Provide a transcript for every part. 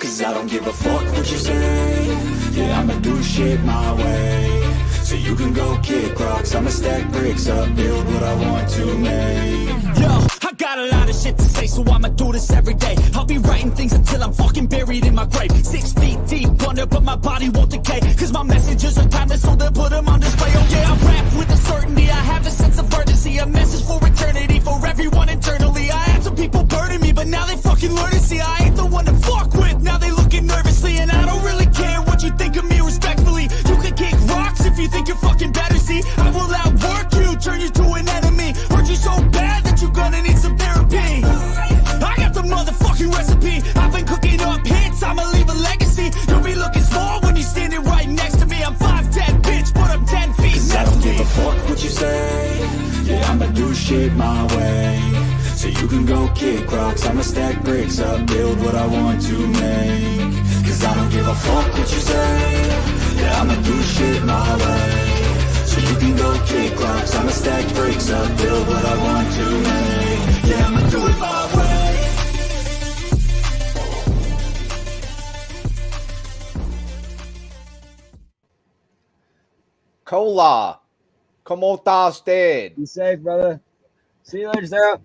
Cause I don't give a fuck what you say. Yeah, I'ma do shit my way. So you can go kick rocks, I'ma stack bricks up, build what I want to make. Yo, I got a lot of shit to say, so I'ma do this every day. I'll be writing things until I'm fucking buried in my grave. 6 feet deep under, but my body won't decay. Cause my messages are timeless, so they'll put them on display. Oh yeah, I rap with a certainty, I have a sense of urgency. A message for eternity, for everyone internally. I had some people burning me, but now they fucking learn to see I ain't the one to fuck with, now they looking nervously. And I don't really care what you think of me respectfully. You can kick rocks if you think you're fucking better, see. I will outwork you, turn you to an enemy. Hurt you so bad that you're gonna need some therapy. I got the motherfucking recipe. I've been cooking up hits, I'ma leave a legacy. You'll be looking small when you're standing right next to me. I'm 5'10", bitch, but I'm 10 feet next to me. I don't give a fuck what you say. Yeah, I'ma do shit my way. So you can go kick rocks, I'ma stack bricks up, build what I want to make. Cause I don't give a fuck what you say. Yeah, I'ma do shit my way. So you can go kick rocks, I'ma stack bricks up, build what I want to make. Yeah, I'ma do it my way. Cola, ¿cómo está usted? Be safe, brother. See you later, Sarah.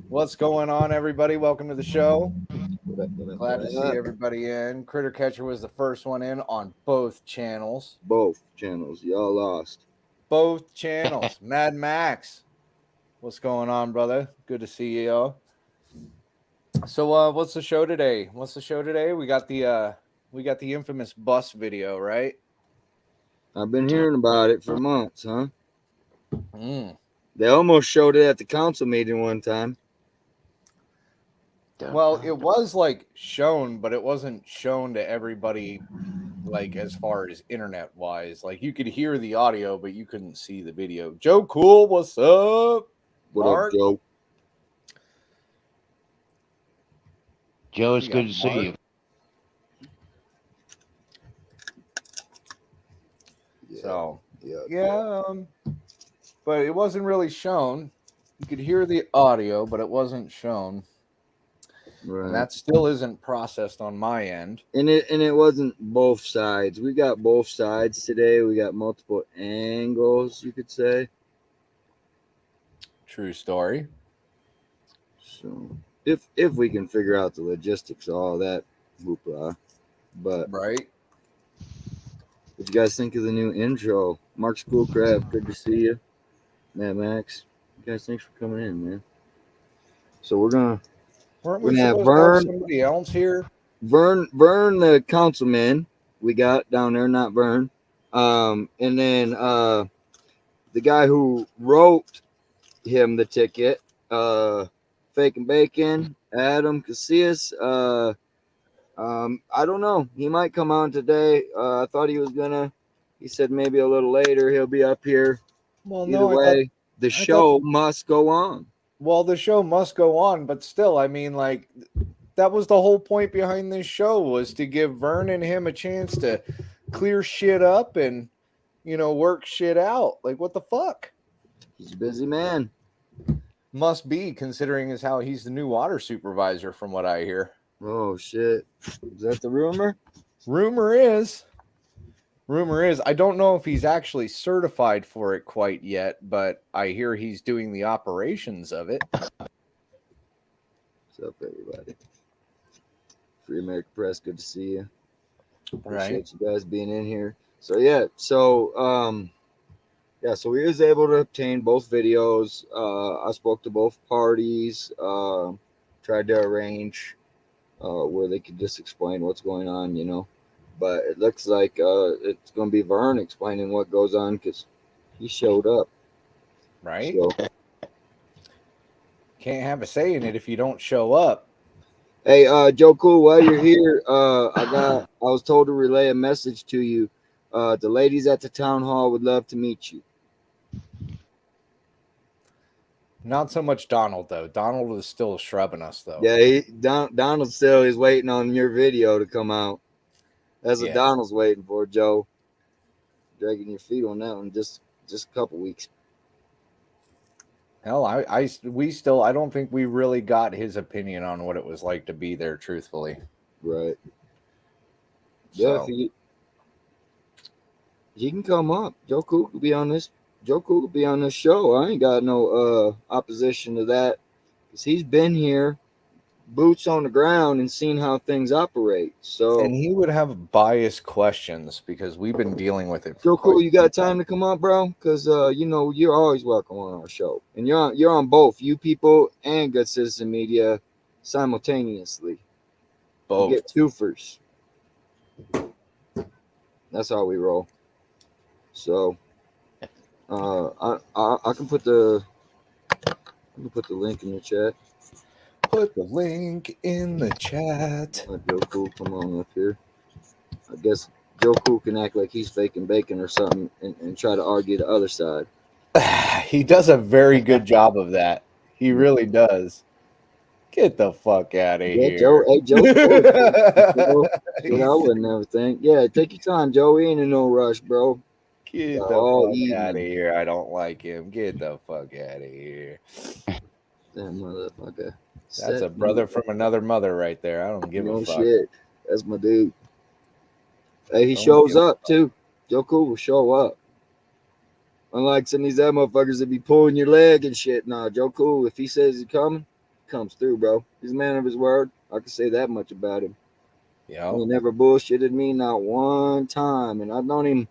What's going on, everybody? Welcome to the show. Glad to see What up? everybody in. Critter Catcher was the first one in on both channels. Both channels. Y'all lost. Both channels. Mad Max, what's going on, brother? Good to see you all. So, what's the show today? We got the infamous bus video, right? I've been hearing about it for months, huh? Mm. They almost showed it at the council meeting one time. Well, it was like shown, but it wasn't shown to everybody, like as far as internet wise. Like you could hear the audio, but you couldn't see the video. Joe Cool, what's up? What Mark? up, Joe? Joe, it's good to see you. So yeah, but it wasn't really shown. You could hear the audio, but it wasn't shown. Right. And that still isn't processed on my end. And it wasn't both sides. We got both sides today. We got multiple angles, you could say. True story. So if we can figure out the logistics of all that hoopla. But right. what you guys think of the new intro? Mark Schoolcraft, good to see you. Mad Max, you guys, thanks for coming in, man. So we're gonna have Vern, somebody else here. Vern, the councilman we got down there, not Vern. And then the guy who wrote him the ticket, Fake and Bacon, Adam Casillas. I don't know. He might come on today. I thought he was gonna. He said maybe a little later he'll be up here. Well, Either way, the show must go on. Well, the show must go on, but still, I mean, like, that was the whole point behind this show, was to give Vern and him a chance to clear shit up and, work shit out. Like, what the fuck? He's a busy man. Must be, considering as how he's the new water supervisor, from what I hear. Oh, shit. Is that the rumor? Rumor is, I don't know if he's actually certified for it quite yet, but I hear he's doing the operations of it. What's up, everybody? Free American Press, good to see you. Appreciate you guys being in here. So so we was able to obtain both videos. I spoke to both parties, tried to arrange where they could just explain what's going on, But it looks like it's going to be Vern explaining what goes on because he showed up. Right. So, can't have a say in it if you don't show up. hey, Joe Cool, while you're here, I was told to relay a message to you. The ladies at the town hall would love to meet you. Not so much Donald, though. Donald is still shrubbing us, though. Yeah, Donald still is waiting on your video to come out. That's what Donald's waiting for, Joe. Dragging your feet on that one just a couple weeks. Hell, I don't think we really got his opinion on what it was like to be there, truthfully. Right. Yeah, So he can come up. Joe Cool could be on this. Joe Cool could be on this show. I ain't got no opposition to that, because he's been here, boots on the ground, and seen how things operate. So and he would have biased questions because we've been dealing with it for Joe quite Cool, you got time to come up, bro? Because you know, you're always welcome on our show, and you're on both You People and Good Citizen Media simultaneously. You both. get twofers. That's how we roll. So I can put the link in the chat. Put the link in the chat. Let Joe Cool come on up here. I guess Joe Cool can act like he's faking bacon or something and try to argue the other side. He does a very good job of that. He really does. Get the fuck out of Yeah, Joe. here. Hey, Joe's full of shit out and everything. Yeah, take your time, Joe. We ain't in no rush, bro. Get Got the all fuck out of evening. here. I don't like him. Get the fuck out of here. That motherfucker. That's a brother from another mother right there. I don't give a No fuck. shit. That's my dude. Hey, he Don't shows give a up too. Joe Cool will show up. Unlike some of these other motherfuckers that be pulling your leg and shit. Nah, Joe Cool, if he says he's coming, he comes through, bro. He's a man of his word. I can say that much about him. Yep. He never bullshitted me not one time. And I've known him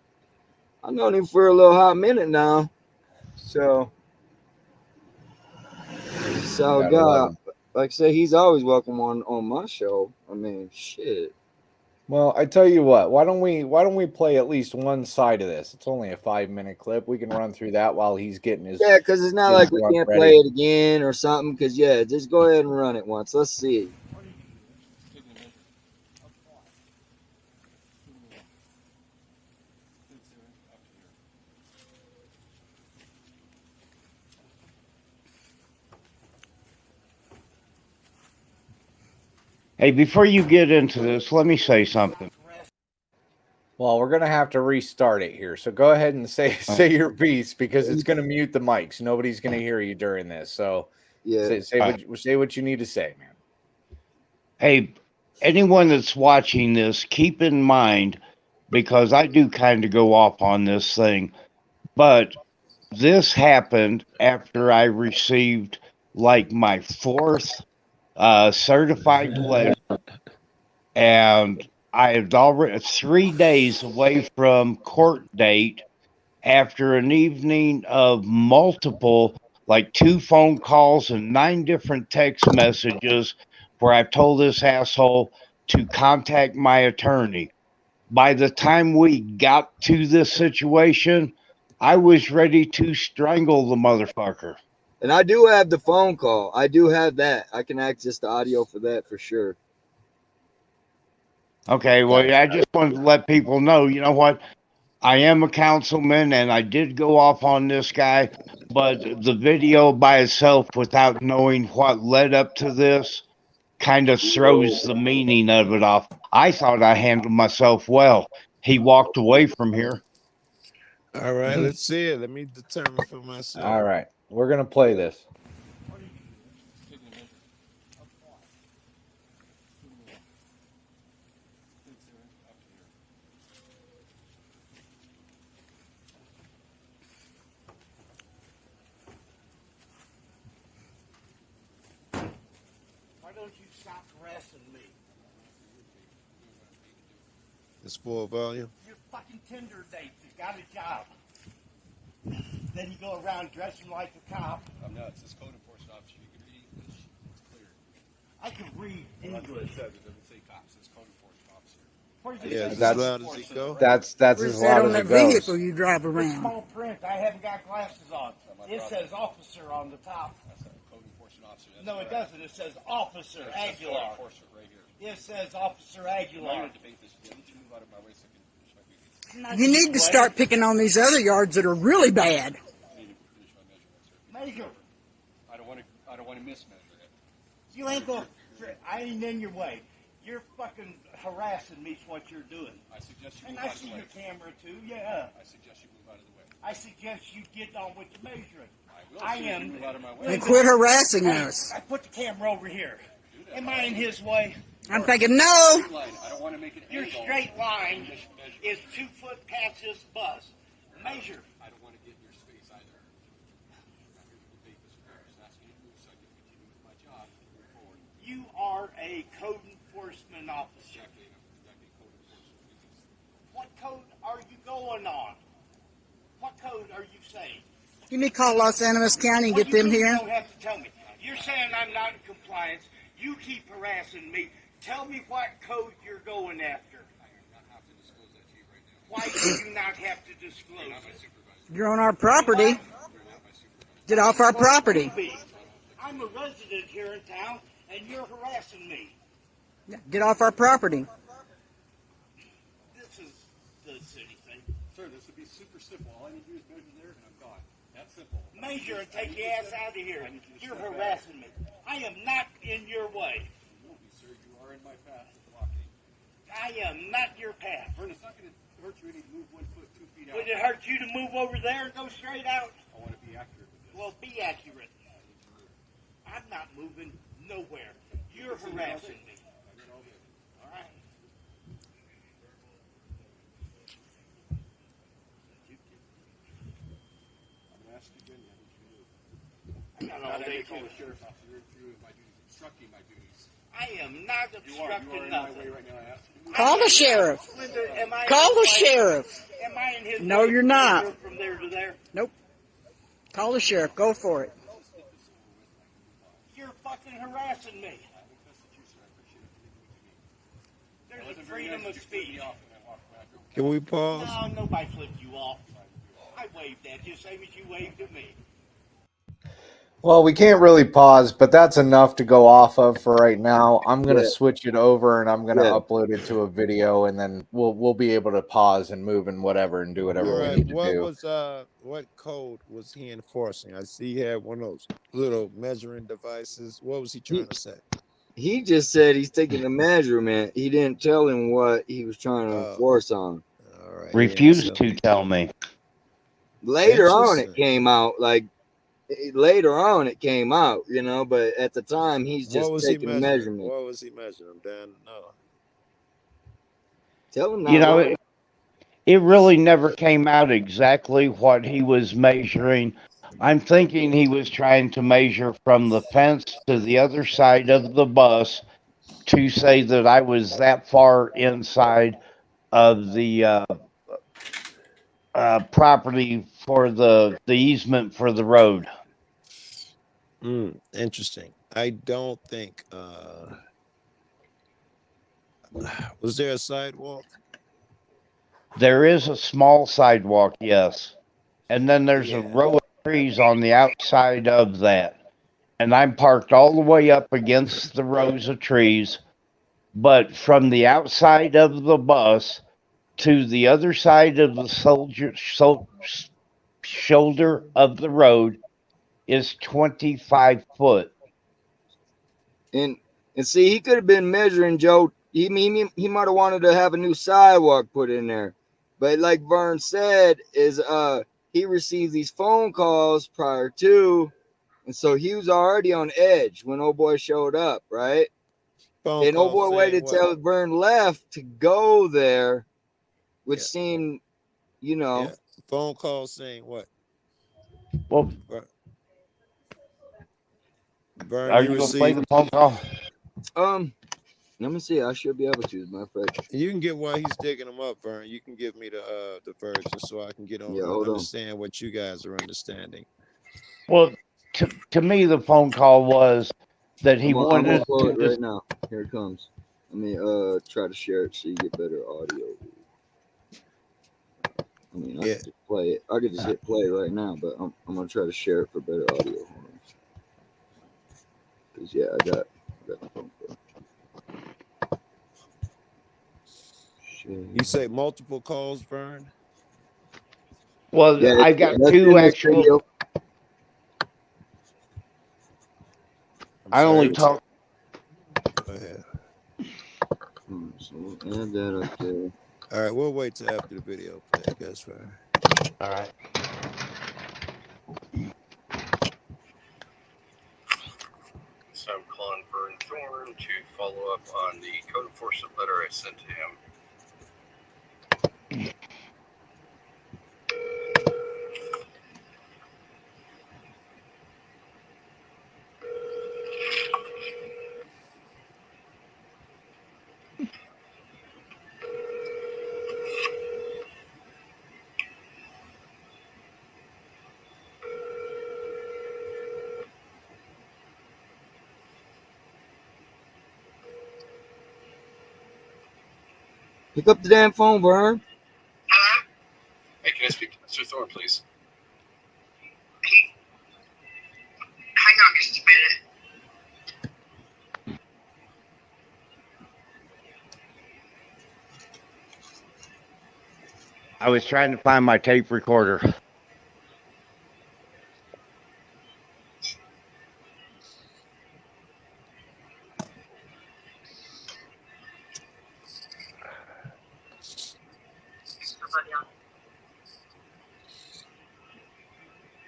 for a little hot minute now. So Gotta love God, him. like I say, he's always welcome on my show. I mean, shit. Well, I tell you what, why don't we play at least one side of this? It's only a 5-minute clip. We can run through that while he's getting his Yeah, because it's not his like we drunk can't ready. play it again or something. Because yeah, just go ahead and run it once. Let's see. Hey, before you get into this, let me say something. Well, we're gonna have to restart it here. So go ahead and say your piece because it's gonna mute the mics. Nobody's gonna hear you during this. So Yeah, say what you need to say, man. Hey, anyone that's watching this, keep in mind, because I do kind of go off on this thing, but this happened after I received like my fourth certified letter, and I had already 3 days away from court date after an evening of multiple, like 2 phone calls and 9 different text messages where I've told this asshole to contact my attorney. By the time we got to this situation, I was ready to strangle the motherfucker. and I do have the phone call. I do have that. I can access the audio for that for sure. Okay, well, I just wanted to let people know, you know what? I am a councilman and I did go off on this guy, but the video by itself, without knowing what led up to this, kind of throws the meaning of it off. I thought I handled myself well. He walked away from here. All right, let's see it. Let me determine for myself. All right, we're gonna play this. Why don't you stop harassing me? It's full volume. You're fucking Tinder date. You got a job. Then you go around dressing like a cop. I'm not. It's code enforcement officer. You can read English. It's clear. I can read That's what it English. says. It doesn't say cops. It's code enforcement officer. Where's it Yeah, say is That's- as loud as it go? That's Where's as that loud on as that it goes. vehicle you drive It's around? small print. I haven't got glasses on. It problem. says officer on the top. That's a code enforcement officer. That's No, it correct. doesn't. It says officer It says code Aguilar. enforcement right here. It says officer I'm not Aguilar. going to debate this again. Let you move out of my way so I can finish my meetings. I'm not You need to getting start away. picking on these other yards that are really bad. I need to finish my measurements, sir. Measure. I don't want to mismeasure it. You ain't going. I ain't in your way. You're fucking harassing me. Is what you're doing. I suggest you And move I out of see the way. your camera too. Yeah. I suggest you move out of the way. I suggest you get on with your measuring. I will. I as soon as you am. move out of my way. And quit harassing Hey, us. I put the camera over here. You're Am I in his way? I'm thinking, no. Line. I don't want to make an Your angle. straight line Measure. is 2 foot past this bus. Measure. I don't want to get in your space either. I'm not here to debate this matter. Just asking you to move so I can continue with my job and move forward. You are a code enforcement officer. Exactly. Exactly. Code enforcement. What code are you going on? What code are you saying? You need to call Los Animas County and Well, get them you here. don't have to tell me. You're saying I'm not in compliance. You keep harassing me. Tell me what code you're going after. I do not have to disclose that to you right now. Why do you not have to disclose You're not my it? supervisor. You're on our property. You're not my supervisor. Get off our property. I'm a resident here in town, and you're harassing me. Get off our property. This is the city thing. Sir, this would be super simple. All I need to do is measure there, and I'm gone. That's simple. Measure and take your ass out of here. You're harassing me. I am not in your way. You won't be, sir. You are in my path of blocking. I am not your path. Vern, it's not going to hurt you any to move 1 foot, 2 feet out. Would it hurt you to move over there and go straight out? I want to be accurate with this. Well, be accurate. I'm not moving nowhere. You're harassing me. All right. I'm going to ask you again. I need you to move. I got all day Call to the sheriff's officer. You're through with my duties, obstructing my duties. I am not You are in obstructing my way nothing. right now. I ask you to move. Call the sheriff. Linda, am I in Call the his way? sheriff. Am I in his No, way you're not. From there to there? Nope. Call the sheriff. Go for it. You're fucking harassing me. There's a freedom of speech. Can we pause? No, nobody flipped you off. I waved at you, same as you waved at me. Well, we can't really pause, but that's enough to go off of for right now. I'm going to Yeah. switch it over and I'm going to Yeah. upload it to a video, and then we'll be able to pause and move and whatever and do whatever All we right. need to What do. was what code was he enforcing? I see he had one of those little measuring devices. What was he trying to say? He just said he's taking a measurement. He didn't tell him what he was trying to Oh. enforce on. All right. Refused yeah, so- to tell me. Later on, it Interesting. came out. Like later on, it came out. You know, but at the time, he's What just was he taking a measuring? measurement. What was he measuring? I'm down to know. Tell him not. You know, lying. it really never came out exactly what he was measuring. I'm thinking he was trying to measure from the fence to the other side of the bus to say that I was that far inside of the property for the easement for the road. Interesting. I don't think. Was there a sidewalk? There is a small sidewalk, yes. And then there's a Yeah. row of trees on the outside of that. And I'm parked all the way up against the rows of trees. But from the outside of the bus to the other side of the shoulder of the road is 25 foot. And see, he could have been measuring Joe. He might have wanted to have a new sidewalk put in there, but like Vern said, is he received these phone calls prior to, and so he was already on edge when old boy showed up, right? Phone And old call boy saying waited what? till Vern left to go there, which Yeah. seemed, you know, Yeah. Phone call saying what? Well, Vern, are you you going to play received. the phone call? let me see. I should be able to, as a matter of fact. You can get while he's digging them up, Vern. You can give me the version so I can get on Yeah, and hold on. understand what you guys are understanding. Well, to me, the phone call was that he I'm wanted gonna pull to it right now. Here it comes. Let me try to share it so you get better audio. I mean, I Yeah. could just play it. I could just hit play right now, but I'm gonna try to share it for better audio. Cause yeah, I got the phone call. Share. You say multiple calls, Vern? Well, Yeah, I got that's in two this actual. video. I'm I only sorry. talked. Go ahead. So we'll add that up there. All right, we'll wait till after the video play, I guess, Vern. All right. I'm calling Vern Thorne to follow up on the code enforcement letter I sent to him. Pick up the damn phone, Vern. Hey, can I speak to Mr. Thorne, please? Hang on just a minute. I was trying to find my tape recorder.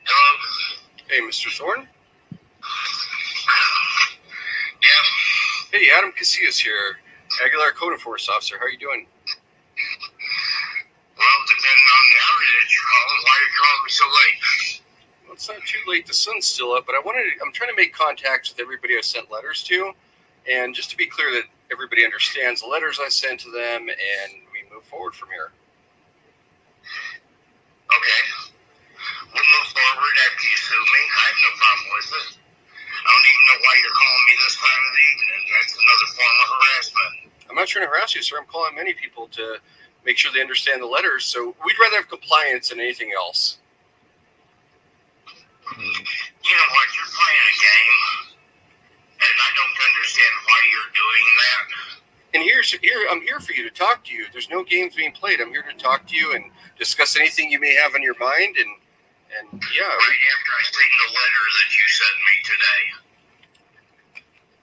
Hello? Hey, Mr. Thorne? Yeah. Hey, Adam Casillas here, Aguilar Code Enforcement Officer. How are you doing? Well, depending on the hour that you're calling, why are you calling me so late? Well, it's not too late. The sun's still up, but I'm trying to make contact with everybody I sent letters to. And just to be clear that everybody understands the letters I sent to them and we move forward from here. Okay. We'll move forward after you sue me. I have no problem with it. I don't even know why you're calling me this time of the evening. That's another form of harassment. I'm not trying to harass you, sir. I'm calling many people to make sure they understand the letters. So we'd rather have compliance than anything else. You know what? You're playing a game. And I don't understand why you're doing that. And I'm here for you to talk to you. There's no games being played. I'm here to talk to you and discuss anything you may have on your mind. And yeah. Right after I seen the letter that you sent me today.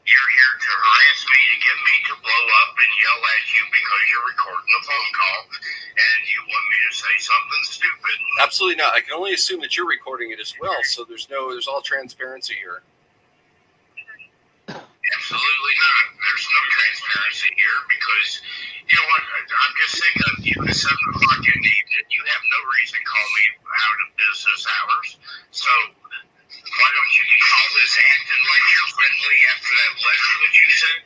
You're here to harass me, to get me to blow up and yell at you because you're recording a phone call and you want me to say something stupid. Absolutely not. I can only assume that you're recording it as well. So there's all transparency here. Absolutely not. There's no transparency here because, you know what, I'm just sick of you at 7 o'clock in the evening. You have no reason to call me out of business hours. So why don't you call this acting like you're friendly after that letter that you sent?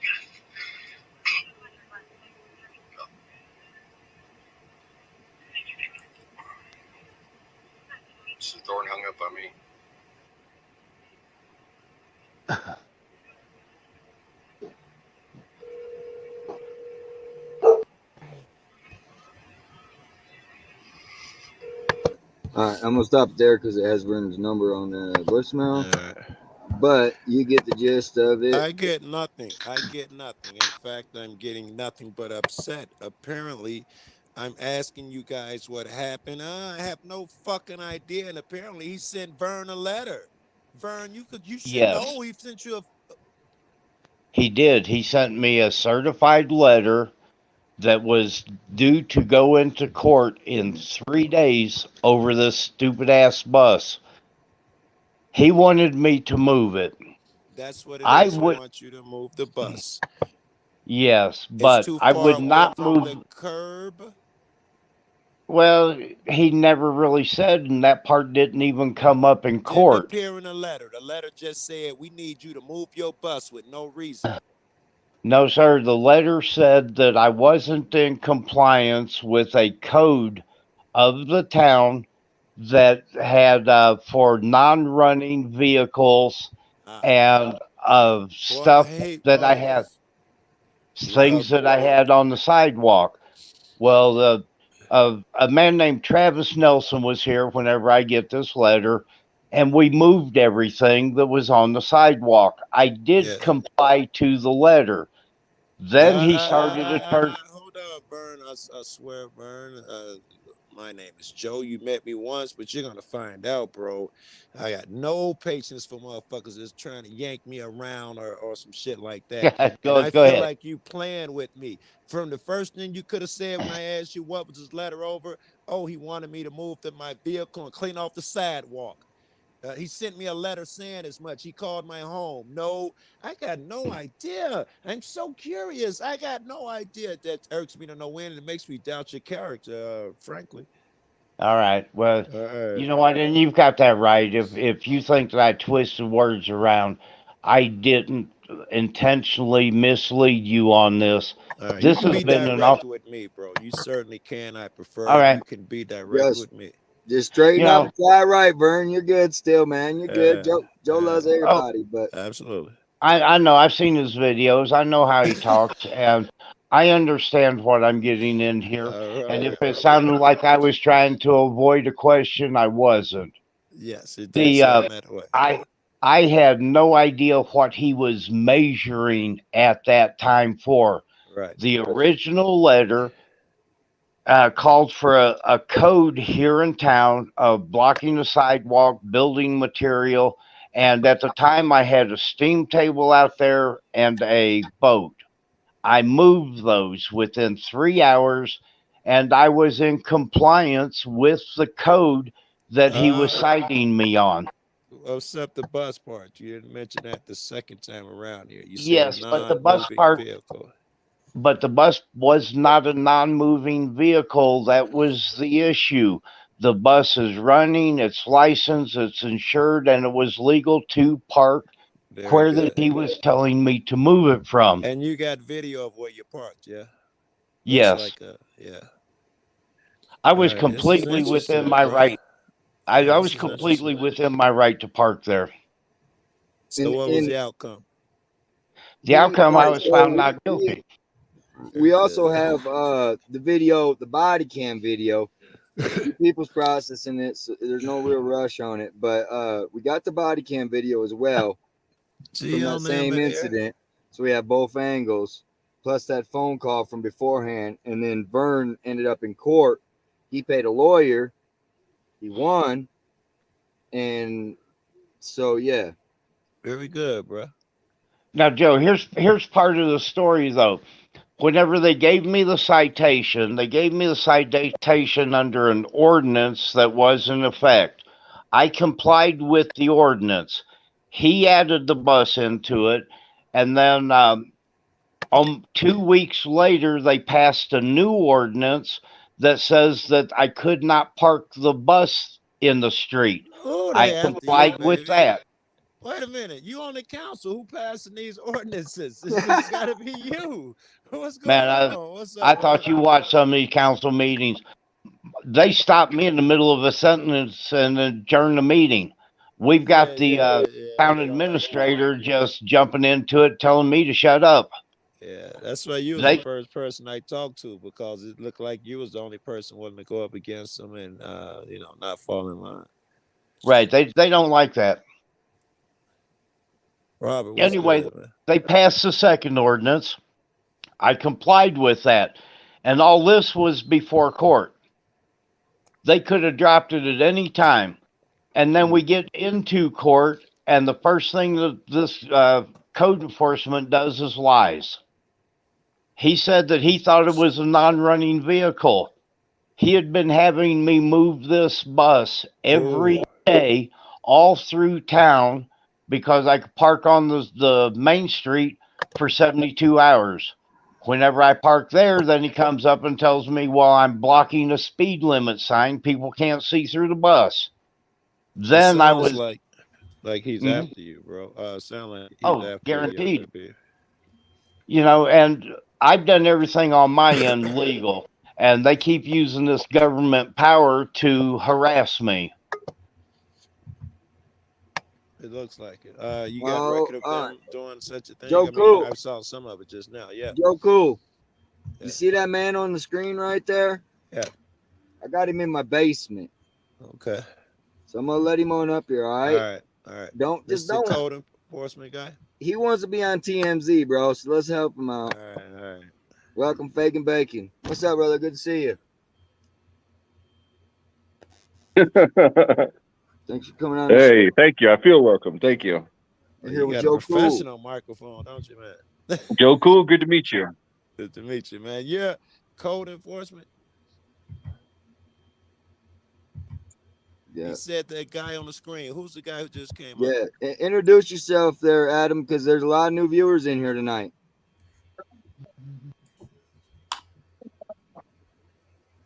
Mr. Thorne hung up on me. All right, I'm gonna stop it there because it has Vern's number on the voicemail. But you get the gist of it. I get nothing. In fact, I'm getting nothing but upset. Apparently, I'm asking you guys what happened. I have no fucking idea. And apparently, he sent Vern a letter. Vern, you should Yes, know. He sent you a. he did. He sent me a certified letter that was due to go into court in 3 days over this stupid ass bus. He wanted me to move it. That's what it I is. He would, wants you to move the bus. yes, It's but too I far would away not from the move. curb. Well, he never really said, and that part didn't even come up in Didn't court. appear in the letter. The letter just said, we need you to move your bus with no reason. No, sir. The letter said that I wasn't in compliance with a code of the town that had for non-running vehicles Uh, and of boy, I stuff hate that I had, buses. Well, things that I had on the sidewalk. Well, a man named Travis Nelson was here whenever I get this letter, and we moved everything that was on the sidewalk. I did yeah. comply to the letter. Then he started to turn. Hold on, Vern. I swear, Vern. My name is Joe. You met me once, but you're gonna find out, bro. I got no patience for motherfuckers that's trying to yank me around or some shit like that. And I Go feel ahead. like you playing with me. From the first thing you could have said when I asked you what was this letter over, oh, he wanted me to move to my vehicle and clean off the sidewalk. He sent me a letter saying as much. He called my home. No, I got no idea. I'm so curious. I got no idea. That irks me to no end. It makes me doubt your character, frankly. All right. Well, All right. you know what? And you've got that right. If you think that I twisted words around, I didn't intentionally mislead you on this. All right. You This can has be been an direct with me, bro. You certainly can. I prefer all it. right. You can be direct Just with me. straighten You up know, and fly right, Vern. You're good still, man. You're good. Uh, Joe loves oh, everybody, but absolutely. I know. I've seen his videos. I know how he talks, and I understand what I'm getting in here. All And right. if it sounded like I was trying to avoid a question, I wasn't. Yes, it did The sound that way. I I had no idea what he was measuring at that time for. Right. The original letter called for a code here in town of blocking the sidewalk, building material, and at the time I had a steam table out there and a boat. I moved those within 3 hours, and I was in compliance with the code that he was Uh, citing me on. except the bus part. You didn't mention that the second time around here. You said a Yes, non-moving vehicle. but the bus was not a non-moving vehicle. That was the issue. The bus is running, it's licensed, it's insured, and it was legal to park Very where that good. he was telling me to move it from. And you got video of where you parked, yeah? Looks Yes, like yeah. I All was right. This is completely within interesting, my bro. right. Yeah, I this was is interesting. completely within my right to park there. So and what was and the outcome? The outcome, I was found also not guilty. we Very also good. have the video, the body cam video. People's processing it, so there's no real rush on it. But we got the body cam video as well from that GLM same in here. incident. So we have both angles, plus that phone call from beforehand. And then Vern ended up in court. He paid a lawyer. He won. And so yeah. Very good, bro. Now, Joe, here's part of the story though. Whenever they gave me the citation, they gave me the citation under an ordinance that was in effect. I complied with the ordinance. He added the bus into it, and then 2 weeks later, they passed a new ordinance that says that I could not park the bus in the street. Oh, I they after you, complied with baby. that. Wait a minute. You on the council? Who passing these ordinances? It's got to be you. What's Man, going on? What's I up, thought bro? you watched some of these council meetings. They stopped me in the middle of a sentence and adjourn the meeting. We've Yeah, got the yeah, yeah. town They don't like that. administrator just jumping into it, telling me to shut up. Yeah, that's why you was the They first person I talked to because it looked like you was the only person willing to go up against them and not fall in line. right, they don't like that. Robert, what's Anyway, good, man? they passed the second ordinance. I complied with that, and all this was before court. They could have dropped it at any time, and then we get into court, and the first thing that this code enforcement does is lies. He said that he thought it was a non-running vehicle. He had been having me move this bus every Whoa. day all through town because I could park on the main street for 72 hours. Whenever I park there, then he comes up and tells me, well, I'm blocking a speed limit sign. People can't see through the bus. It Then I sounds was, like he's mhm, after you, bro. Sound like he's oh, after you a guaranteed. little bit. And I've done everything on my end legal, and they keep using this government power to harass me. It looks like it. You got Well, record of them doing such a thing? Joe I mean, Cool. I saw some of it just now. Yeah. Joe Cool. Yeah. You see that man on the screen right there? Yeah. I got him in my basement. Okay. So I'm gonna let him on up here, all All right? right. All right. Don't This just is the don't. code enforcement guy. He wants to be on TMZ, bro. So let's help him out. All right. All right. Welcome, Fake and Bacon. What's up, brother? Good to see you. Thanks for coming on. Hey, thank you. I feel welcome. Thank you. We're You here with got Joe a professional microphone, don't you, man? Joe Cool, good to meet you. Good to meet you, man. You're code enforcement. Yeah. He said that guy on the screen. Who's the guy who just came up? Yeah. Introduce yourself there, Adam, because there's a lot of new viewers in here tonight.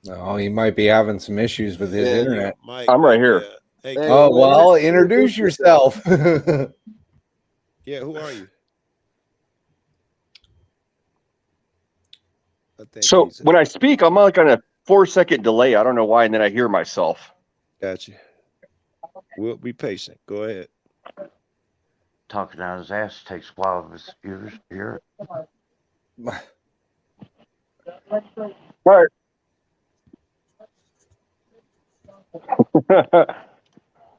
Oh, he might be having some issues with his Yeah, internet. your mic I'm right might be, here. hey, Hey, Oh, well, well, introduce yourself. yeah, who are you? I think So he's when I speak, I'm like on a 4-second delay. I don't know why, and then I hear myself. got you. We'll be patient. Go ahead. Talking out his ass takes a while of his viewers to hear it. All right.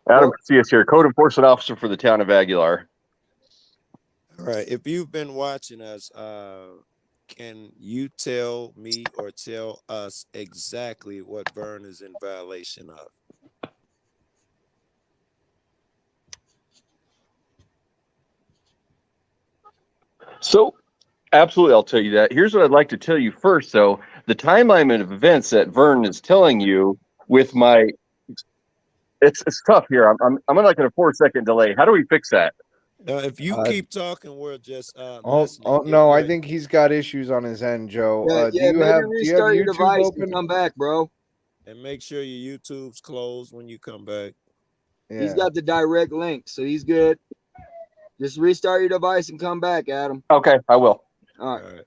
Adam Casillas here, code enforcement officer for the town of Aguilar. All right. If you've been watching us, can you tell me or tell us exactly what Vern is in violation of? So, absolutely, I'll tell you that. Here's what I'd like to tell you first, though. The timeline of events that Vern is telling you with my, it's tough here. I'm like in a 4-second delay. How do we fix that? If you keep talking, we'll just Oh no, I think he's got issues on his end, Joe. Do you have restart your YouTube device open? and come back, bro. And make sure your YouTube's closed when you come back. Yeah. He's got the direct link, so he's good. Just restart your device and come back, Adam. Okay, I will. All right.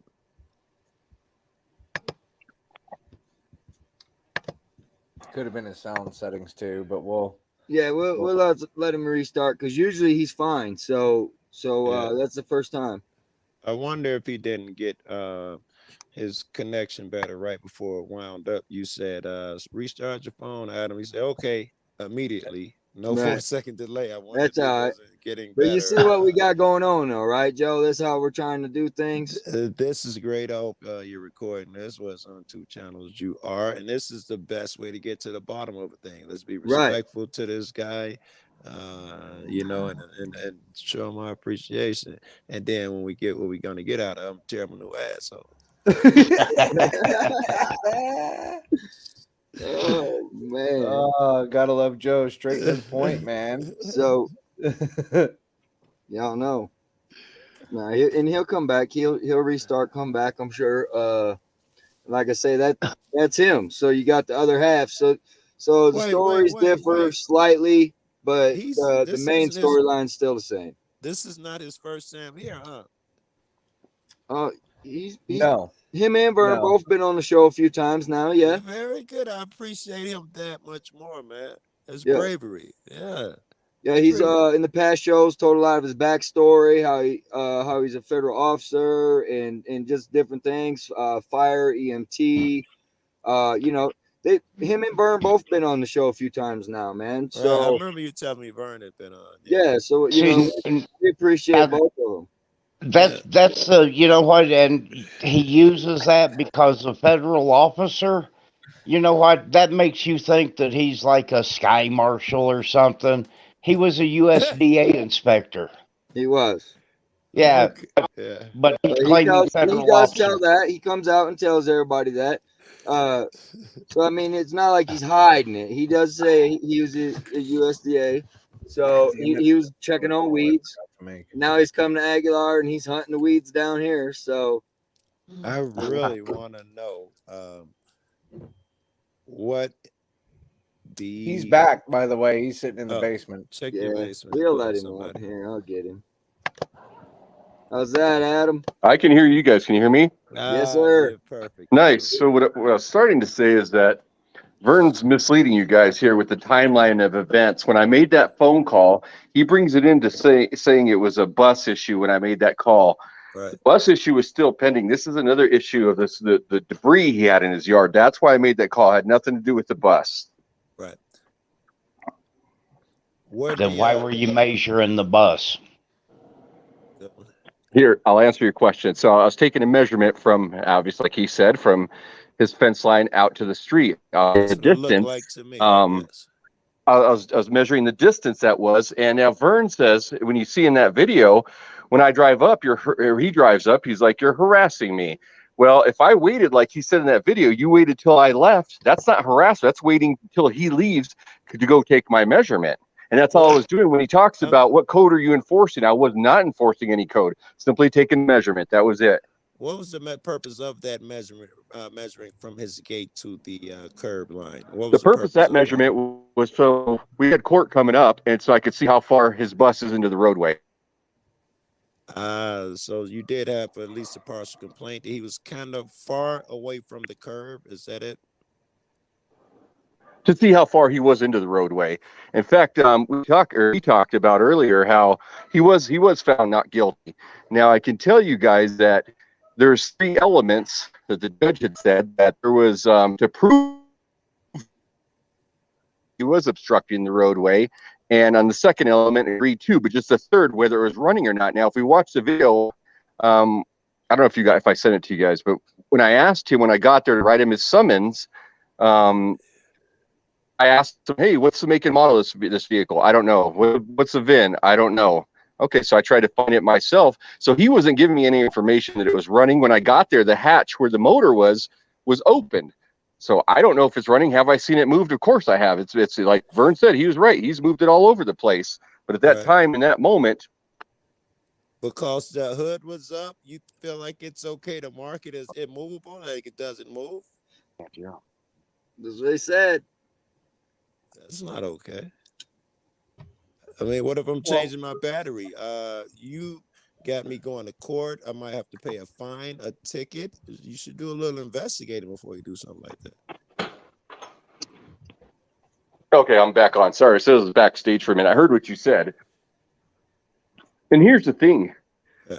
Could have been his sound settings too, but we'll let him restart because usually he's fine. So that's the first time. I wonder if he didn't get his connection better right before it wound up. You said restart your phone, Adam. He said okay immediately. No Right. 4-second delay. I wonder That's if it all right. wasn't getting But better. you see what we got going on, though, right, Joe? That's how we're trying to do things. This is great. I hope you're recording this. Was on 2 channels you are, and this is the best way to get to the bottom of a thing. Let's be respectful to this guy, you know, and show him our appreciation. And then when we get what we're gonna get out of him, tear him a new asshole. Oh man! Gotta love Joe. Straight to the point, man. So y'all know. Nah, and he'll come back. He'll restart, come back. I'm sure. Like I say, that's him. So you got the other half. So the stories differ slightly, but the main storyline's still the same. This is not his first time here, huh? He's no. Him and Vern both been on the show a few times now. Yeah. Very good. I appreciate him that much more, man. That's bravery. Yeah. Yeah, he's in the past shows told a lot of his backstory, how he's a federal officer and just different things, fire, EMT, you know, him and Vern both been on the show a few times now, man. So I remember you telling me Vern had been on. Yeah, so you know, we appreciate both of them. That's you know what, and he uses that because a federal officer. You know what? That makes you think that he's like a sky marshal or something. He was a USDA inspector. He was. Yeah, yeah. But he he does officer. tell that. He comes out and tells everybody that. So I mean, it's not like he's hiding it. He does say he was a USDA. So he was checking on weeds. Now he's come to Aguilar and he's hunting the weeds down here. So I really want to know what he's back, by the way. He's sitting in the basement. Check your basement. We'll let him out here. I'll get him. How's that, Adam? I can hear you guys. Can you hear me? Yes, sir. Perfect. Nice. So what I was starting to say is that Vern's misleading you guys here with the timeline of events. When I made that phone call, he brings it in to saying it was a bus issue when I made that call. Right. The bus issue is still pending. This is another issue of the debris he had in his yard. That's why I made that call. It had nothing to do with the bus. Right. Then why were you measuring the bus? Here, I'll answer your question. So I was taking a measurement from, obviously, like he said, from his fence line out to the street. The distance. Like to me, I was measuring the distance that was, and now Vern says when you see in that video, when I drive up, he drives up, he's like, "You're harassing me." Well, if I waited, like he said in that video, you waited till I left. That's not harassment. That's waiting till he leaves to go take my measurement. And that's all I was doing. When he talks about what code are you enforcing, I was not enforcing any code. Simply taking measurement. That was it. What was the purpose of that measurement? Measuring from his gate to the curb line. What was The purpose of that measurement was so we had court coming up, and so I could see how far his bus is into the roadway. So you did have at least a partial complaint. He was kind of far away from the curb. Is that it? To see how far he was into the roadway. In fact, we talked about earlier how he was found not guilty. Now I can tell you guys that there's 3 elements that the judge had said that there was to prove he was obstructing the roadway, and on the second element agreed too, but just the third, whether it was running or not. Now, if we watch the video, I don't know if I sent it to you guys, but when I asked him when I got there to write him his summons, I asked him, "Hey, what's the make and model of this vehicle?" "I don't know." "What's the VIN?" "I don't know." Okay, so I tried to find it myself. So he wasn't giving me any information that it was running. When I got there, the hatch where the motor was opened. So I don't know if it's running. Have I seen it moved? Of course I have. It's like Vern said, he was right. He's moved it all over the place. But at that time, in that moment, because the hood was up, you feel like it's okay to mark it as immovable, like it doesn't move? Yeah. That's what they said. That's not okay. I mean, what if I'm changing my battery? You got me going to court. I might have to pay a fine, a ticket. You should do a little investigating before you do something like that. Okay, I'm back on. Sorry, so this is backstage for a minute. I heard what you said. And here's the thing.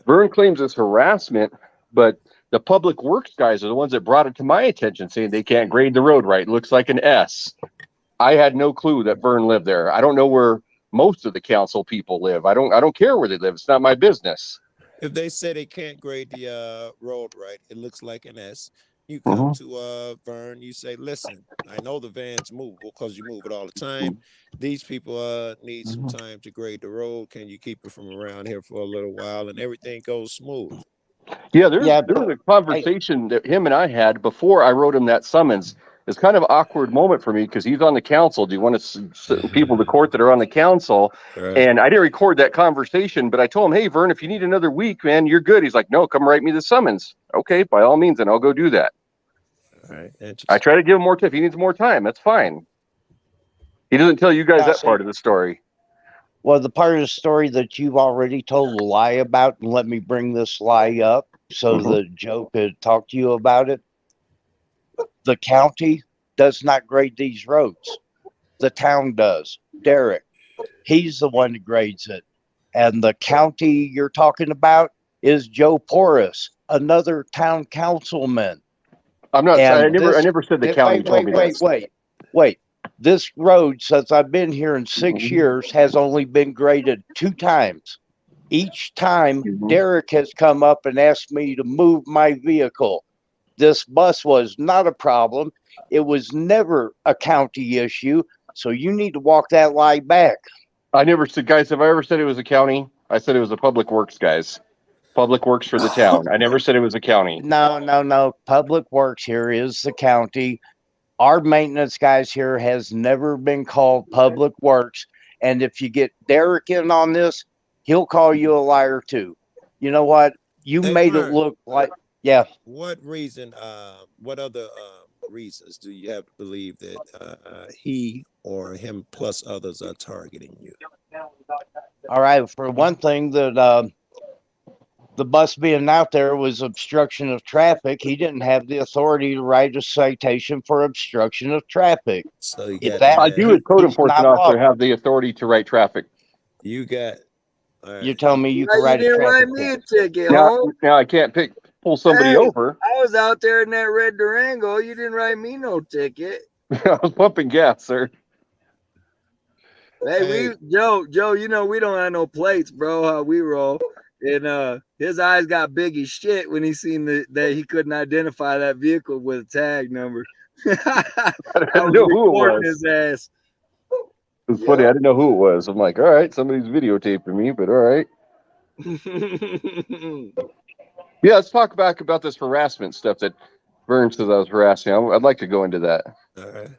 Vern claims it's harassment, but the public works guys are the ones that brought it to my attention, saying they can't grade the road right. It looks like an S. I had no clue that Vern lived there. I don't know where most of the council people live. I don't care where they live. It's not my business. If they say they can't grade the road right, it looks like an S. You come to Vern, you say, "Listen, I know the van's movable because you move it all the time. These people need some time to grade the road. Can you keep it from around here for a little while?" And everything goes smooth. Yeah, there was a conversation that him and I had before I wrote him that summons. It's kind of an awkward moment for me because he's on the council. Do you want to send people to court that are on the council? Right. And I didn't record that conversation, but I told him, "Hey, Vern, if you need another week, man, you're good." He's like, "No, come write me the summons." Okay, by all means, and I'll go do that. All right. I try to give him more time. If he needs more time, that's fine. He doesn't tell you guys that part of the story. Well, the part of the story that you've already told a lie about, and let me bring this lie up so that Joe could talk to you about it. The county does not grade these roads. The town does. Derek, he's the one that grades it. And the county you're talking about is Joe Porras, another town councilman. I'm not. I never said the county told me that. Wait. This road, since I've been here in 6 years, has only been graded 2 times. Each time, Derek has come up and asked me to move my vehicle. This bus was not a problem. It was never a county issue. So you need to walk that lie back. I never said, guys, have I ever said it was a county? I said it was a public works, guys. Public works for the town. I never said it was a county. No. Public works here is the county. Our maintenance guys here has never been called public works. And if you get Derek in on this, he'll call you a liar too. You know what? You made it look like, yeah. What reason, what other reasons do you have to believe that he or him plus others are targeting you? All right. For one thing, that the bus being out there was obstruction of traffic. He didn't have the authority to write a citation for obstruction of traffic. So I do, as code enforcement officer, have the authority to write traffic. You got. You tell me you can write a traffic write me a ticket. Now I can't pull somebody over. I was out there in that red Durango. You didn't write me no ticket. I was pumping gas, sir. Hey, Joe, you know we don't have no plates, bro. How we roll. And his eyes got big as shit when he seen that he couldn't identify that vehicle with a tag number. I didn't know who it was. His ass. It was funny. I didn't know who it was. I'm like, all right, somebody's videotaping me, but all right. Yeah, let's talk back about this harassment stuff that Vern says I was harassing. I'd like to go into that. All right.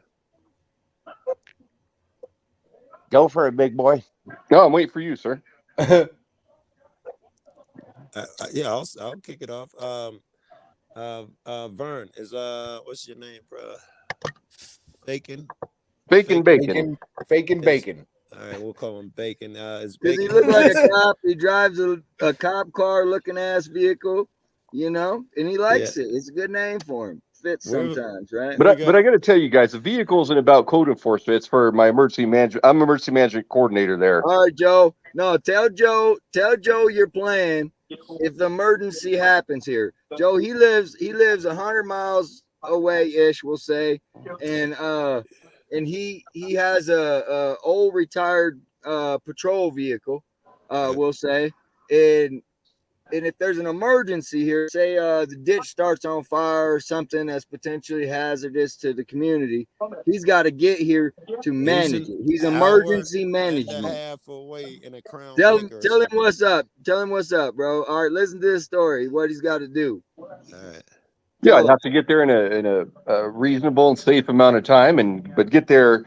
Go for it, big boy. No, I'm waiting for you, sir. Yeah, I'll kick it off. Vern is what's your name, bro? Bacon. Bacon. Faking bacon. All right, we'll call him Bacon. Is Does he Bacon? look like a cop? He drives a cop car looking ass vehicle, you know, and he likes it. It's a good name for him. Fits sometimes, right? But I got to tell you guys, the vehicle isn't about code enforcement. It's for my emergency management. I'm emergency management coordinator there. All right, Joe. No, tell Joe your plan if the emergency happens here. Joe, he lives 100 miles away ish, we'll say, and he has a old retired patrol vehicle, we'll say, and if there's an emergency here, say the ditch starts on fire or something that's potentially hazardous to the community, he's got to get here to manage it. He's emergency management. Half away in a Crown. Tell him what's up. Tell him what's up, bro. All right, listen to this story. What he's got to do. All right. Yeah, I'd have to get there in a reasonable and safe amount of time, but get there a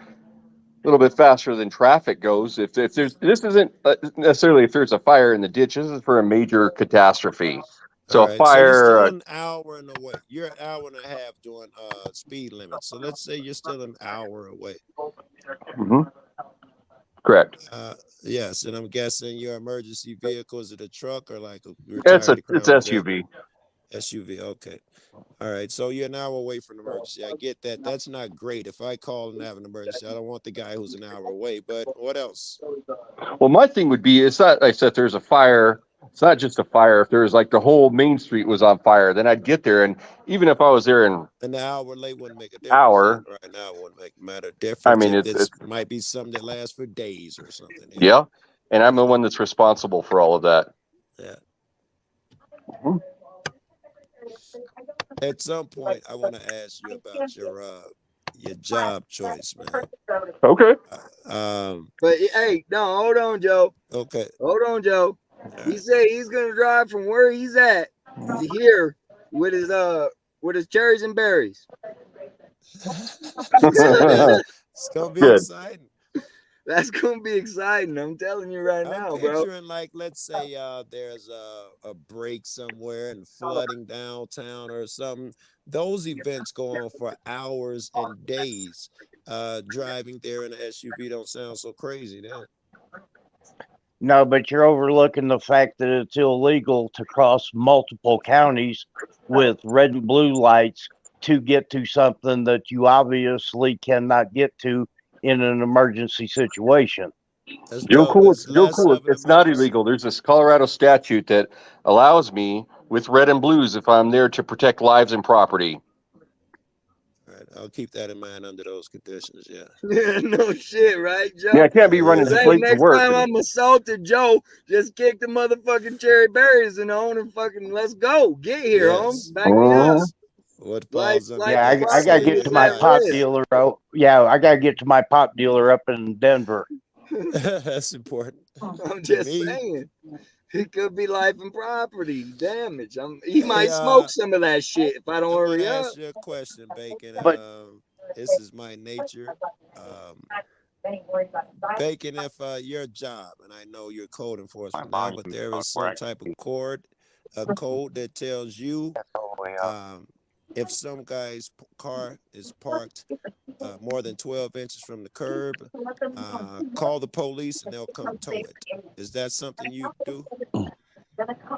little bit faster than traffic goes. If there's this isn't necessarily if there's a fire in the ditch. This is for a major catastrophe. So a fire. So you're still an hour and away. You're an hour and a half doing speed limits. So let's say you're still an hour away. Mm-hmm. Correct. Yes, and I'm guessing your emergency vehicle is it a truck or like a? It's SUV. SUV. Okay. All right. So you're an hour away from an emergency. I get that. That's not great. If I call and have an emergency, I don't want the guy who's an hour away. But what else? Well, my thing would be, it's not, I said there's a fire. It's not just a fire. If there was like the whole main street was on fire, then I'd get there. And even if I was there in an hour late wouldn't make a difference. Right now wouldn't make matter difference. I mean, it might be something that lasts for days or something. Yeah. And I'm the one that's responsible for all of that. Yeah. Mm-hmm. At some point, I want to ask you about your job choice, man. Okay. But hey, no, hold on, Joe. Okay. Hold on, Joe. He said he's gonna drive from where he's at to here with his cherries and berries. It's gonna be exciting. That's gonna be exciting. I'm telling you right now, bro. Picturing like, let's say there's a break somewhere and flooding downtown or something. Those events go on for hours and days. Driving there in an SUV don't sound so crazy, then. No, but you're overlooking the fact that it's illegal to cross multiple counties with red and blue lights to get to something that you obviously cannot get to in an emergency situation. Joe Cool, it's not illegal. There's this Colorado statute that allows me with red and blues if I'm there to protect lives and property. All right, I'll keep that in mind under those conditions. Yeah. No shit, right, Joe? Yeah, I can't be running late to work. Next time I'm assaulted, Joe, just kick the motherfucking cherry berries and on and fucking let's go. Get here, yes. Back me up. What I gotta get to my pop dealer. I gotta get to my pop dealer up in Denver. That's important. I'm just saying, it could be life and property damage. He might smoke some of that shit if I don't hurry up. Ask you a question, Bacon. But this is my nature. Bacon, if your job, and I know you're code enforcement now, but there is some type of code that tells you if some guy's car is parked more than 12 inches from the curb, call the police and they'll come tow it. Is that something you do?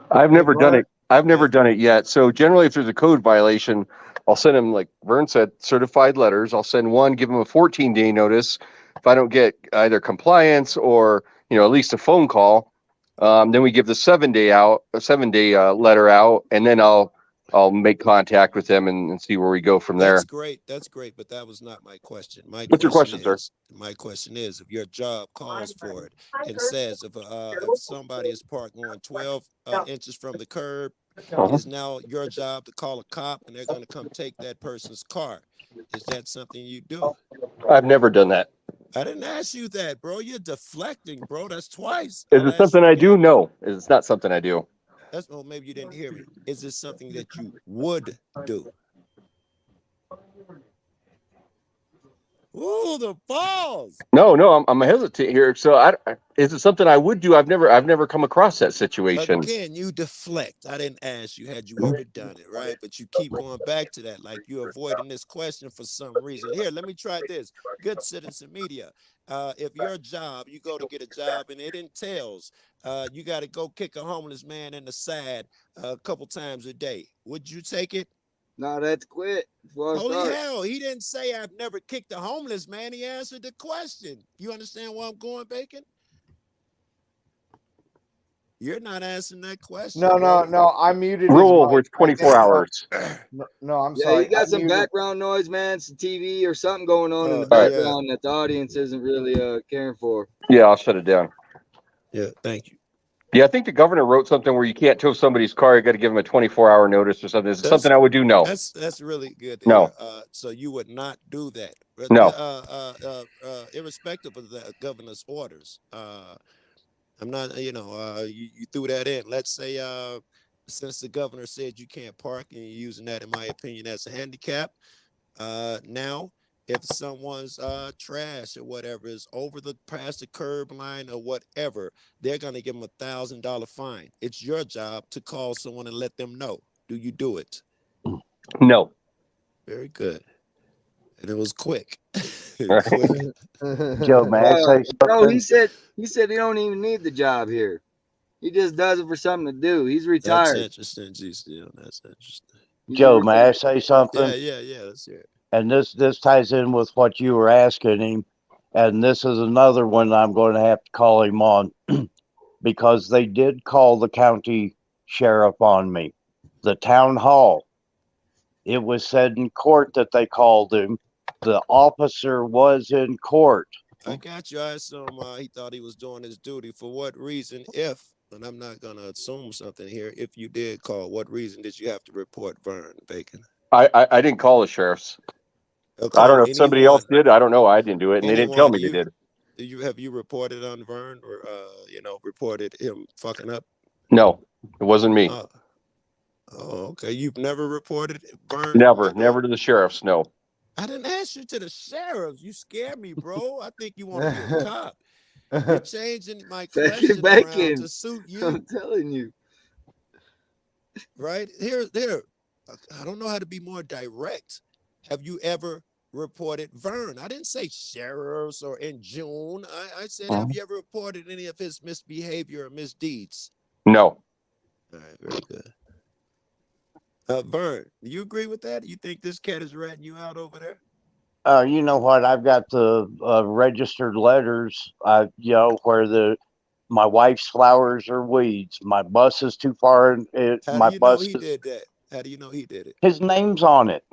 I've never done it. I've never done it yet. So generally, if there's a code violation, I'll send them, like Vern said, certified letters. I'll send one, give them a 14-day notice. If I don't get either compliance or, at least a phone call, then we give the 7-day letter out, and then I'll make contact with them and see where we go from there. That's great. But that was not my question. What's your question, sir? My question is, if your job calls for it and says if somebody is parked more 12 inches from the curb, it's now your job to call a cop and they're going to come take that person's car. Is that something you do? I've never done that. I didn't ask you that, bro. You're deflecting, bro. That's twice. Is it something I do? No, it's not something I do. That's well, maybe you didn't hear me. Is this something that you would do? Ooh, the balls. No, I'm hesitant here. So, is it something I would do? I've never come across that situation. Again, you deflect. I didn't ask you, had you ever done it, right? But you keep going back to that, like you're avoiding this question for some reason. Here, let me try this. Good citizen media. If your job, you go to get a job and it entails you got to go kick a homeless man in the side a couple times a day, would you take it? No, that's quit before I Holy start. hell, he didn't say I've never kicked a homeless man. He answered the question. You understand where I'm going, Bacon? You're not answering that question. No, bro. no. I muted his Rule mic. where it's 24 hours. No, I'm Yeah, sorry. you got I some muted- background noise, man. Some TV or something going on in the Yeah. background that the audience isn't really caring for. Yeah, I'll shut it down. Yeah, thank you. Yeah, I think the governor wrote something where you can't tow somebody's car. You got to give them a 24-hour notice or something. Is it something I would do? No. That's really good to No. hear. So you would not do that. No. Irrespective of the governor's orders. I'm not, you threw that in. Let's say since the governor said you can't park and you're using that, in my opinion, as a handicap, now if someone's trash or whatever is over the past the curb line or whatever, they're gonna give them $1,000 fine. It's your job to call someone and let them know. Do you do it? No. Very good. And it was quick. Quick. Joe, may I say No, something? he said he don't even need the job here. He just does it for something to do. He's That's retired. interesting, GCL. That's interesting. Joe, may I say something? Yeah. Let's hear it. And this ties in with what you were asking him. And this is another one I'm going to have to call him on because they did call the county sheriff on me. The town hall. It was said in court that they called him. The officer was in court. I got you. I assume he thought he was doing his duty. For what reason, if, and I'm not going to assume something here, if you did call, what reason did you have to report Vern, Bacon? I didn't call the sheriffs. Okay, I don't know if somebody else did. I don't know. I didn't do it, and they didn't tell me they did. Have you reported on Vern or reported him fucking up? No, it wasn't me. Okay. You've never reported Vern? Never to the sheriffs. No. I didn't ask you to the sheriffs. You scared me, bro. I think you want to be a cop. You're changing my question around to suit you. I'm telling you. Right? Here. I don't know how to be more direct. Have you ever reported Vern? I didn't say sheriffs or in June. I said, have you ever reported any of his misbehavior or misdeeds? No. All right, very good. Vern, do you agree with that? You think this cat is ratting you out over there? You know what? I've got the registered letters, where my wife's flowers are weeds. My bus is too far. How do you know he did that? How do you know he did it? His name's on it.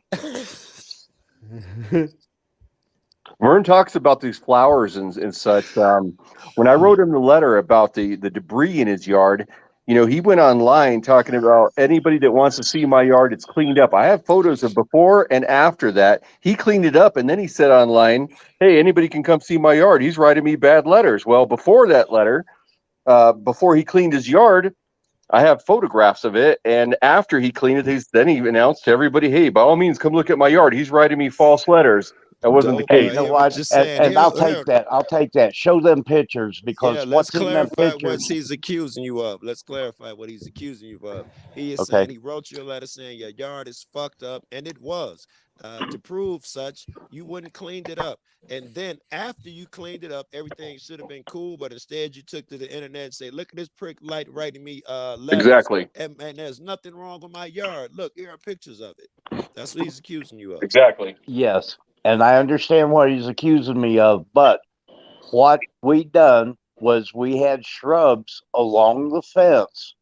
Vern talks about these flowers and such. When I wrote him the letter about the debris in his yard, he went online talking about anybody that wants to see my yard, it's cleaned up. I have photos of before and after that. He cleaned it up, and then he said online, hey, anybody can come see my yard. He's writing me bad letters. Well, before that letter, before he cleaned his yard, I have photographs of it. And after he cleaned it, then he announced to everybody, hey, by all means, come look at my yard. He's writing me false letters. That wasn't the case. You know what? And I'll take that. I'll take that. Show them pictures because let's what's in them clarify pictures? what he's accusing you of. Let's clarify what he's accusing you of. He is saying he wrote you a letter saying your yard is fucked up, and it was. To prove such, you wouldn't cleaned it up. And then after you cleaned it up, everything should have been cool, but instead you took to the internet and say, look at this prick light writing me letters. Exactly. And there's nothing wrong with my yard. Look, here are pictures of it. That's what he's accusing you of. Exactly. Yes. And I understand what he's accusing me of, but what we done was we had shrubs along the fence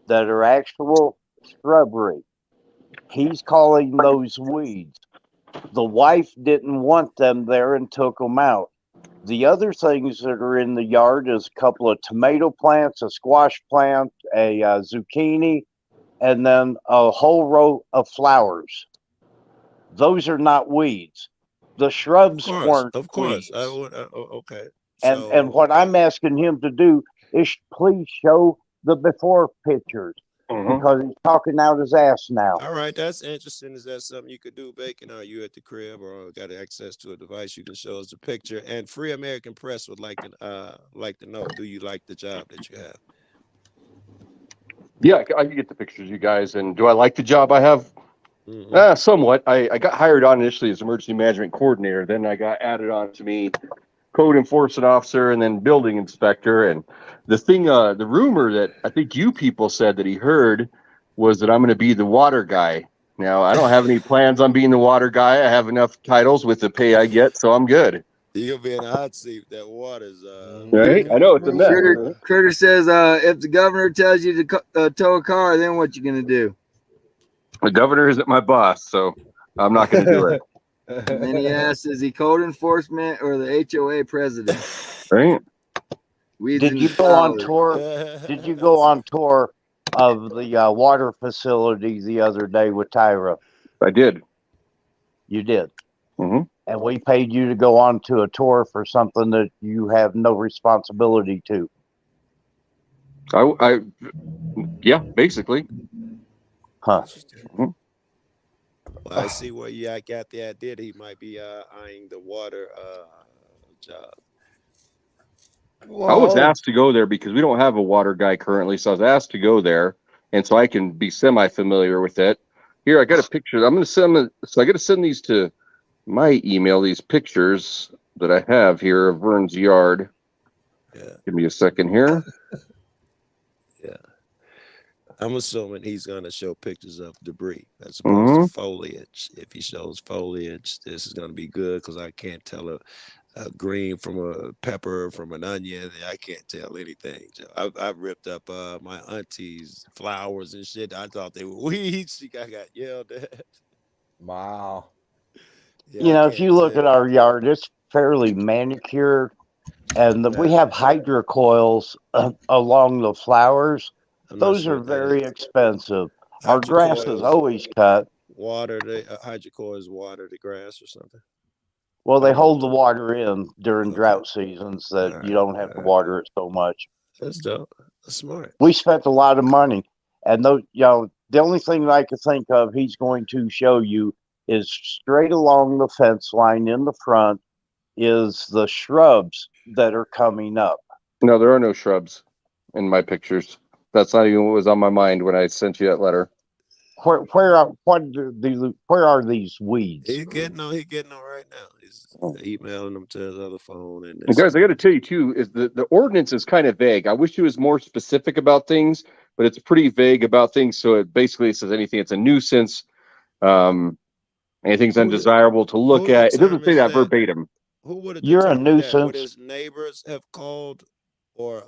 that are actual shrubbery. He's calling those weeds. The wife didn't want them there and took them out. The other things that are in the yard is a couple of tomato plants, a squash plant, a zucchini, and then a whole row of flowers. Those are not weeds. The shrubs weren't weeds. Okay. And what I'm asking him to do is please show the before pictures. because he's talking out his ass now. All right, that's interesting. Is that something you could do, Bacon? Are you at the crib or got access to a device you can show us the picture? And Free American Press would like to know, do you like the job that you have? Yeah, I can get the pictures, you guys. And do I like the job I have? Mm-hmm. Somewhat. I got hired on initially as emergency management coordinator. Then I got added on to me code enforcement officer and then building inspector. And the thing, the rumor that I think you people said that he heard was that I'm going to be the water guy. Now, I don't have any plans on being the water guy. I have enough titles with the pay I get, so I'm good. You're gonna be in a hot seat. That water's Right? I know it's a mess. Critter says, if the governor tells you to tow a car, then what you gonna do? The governor isn't my boss, so I'm not going to do it. And then he asks, is he code enforcement or the HOA president? Right? Did you go on tour? Did you go on tour of the water facility the other day with Tyra? I did. You did. Mm-hmm. And we paid you to go on to a tour for something that you have no responsibility to. Yeah, basically. Huh. Well, I see where you got the idea that he might be eyeing the water job. Well, I was asked to go there because we don't have a water guy currently, so I was asked to go there, and so I can be semi-familiar with it. Here, I got a picture. I'm going to send them. So I got to send these to my email. These pictures that I have here of Vern's yard. Yeah. Give me a second here. Yeah. I'm assuming he's going to show pictures of debris as opposed to foliage. If he shows foliage, this is going to be good because I can't tell a green from a pepper from an onion. I can't tell anything. I've ripped up my auntie's flowers and shit. I thought they were weeds. She got yelled at. Wow. Yeah, if you look at our yard, it's fairly manicured, and we have hydrocoils along the flowers. Those are very expensive. Our grass is always cut. Water, the hydrocoils water the grass or something. Well, they hold the water in during drought seasons that you don't have to water it so much. That's dope. That's smart. We spent a lot of money, and those, the only thing I could think of he's going to show you is straight along the fence line in the front is the shrubs that are coming up. No, there are no shrubs in my pictures. That's not even what was on my mind when I sent you that letter. Where are these weeds? He's getting them right now. He's emailing them to his other phone. And guys, I got to tell you too, is the ordinance is kind of vague. I wish it was more specific about things, but it's pretty vague about things. So it basically says anything. It's a nuisance. Anything's undesirable to look at. It doesn't say that verbatim. Who would have You're a nuisance. Would his neighbors have called, or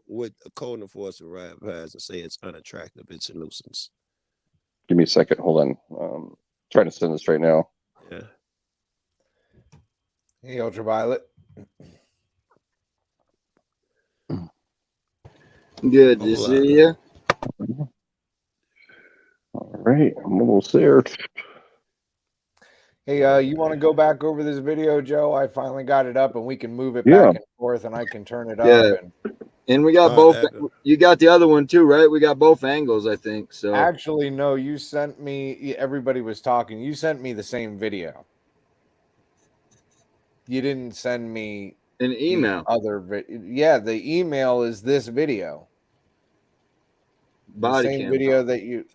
would a code enforcement rise and say it's unattractive? It's a nuisance. Give me a second. Hold on. Trying to send this right now. Yeah. Hey, Ultraviolet. Good to see you. All right, I'm almost there. Hey, you want to go back over this video, Joe? I finally got it up, and we can move it back and forth, and I can turn it up. And we got both. You got the other one too, right? We got both angles, I think. So actually, no. You sent me. Everybody was talking. You sent me the same video. You didn't send me an email. The email is this video. Body the same cam video that you.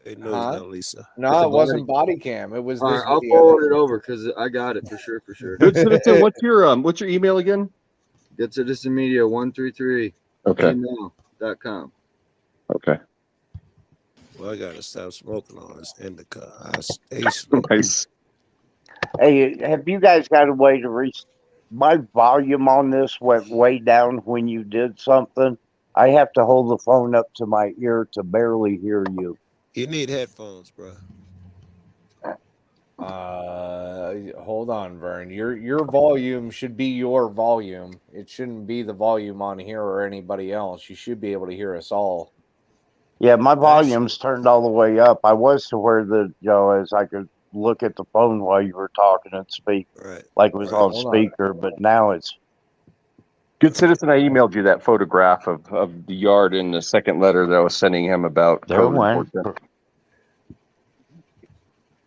Lisa. No, it wasn't body cam. It was this. I'll forward it over because I got it for sure. Good citizen. What's your email again? Good Citizen Media 133. Okay. Gmail.com. Okay. Well, I gotta stop smoking on this indica. I stay smoking. Nice. Hey, have you guys got a way to reach? My volume on this went way down when you did something. I have to hold the phone up to my ear to barely hear you. You need headphones, bro. Hold on, Vern. Your volume should be your volume. It shouldn't be the volume on here or anybody else. You should be able to hear us all. Yeah, my volume's turned all the way up. I was to where as I could look at the phone while you were talking and speak, like it was on speaker, but now it's. Good citizen, I emailed you that photograph of the yard in the second letter that I was sending him about There code one. enforcement.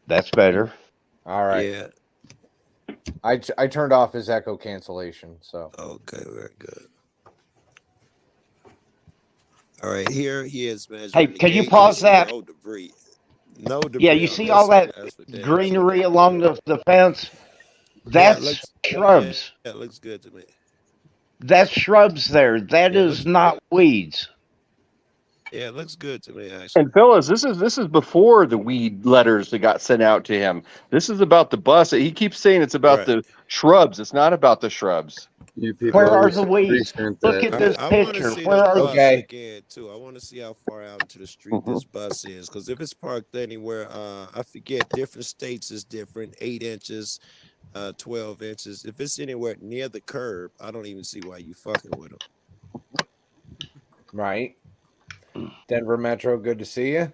That's better. All right. Yeah. I turned off his echo cancellation. So Okay, very good. All right, here he is measuring. Hey, the can you gate. pause that? No debris. No debris. Yeah, you on see this all one. that That's for damn greenery sure. along the fence? Yeah, That's it looks, shrubs. yeah, it looks good to me. That's shrubs there. That Yeah, it is looks, not weeds. yeah, it looks good to me actually. And fellas, this is before the weed letters that got sent out to him. This is about the bus. He keeps saying it's about Right. the shrubs. It's not about the shrubs. You people Where are always the weeds? resent Look that. at this I want to picture. see Where the are bus Okay. again too. I want to see how far out into the street this bus is, because if it's parked anywhere, I forget. Different states is different. 8 inches, 12 inches. If it's anywhere near the curb, I don't even see why you fucking with them. right, Denver Metro, good to see you.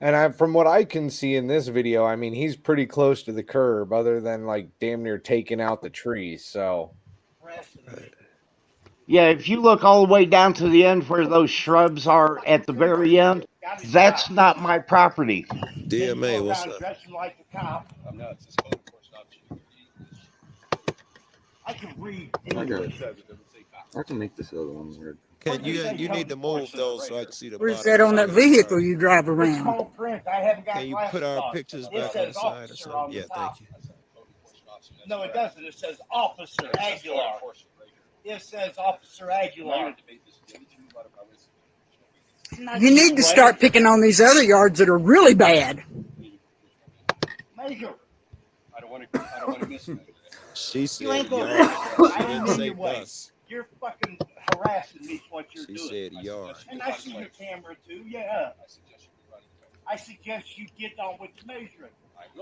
And from what I can see in this video, I mean, he's pretty close to the curb, other than like damn near taking out the trees. So Yeah, if you look all the way down to the end where those shrubs are at the very end, that's not my property. DMA, what's up? Like a cop. I'm nuts. It's code enforcement officer. I can read. I can make this other one weird. Can you need to move those so I can see the Where's bottom that on that of the car. vehicle you drive It's around? small print. I haven't got Can you glasses put our on. pictures It back on says the side or officer something? on the Yeah, top. thank you. No, it doesn't. It says Officer Aguilar. It says Officer Aguilar. You need to start picking on these other yards that are really bad. Major. I don't want to miss it. She said You ain't yard. gonna. She I ain't didn't in say your way. bus. You're fucking harassing me. What you're She doing. said yard. And I see your camera too. Yeah. I suggest you get on with the measuring.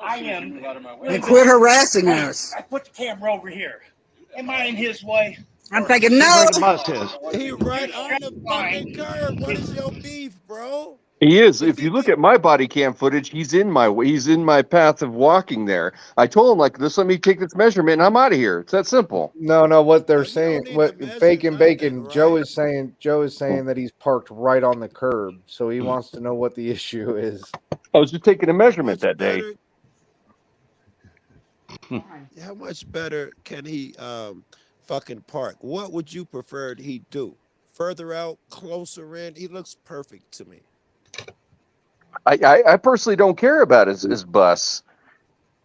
I am. And quit harassing us. I put the camera over here. Am I in his way? I'm thinking, See no. where the bus is. He right on the fucking curb. What is your beef, bro? He is. If If he you look get- at my body cam footage, he's in my path of walking there. I told him like this. Let me take this measurement, and I'm out of here. It's that simple. no, what You they're don't saying, need what to measure bacon, nothing, Joe right? is saying that he's parked right on the curb, so he wants to know what the issue is. I was just taking a measurement Much that day. better- How much better can he fucking park? What would you prefer he do? Further out, closer in? He looks perfect to me. I personally don't care about his bus.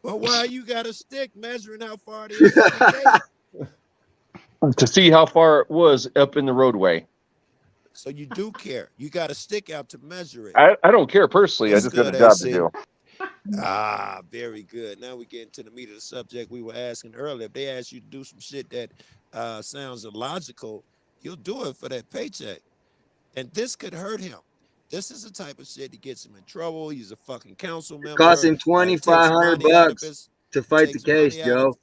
Well, why you got a stick measuring how far it is from the gate? To see how far it was up in the roadway. So you do care. You got a stick out to measure it. I don't care personally. That's I just got a good, job AC. to do. Ah, very good. Now we get into the meat of the subject we were asking earlier. If they ask you to do some shit that sounds illogical, you'll do it for that paycheck. And this could hurt him. This is the type of shit that gets him in trouble. He's a fucking council member. Cost him takes $2,500 money out of bucks to fight the takes case, money out of-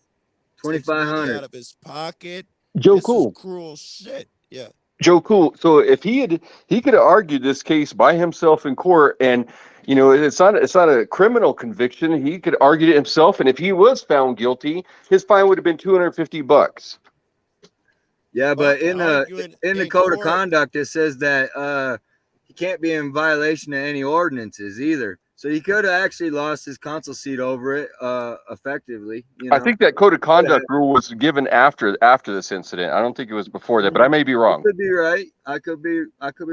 Joe. takes money out $2,500. of his pocket. Joe This Cool. is cruel shit. Yeah. Joe Cool. So if he could have argued this case by himself in court, and it's not a criminal conviction. He could argue it himself, and if he was found guilty, his fine would have been $250. Yeah, but in arguing the in code of court. conduct, it says that he can't be in violation of any ordinances either. So he could have actually lost his council seat over it effectively. I think that code of conduct rule was given after this incident. I don't think it was before that, but I may be wrong. Could be right. I could be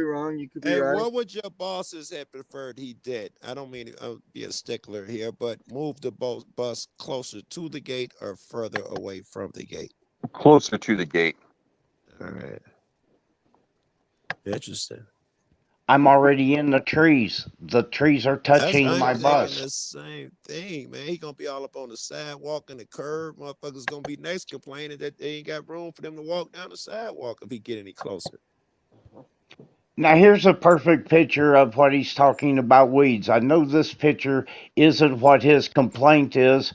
wrong. You could be And right. what would your bosses have preferred he did? I don't mean to be a stickler here, but move the bus closer to the gate or further away from the gate. Closer to the gate. All right. Interesting. I'm already in the trees. The trees are touching I'm my thinking bus. the same thing, man. He gonna be all up on the sidewalk and the curb. Motherfuckers gonna be next complaining that they ain't got room for them to walk down the sidewalk if he get any closer. Now, here's a perfect picture of what he's talking about weeds. I know this picture isn't what his complaint is,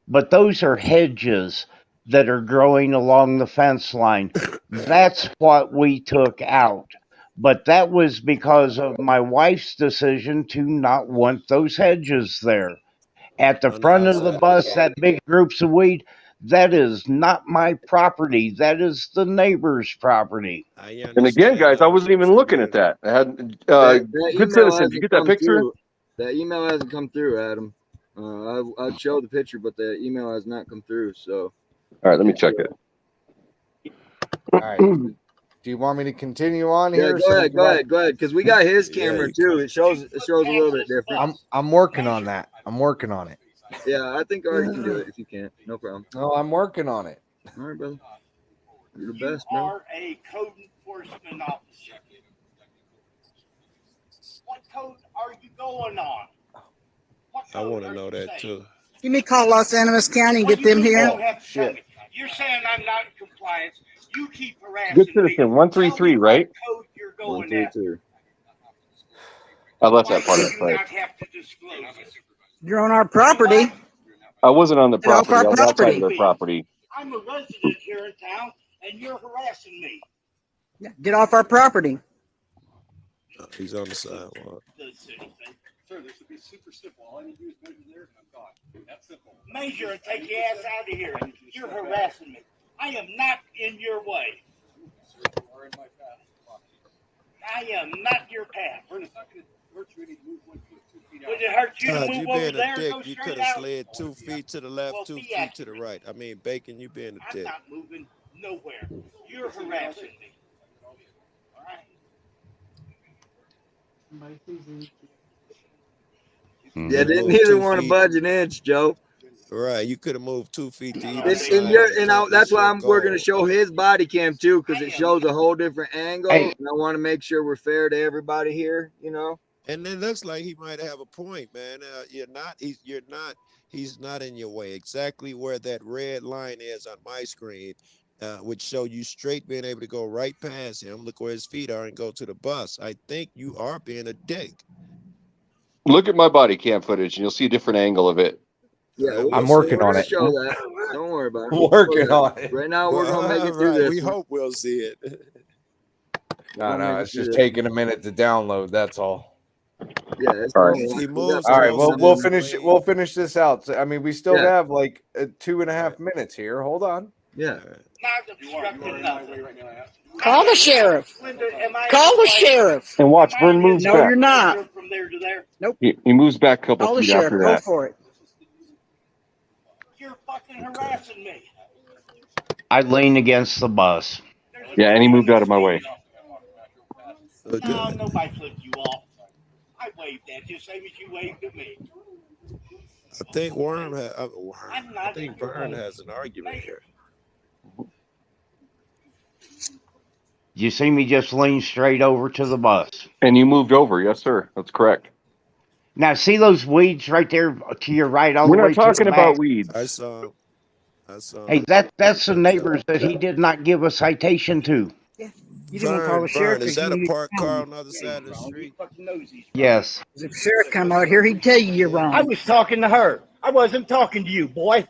but those are hedges that are growing along the fence line. That's what we took out. But that was because of my wife's decision to not want those hedges there. At the On the front of the outside of the bus, gate. that big groups of weed, That is not my property. That is the neighbor's property. I And again, understand, guys, I wasn't but even you looking at really- that. I had That good email citizens. You hasn't get that come picture? through. That email hasn't come through, Adam. I'd show the picture, but the email has not come through. So, All right, let me check it. All right. Do you want me to continue on yeah, here? go ahead, because we got his Yeah, camera you too. It shows a little bit different. I'm working on that. I'm working on it. Yeah, I think Artie can do it if you can't. No problem. No, I'm working on it. All right, brother. You're the You best, bro. are a code enforcement officer. What code are you going on? What I code want to are know you that saying? too. Give me a call Los Animas County and Well, get them you here. don't have to tell shit. me. You're saying I'm not in compliance. You keep harassing Good me. citizen, 133, Tell me right? what code you're going 132. I left Why that part do out. you Right. not have to disclose it? You're on our property. I wasn't on the Get off property. our I was outside property. of their property. I'm a resident here in town, and you're harassing me. Get off our property. He's on the sidewalk. Sir, this would be super simple. All I need to do is measure there, and I'm gone. That's simple. Measure and take your ass out of here. You're harassing me. I am not in your way. I am not your path. Would it hurt you to Todd, move you over being there a and dick, go you straight could have out? slid 2 feet to the left, Well, 2 be feet to the accurate. right. I mean, Bacon, you being a I'm dick. not moving nowhere. You're harassing me. All right. Yeah, didn't either want to budge an inch, Joe. Right, you could have moved 2 feet to either And, side. that's why we're going to show his body cam too, because it shows a whole different angle. Hey. And I want to make sure we're fair to everybody here, you know. And it looks like he might have a point, man. He's not in your way. Exactly where that red line is on my screen, would show you straight being able to go right past him, look where his feet are, and go to the bus. I think you are being a dick. Look at my body cam footage, and you'll see a different angle of it. Yeah, I'm working on gonna it. show that. Don't worry about it. I'm working on it. Right now, we're gonna make it through Right, this. we one. hope we'll see it. No, it's just taking a minute to download. That's all. Yeah, it's All normal. He We moves got All right, closer well, to we'll this finish it. lane. We'll finish this out. I mean, we still Yeah. have like 2.5 minutes here. Hold on. Yeah. Not obstructing nothing. Call the sheriff. Linda, am I Call in the way? sheriff. And watch, Am I Vern in moves your No, back. you're not. From there to there. He moves back a couple Call the feet sheriff. after Go that. for it. You're fucking harassing me. I lean against the bus. Yeah, and he moved out of my way. So No, good. nobody flipped you off. I waved at you, same as you waved at me. I think I'm not I think in your Vern way. has an argument here. You see me just lean straight over to the bus. And you moved over. Yes, sir. That's correct. Now, see those weeds right there to your right, all We're the way not to the talking back? about weeds. I saw him. I saw Hey, him. that's the neighbors that he did not give a citation to. You didn't want to call the sheriff Vern, is because that you a knew parked you're car wrong. on the other side of the street? Yes. If the sheriff come out here, he'd tell you you're Yeah. I wrong. was talking to her. I wasn't talking to you, boy.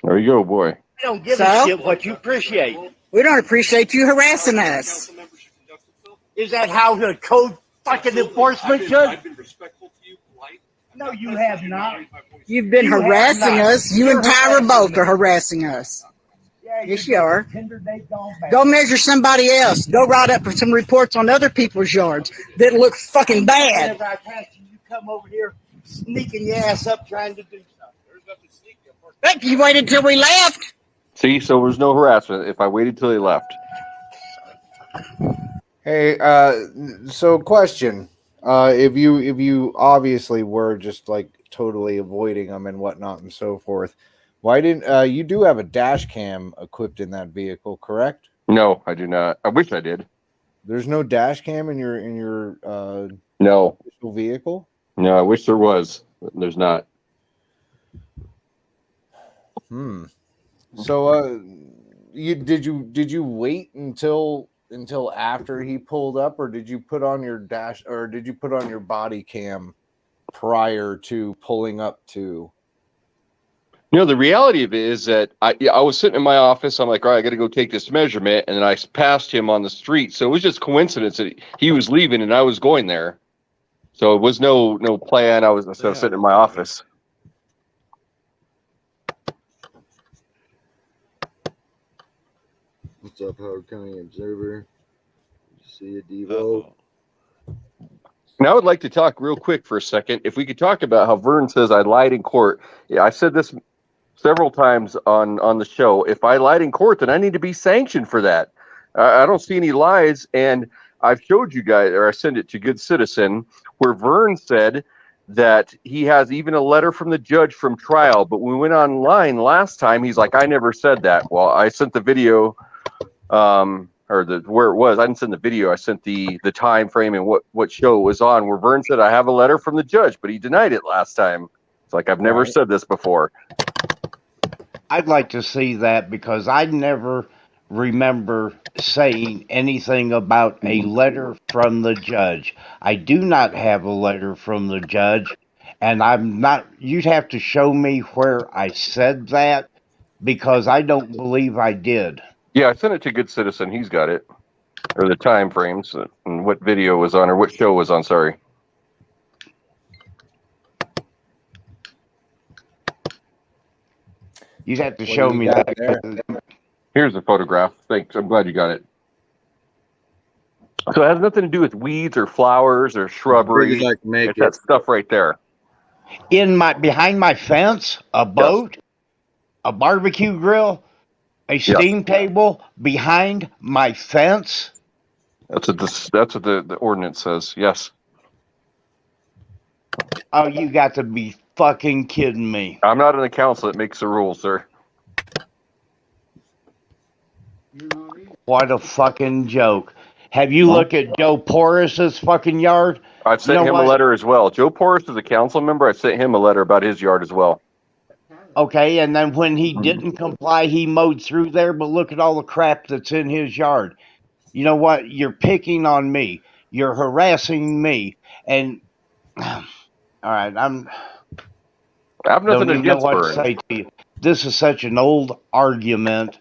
There you go, boy. I don't give So? a shit what you appreciate. We don't appreciate you harassing us. Is that how the code fucking enforcement should? No, you have not. You've been You have harassing not. us. You You're and Tyler harassing both me. are harassing us. Yeah, Yes, you are. Tinder date gone bad. Go measure somebody else. Go write up for some reports on other people's yards that look fucking bad. Whenever I pass you come over here sneaking your ass up trying to do something. Heck, you waited till we left. See, so there's no harassment if I waited till he left. Hey, so question. If you obviously were just like totally avoiding them and whatnot and so forth, why didn't you do have a dash cam equipped in that vehicle, correct? No, I do not. I wish I did. There's no dash cam in your No, vehicle? no, I wish there was. But there's not. So did you wait until after he pulled up, or did you put on your body cam prior to pulling up to? You know, the reality of it is that I was sitting in my office. I'm like, all right, I got to go take this measurement. And then I passed him on the street. So it was just coincidence that he was leaving and I was going there. So it was no plan. I was sitting in my office. What's up, Howard County Observer? See a Devo. Uh-oh. Now I would like to talk real quick for a second. If we could talk about how Vern says I lied in court. Yeah, I said this several times on the show. If I lied in court, then I need to be sanctioned for that. I don't see any lies, and I've showed you guys, or I sent it to Good Citizen, where Vern said that he has even a letter from the judge from trial. But we went online last time. He's like, I never said that. Well, I sent the video. Or where it was. I didn't send the video. I sent the time frame and what show it was on, where Vern said I have a letter from the judge, but he denied it last time. It's like, I've never said this before. I'd like to see that, because I never remember saying anything about a letter from the judge. I do not have a letter from the judge, and I'm not. You'd have to show me where I said that, because I don't believe I did. Yeah, I sent it to Good Citizen. He's got it, or the time frames and what video was on, or what show was on. Sorry. You'd have to show me that. Here's the photograph. Thanks. I'm glad you got it. So it has nothing to do with weeds or flowers or shrubbery. It's that stuff right there. Behind my fence, a boat, a barbecue grill, a steam table behind my fence. That's what the ordinance says. Yes. Oh, you got to be fucking kidding me. I'm not in the council that makes the rules, sir. What a fucking joke. Have you looked at Joe Porris's fucking yard? I've sent him a letter as well. Joe Porris is a council member. I sent him a letter about his yard as well. Okay, and then when he didn't comply, he mowed through there, but look at all the crap that's in his yard. You know what? You're picking on me. You're harassing me. And, all right, I have nothing don't even against know what Vern. to say to you. This is such an old argument.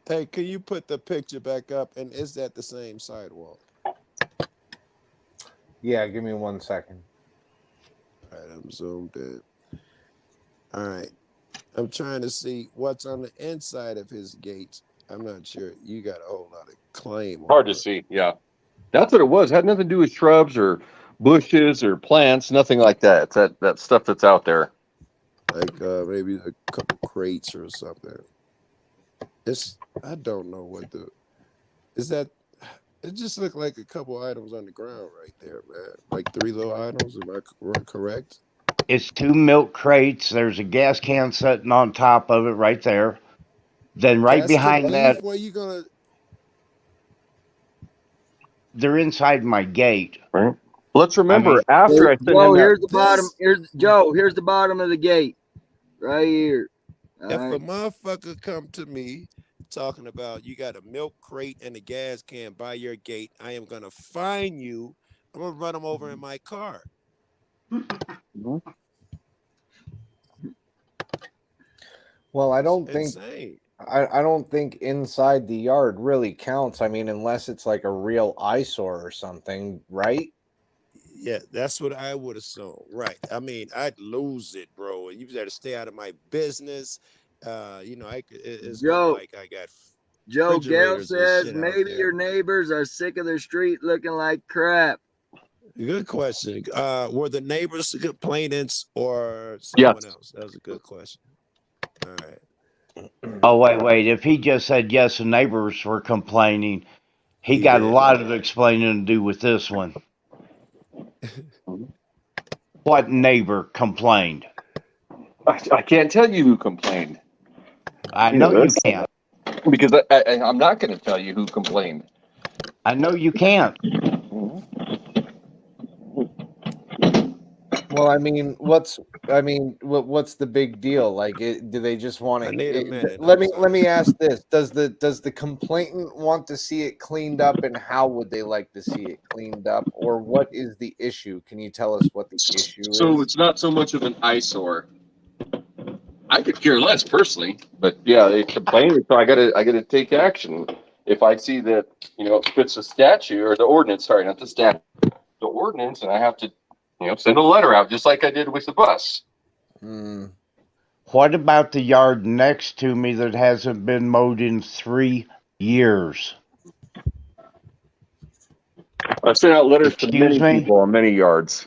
Hey, can you put the picture back up? And is that the same sidewalk? Yeah, give me 1 second. All right, I'm zoomed in. All right. I'm trying to see what's on the inside of his gates. I'm not sure. You got a whole lot of claim. Hard to see. Yeah. That's what it was. It had nothing to do with shrubs or bushes or plants, nothing like that. It's that stuff that's out there. Like maybe a couple crates or something. I don't know what it just looked like a couple items on the ground right there, man. Like 3 little items, am I correct? It's 2 milk crates. There's a gas can sitting on top of it right there. Then right behind that, where you gonna? they're inside my gate. Right. Let's remember, after I sent him here's the bottom. Here's the bottom of the gate, right here. If a motherfucker come to me talking about you got a milk crate and a gas can by your gate, I am gonna fine you. I'm gonna run them over in my car. Well, I don't think inside the yard really counts. I mean, unless it's like a real eyesore or something, right? Yeah, that's what I would assume. Right. I mean, I'd lose it, bro. You got to stay out of my business. It's Joe, not like I got Joe Gale says maybe your neighbors are sick of their street looking like crap. Good question. Were the neighbors complainants or someone else? That was a good question. All right. Oh, wait. If he just said yes, the neighbors were complaining, he got a lot of explaining to do with this one. What neighbor complained? I can't tell you who complained. I know you can't. Because I'm not going to tell you who complained. I know you can't. Well, I mean, what's the big deal? Like, do they just want to? I need a minute. Let me ask this: Does the complainant want to see it cleaned up, and how would they like to see it cleaned up, or what is the issue? Can you tell us what the issue is? So it's not so much of an eyesore. I could care less personally, but yeah, they complain, so I gotta take action. If I see that it fits the statute or the ordinance, sorry, not the statute, the ordinance, and I have to send a letter out just like I did with the bus. What about the yard next to me that hasn't been mowed in 3 years? I've sent out letters to Excuse many me? people on many yards.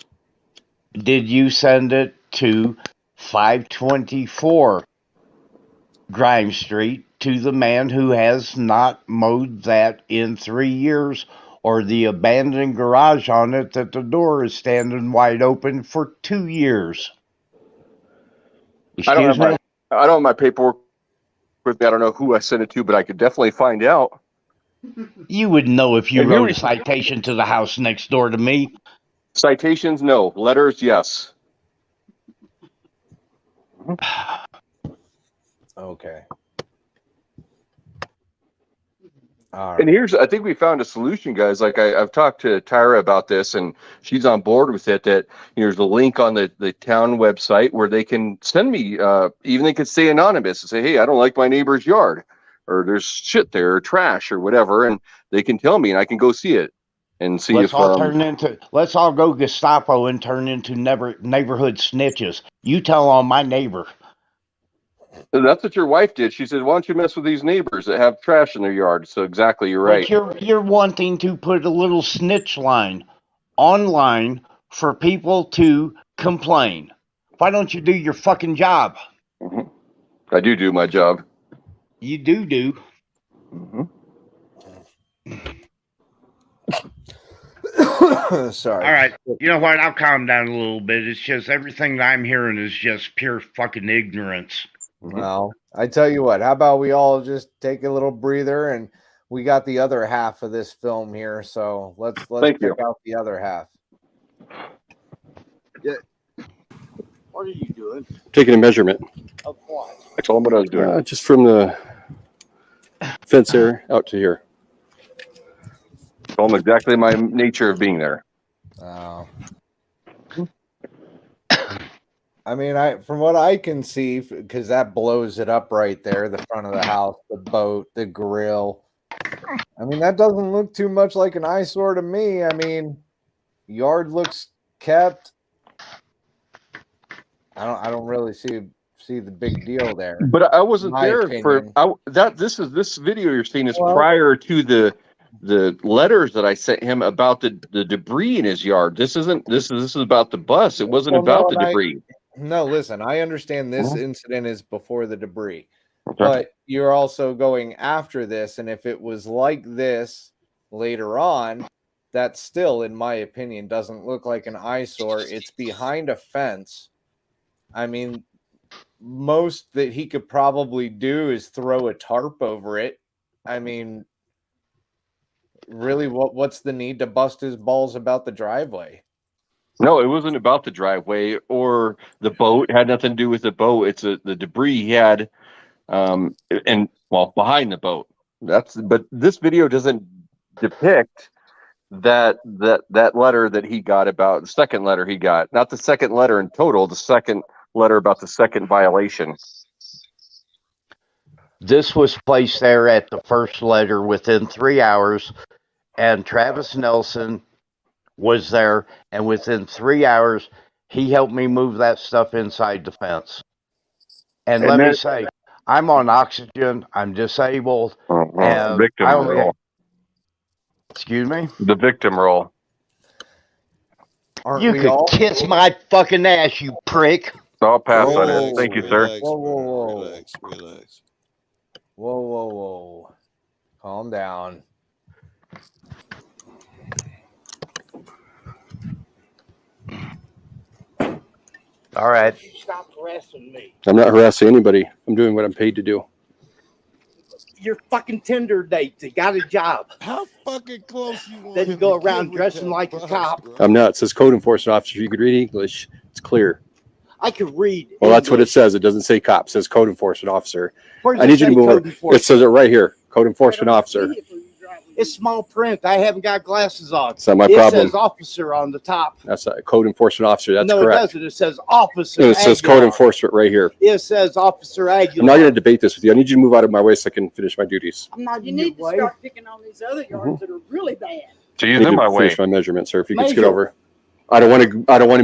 Did you send it to 524 Grimes Street to the man who has not mowed that in 3 years, or the abandoned garage on it that the door is standing wide open for 2 years? I don't have Excuse me? my paperwork with me. I don't know who I sent it to, but I could definitely find out. You would know if you And here wrote we a citation to the house next door to me. citations, no. Letters, yes. Okay. All And right. I think we found a solution, guys. Like I've talked to Tyra about this, and she's on board with it. That there's a link on the town website where they can send me, even they could stay anonymous and say, hey, I don't like my neighbor's yard, or there's shit there, or trash, or whatever, and they can tell me, and I can go see it and see Let's if let's all go Gestapo and turn into neighborhood snitches. You tell on my neighbor. that's what your wife did. She said, why don't you mess with these neighbors that have trash in their yard? So exactly, you're right. But you're wanting to put a little snitch line online for people to complain. Why don't you do your fucking job? Mm-hmm. I do my job. You do. Mm-hmm. Sorry. All right. You know what? I'll calm down a little bit. It's just everything that I'm hearing is just pure fucking ignorance. Well, I tell you what, how about we all just take a little breather, and we got the other half of this film here, so let's Thank you. pick out the other half. What are you doing? Taking a measurement. Of what? I told him what I was doing. Just from the fence there out to here. Told him exactly my nature of being there. I mean, from what I can see, because that blows it up right there, the front of the house, the boat, the grill. I mean, that doesn't look too much like an eyesore to me. I mean, yard looks kept. I don't really see the big deal there. But I wasn't there opinion. this video you're seeing is prior to the letters that I sent him about the debris in his yard. This is about the bus. It wasn't about the debris. No, listen, I understand this incident is before the debris, Okay. but you're also going after this, and if it was like this later on, that still, in my opinion, doesn't look like an eyesore. It's behind a fence. I mean, most that he could probably do is throw a tarp over it. I mean, really, what's the need to bust his balls about the driveway? No, it wasn't about the driveway or the boat. It had nothing to do with the boat. It's the debris he had, behind the boat. But this video doesn't depict that letter that he got about the second letter he got, not the second letter in total, the second letter about the second violation. This was placed there at the first letter within 3 hours, and Travis Nelson was there, and within 3 hours, he helped me move that stuff inside the fence. And let me say, I'm on oxygen, I'm disabled, and victim role. Excuse me? The victim role. Aren't You we could all? kiss my fucking ass, you prick. I'll pass on it. Thank you, sir. Relax, Whoa. relax. Whoa. Calm down. All right. Stop harassing me. I'm not harassing anybody. I'm doing what I'm paid to do. Your fucking Tinder dates. They got a job. How fucking close you want Then you him go to around get with dressing that like a bus, cop. bro? I'm not. It says code enforcement officer. You could read English. It's clear. I could read. Well, that's what it English. says. It doesn't say cop. It says code enforcement officer. Where does I it need you to say move code over. It enforcement? says it right here. Code enforcement officer. It's small print. I haven't got glasses on. It's not my It problem. says officer on the top. That's a code enforcement officer. That's no, correct. it doesn't. It says officer. No, it says Aguilar. code enforcement right here. It says officer Aguilar. I'm not going to debate this with you. I need you to move out of my way so I can finish my duties. I'm not You in need to your way. start picking on these other yards that are really bad. So I you're need in to my way. finish my measurement, sir. If you could just get Measure. over. I don't want to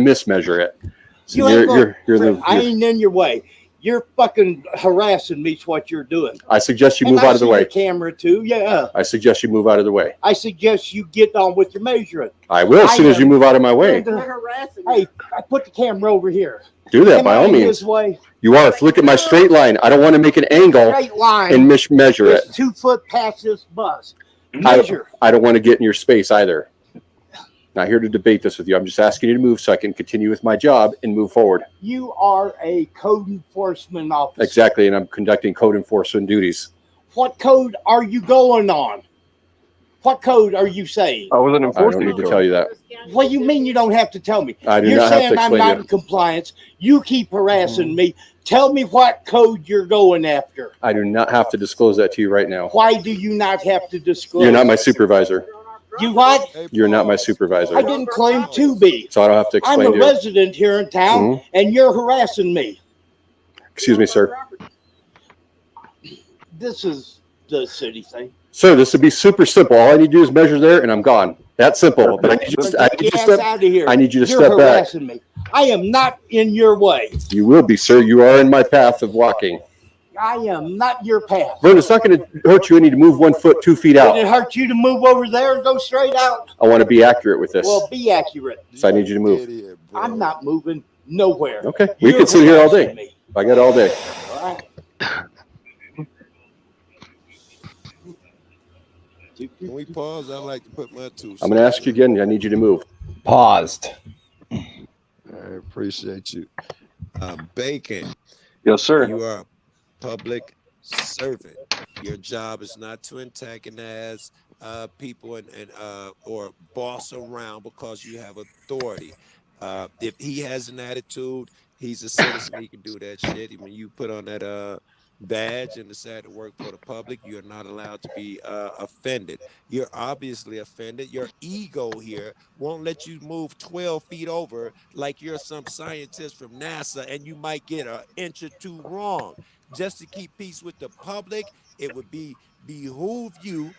mismeasure it. So You ain't you're I the ain't in your way. You're fucking harassing me. Is what you're doing. I suggest you And move I out of the see way. The camera too. Yeah. I suggest you move out of the way. I suggest you get on with your measuring. I will as soon as you move out of my way. You're harassing Hey, I put the camera over here. Do that Am by I all in means. his way? You are. Look at my straight line. I don't want to make an angle Straight line. and measure it. It's 2 foot past this bus. Measure. I don't want to get in your space either. Not here to debate this with you. I'm just asking you to move so I can continue with my job and move forward. You are a code enforcement officer. Exactly, and I'm conducting code enforcement duties. What code are you going on? What code are you saying? I wasn't I enforcing don't need to tell you that. What do you mean you don't have to tell me? I do You're not have saying to I'm explain not to in compliance. You keep harassing me. Tell me what code you're going after. I do not have to disclose that to you right now. Why do you not have to disclose? You're not my supervisor. You what? You're not my supervisor. I didn't claim to be. So I don't have to I'm explain a to you. resident here in town, and you're harassing me. Excuse me, sir. This is the city thing. Sir, this would be super simple. All I need to do is measure there and I'm gone. That's simple. But I need you to Get your ass out of here. I need you to You're step back. harassing me. I am not in your way. You will be, sir. You are in my path of walking. I am not your path. Vern, it's not going to hurt you any to move 1 foot, 2 feet Did it out. hurt you to move over there and go straight out? I want to be accurate with this. Well, be accurate. So I need you to move. I'm not moving nowhere. Okay. We You're can sit here all harassing day. me. I got it all day. All right. Can we pause? I'd like to put my 2 I'm going to ask you again. I need you to move. Paused. I appreciate you. Bacon, Yes, sir. you are a public servant. Your job is not to antagonize people and or boss around because you have authority. If he has an attitude, he's a citizen. He can do that shit. When you put on that badge and decide to work for the public, you're not allowed to be offended. You're obviously offended. Your ego here won't let you move 12 feet over like you're some scientist from NASA and you might get an inch or two wrong. Just to keep peace with the public, it would behoove you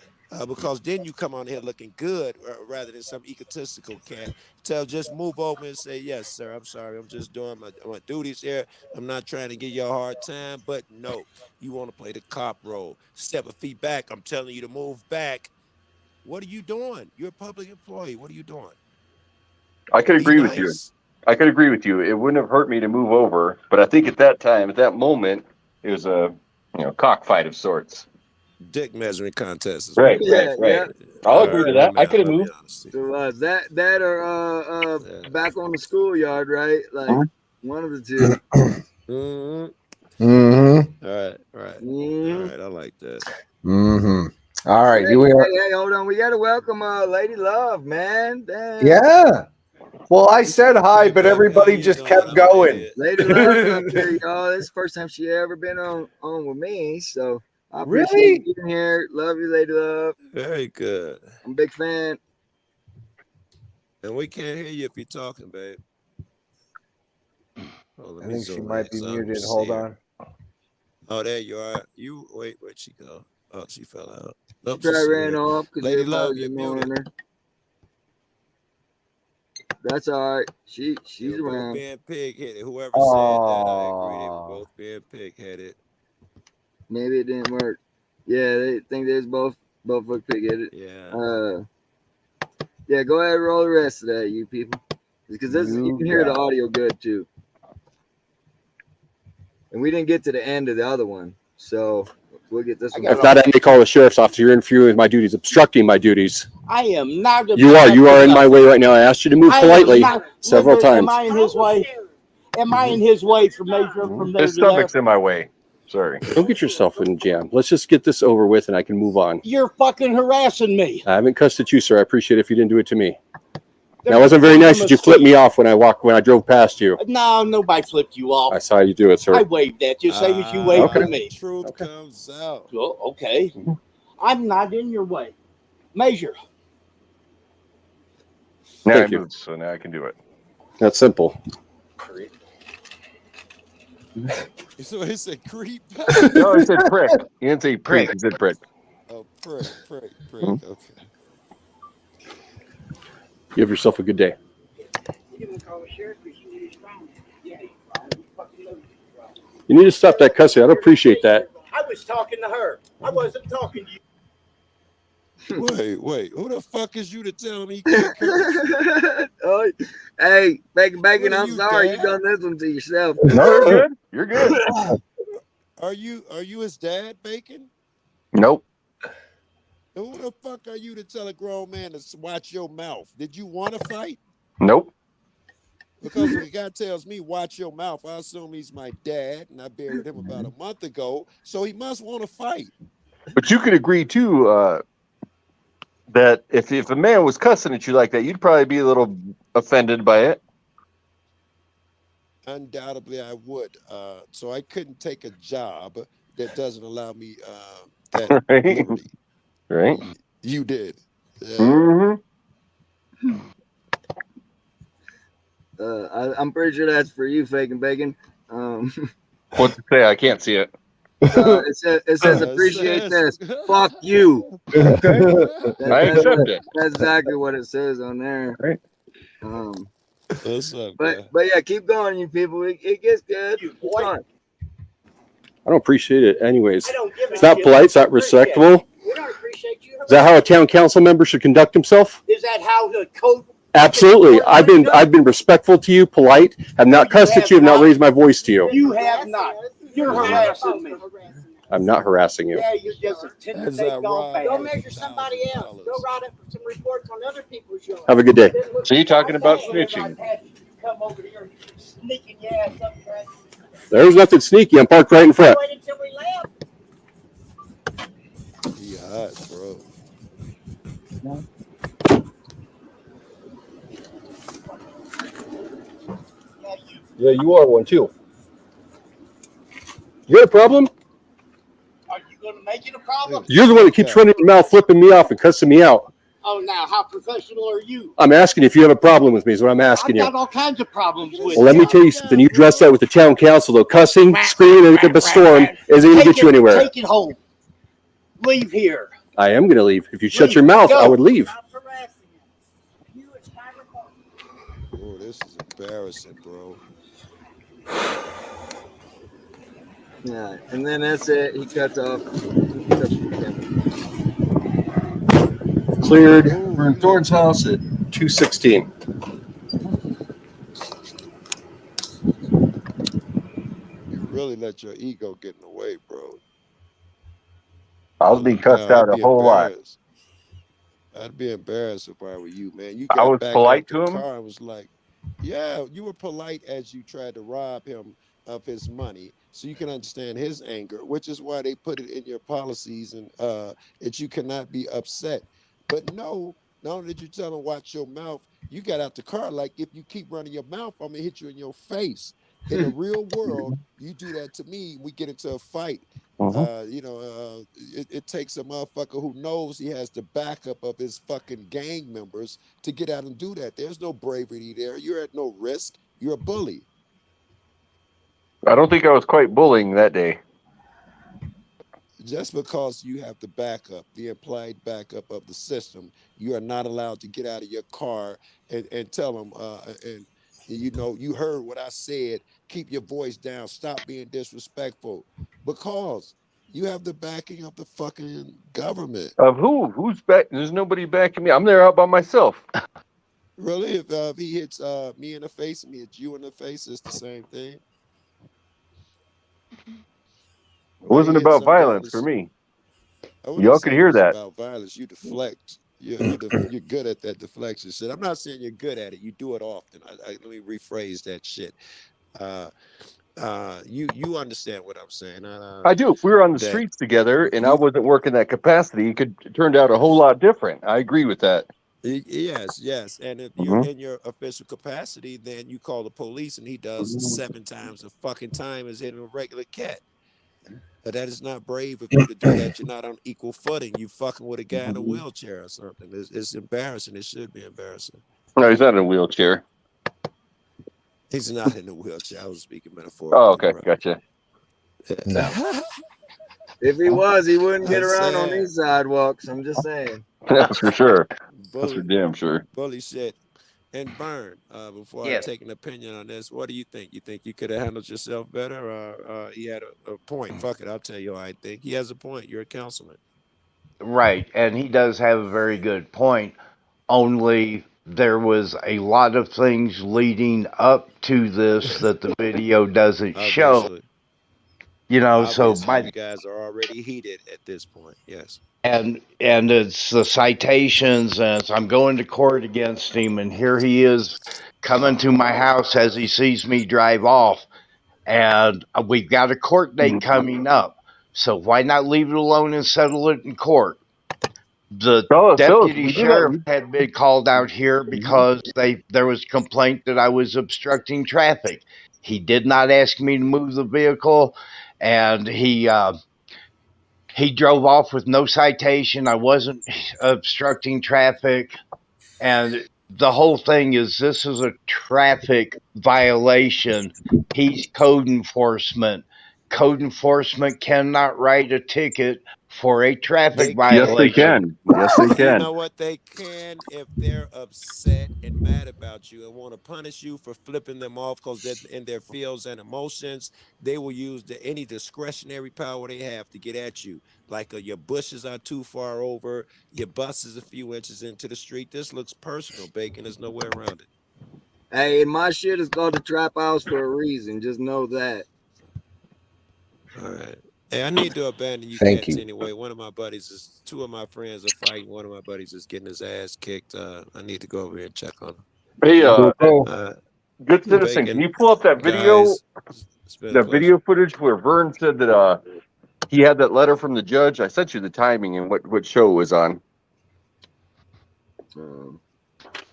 because then you come on here looking good rather than some egotistical cat. Just move over and say, yes, sir, I'm sorry. I'm just doing my duties here. I'm not trying to give you a hard time, but no, you want to play the cop role. Step a feet back. I'm telling you to move back. What are you doing? You're a public employee. What are you doing? I could agree with you. nice. I could agree with you. It wouldn't have hurt me to move over, but I think at that time, at that moment, it was a cockfight of sorts. Dick measuring contest. Is Right, what Yeah, right. I'll agree to that. I could have moved. So that or back on the schoolyard, right? Like one of the two. Mm-hmm. Mm-hmm. All right. All right. I like that. Mm-hmm. All right. Hey, hold on. We gotta welcome Lady Love, man. Damn. Yeah. Well, I said hi, but everybody just kept going. Lady Love up here, y'all. This is the first time she ever been on with me, so I appreciate Really? you being here. Love you, Lady Love. Very good. I'm a big fan. And we can't hear you if you're talking, babe. Oh, I think she might be muted. Hold on. Oh, there you are. Where'd she go? Oh, she fell out. Nope, She she's ran here. off because Lady everybody Love, was you're ignoring muted. her. That's all right. She's You're both around. being pig-headed. Whoever said that, I agree. They were both being pig-headed. Maybe it didn't work. Yeah, they think they was both look pig-headed. Yeah. Yeah, go ahead and roll the rest of that, you people. Because you can hear the audio good too. And we didn't get to the end of the other one. So we'll get this one. If not, I may call the sheriff's office. You're interfering with my duties, obstructing my duties. I am not. You are in my way right now. I asked you to move politely several times. Am I in his way? Am I in his way from measuring from there His to there? stomach's in my way. Sorry. Don't get yourself in a jam. Let's just get this over with and I can move on. You're fucking harassing me. I haven't cussed at you, sir. I appreciate it if you didn't do it to me. That wasn't very nice that you flipped me off when I drove past you. No, nobody flipped you off. I saw you do it, sir. I waved at you, same as you waved at me. Truth comes out. Well, okay. I'm not in your way. Measure. Now Thank I you. moved, so now I can do it. That's simple. So he said creep. No, he said prick. He didn't say prick. He said prick. Oh, prick. Mm-hmm. Okay. You have yourself a good day. You didn't call the sheriff because you need his phone. Yeah, he fucking knows he's wrong. You need to stop that cussing. I don't appreciate that. I was talking to her. I wasn't talking to you. Wait, who the fuck is you to tell me he can't curse? Oh, hey, Bacon, What are I'm you, sorry you Dad? done this one to yourself. No, you're good. You're good. Are you his dad, Bacon? Nope. Who the fuck are you to tell a grown man to watch your mouth? Did you want to fight? Nope. Because when a guy tells me watch your mouth, I assume he's my dad, and I buried him about a month ago, so he must want to fight. But you could agree too that if a man was cussing at you like that, you'd probably be a little offended by it. Undoubtedly, I would. So I couldn't take a job that doesn't allow me that Right. liberty. Right. You did. Yeah. Mm-hmm. I'm pretty sure that's for you, Fake and Bacon. What's it say? I can't see it. It says appreciate this. Fuck you. Okay. I accept it. That's exactly what it says on there. Right. What's up, but yeah, keep going, you people. It gets good. It's fun. I don't appreciate it anyways. I don't give a It's not shit. polite. It's not respectable. We don't appreciate you. Is that how a town council member should conduct himself? Is that how the code? Absolutely. I've been respectful to you, polite. Have not cussed at you. Have not raised my voice to you. You have not. You're harassing me. I'm not harassing you. Yeah, you're just a As I ride Go measure somebody else. Go write up some reports on other people's yards. Have a good day. So you talking about snitching? Come over here, sneaking your ass up there. There's nothing sneaky. I'm parked right in front. Wait until we left. He hot, bro. Yeah, you are one too. You got a problem? Are you going to make it a problem? You're the one that keeps running your mouth, flipping me off, and cussing me out. Oh, now, how professional are you? I'm asking if you have a problem with me. Is what I'm asking I've you. got all kinds of problems with Well, let me tell you something. You address that with the town council, though. Cussing, screaming at the storm isn't going to get you anywhere. Take it home. Leave here. I am going to leave. If you shut your mouth, I would leave. Oh, this is embarrassing, bro. Yeah, and then that's it. He cuts off. Cleared Vern Thorne's house at 2:16. You really let your ego get in the way, bro. I was being cussed out a whole lot. I'd be embarrassed if I were you, man. You I got was back polite out the to him. car and was like, yeah, you were polite as you tried to rob him of his money, so you can understand his anger, which is why they put it in your policies and that you cannot be upset. But no, not only did you tell him watch your mouth, you got out the car like, if you keep running your mouth, I'm gonna hit you in your face. In the real world, you do that to me, we get into a fight. It takes a motherfucker who knows he has the backup of his fucking gang members to get out and do that. There's no bravery there. You're at no risk. You're a bully. I don't think I was quite bullying that day. Just because you have the backup, the implied backup of the system, you are not allowed to get out of your car and tell them, you heard what I said, keep your voice down, stop being disrespectful, because you have the backing of the fucking government. Of who? Who's back? There's nobody backing me. I'm there out by myself. Really? If he hits me in the face and he hits you in the face, it's the same thing. It wasn't about violence for me. Y'all could hear that. About violence, you deflect. You're good at that deflection shit. I'm not saying you're good at it. You do it often. Let me rephrase that shit. You understand what I'm saying? I do. If we were on the streets together and I wasn't working that capacity, it could turn out a whole lot different. I agree with that. Yes. And if you're in your official capacity, then you call the police and he does 7 times the fucking time as hitting a regular cat. But that is not brave of you to do that. You're not on equal footing. You fucking with a guy in a wheelchair or something. It's embarrassing. It should be embarrassing. No, he's not in a wheelchair. He's not in a wheelchair. I was speaking metaphorically. Oh, okay. Gotcha. No. If he was, he wouldn't get around on these sidewalks. I'm just saying. That's for sure. That's for damn sure. Bully shit. And Vern, before I Yes. take an opinion on this, what do you think? You think you could have handled yourself better, or he had a point? Fuck it, I'll tell you. I think he has a point. You're a councilman. Right, and he does have a very good point. Only there was a lot of things leading up to this that the video doesn't show. Obviously, So obviously, by you guys are already heated at this point. Yes. and it's the citations, and I'm going to court against him, and here he is coming to my house as he sees me drive off, and we've got a court date coming up. So why not leave it alone and settle it in court? The Fellas, deputy we do not. sheriff had been called out here because there was complaint that I was obstructing traffic. He did not ask me to move the vehicle, and he drove off with no citation. I wasn't obstructing traffic, and the whole thing is this is a traffic violation. He's code enforcement. Code enforcement cannot write a ticket for a traffic They Yes, they can. violation. can. Yes, they You can. know what? They can if they're upset and mad about you and want to punish you for flipping them off because they're in their feels and emotions. They will use any discretionary power they have to get at you. Like your bushes are too far over, your bus is a few inches into the street. This looks personal, Bacon. There's no way around it. Hey, my shit is called the trap house for a reason. Just know that. All right. Hey, I need to abandon you Thank cats you. anyway. Two of my friends are fighting. One of my buddies is getting his ass kicked. I need to go over here and check on him. Hey, Cool. good citizen, can Bacon, you pull up that video, guys, it's been a that pleasure. video footage where Vern said that he had that letter from the judge? I sent you the timing and what show it was on.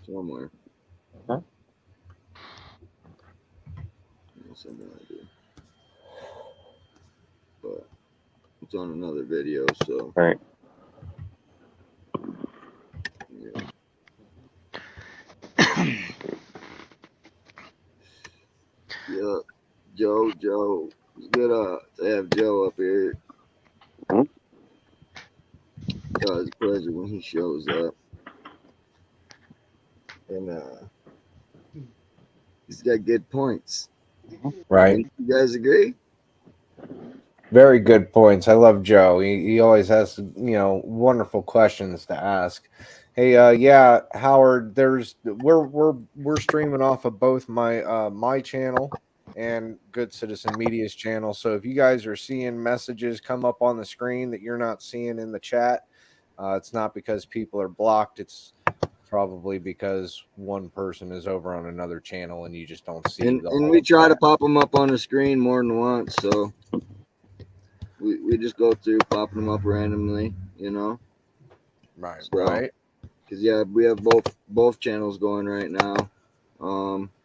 Somewhere. Huh? But it's on another video, so. All right. Yeah, Joe. It's good to have Joe up here. It's always a pleasure when he shows up. And he's got good points. Right. You guys agree? Very good points. I love Joe. He always has, wonderful questions to ask. Hey, yeah, Howard, we're streaming off of both my channel and Good Citizen Media's channel. So if you guys are seeing messages come up on the screen that you're not seeing in the chat, it's not because people are blocked. It's probably because one person is over on another channel and you just don't see. And we try to pop them up on the screen more than once, so we just go through popping them up randomly, Right, so, right. Because yeah, we have both channels going right now.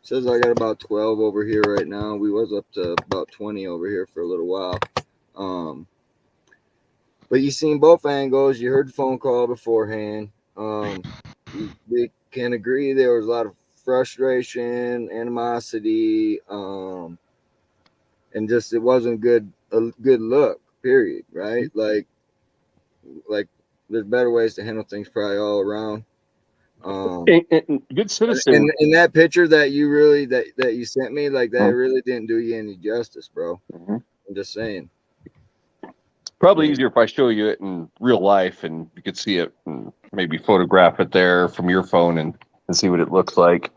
Says I got about 12 over here right now. We was up to about 20 over here for a little while. But you seen both angles. You heard the phone call beforehand. We can agree there was a lot of frustration, animosity, and just it wasn't a good look. Period. Right? Like there's better ways to handle things probably all around. And good citizen. And that picture that you sent me, like that really didn't do you any justice, bro. I'm just saying. Probably easier if I show you it in real life and you could see it and maybe photograph it there from your phone and see what it looks like.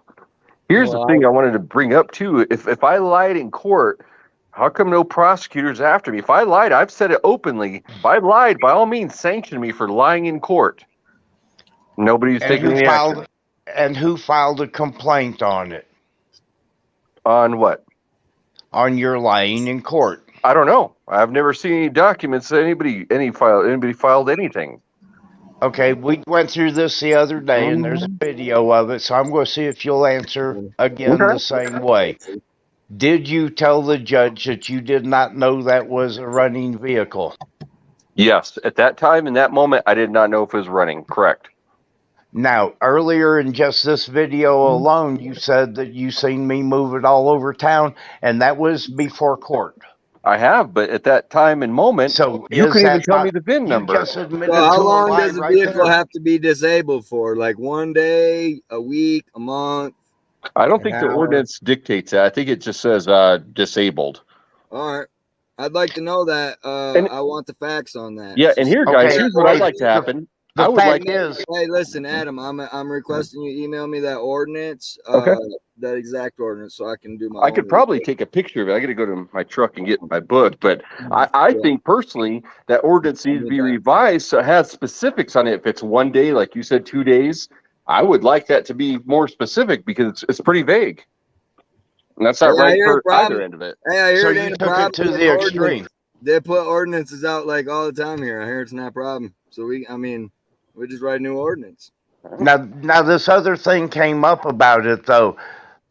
Here's the thing I wanted to bring up too. If I lied in court, how come no prosecutors after me? If I lied, I've said it openly. If I lied, by all means, sanction me for lying in court. Nobody's taking any action. And who filed a complaint on it? On what? On your lying in court. I don't know. I've never seen any documents that anybody filed anything. Okay, we went through this the other day, and there's a video of it, so I'm going to see if you'll answer again the same way. Did you tell the judge that you did not know that was a running vehicle? Yes. At that time, in that moment, I did not know if it was running. Correct. Now, earlier in just this video alone, you said that you seen me move it all over town, and that was before court. I have, but at that time and moment, So you is couldn't even that tell me not? the VIN You number. just So admitted how to a long lie does a right vehicle there. have to be disabled for? Like 1 day, a week, a month? I don't An think the hour? ordinance dictates that. I think it just says disabled. All right. I'd like to know that. And I want the facts on that. yeah, So and here, guys, Okay. here's what I'd Hey, like to happen. the I would like. fact is, Hey, listen, Adam. I'm requesting you email me that ordinance. Okay. That exact ordinance, so I can do my I own could probably research. take a picture of it. I got to go to my truck and get my book, but I Yeah. think personally that ordinance I needs to need be that. revised so it has specifics on it. If it's 1 day, like you said, 2 days, I would like that to be more specific because it's pretty vague, and that's not Yeah, I right hear a for either problem. end of it. Hey, I so hear it you ain't a took it problem. to the extreme. They put ordinances out like all the time here. I hear it's not a problem. So we just write a new ordinance. Now this other thing came up about it though.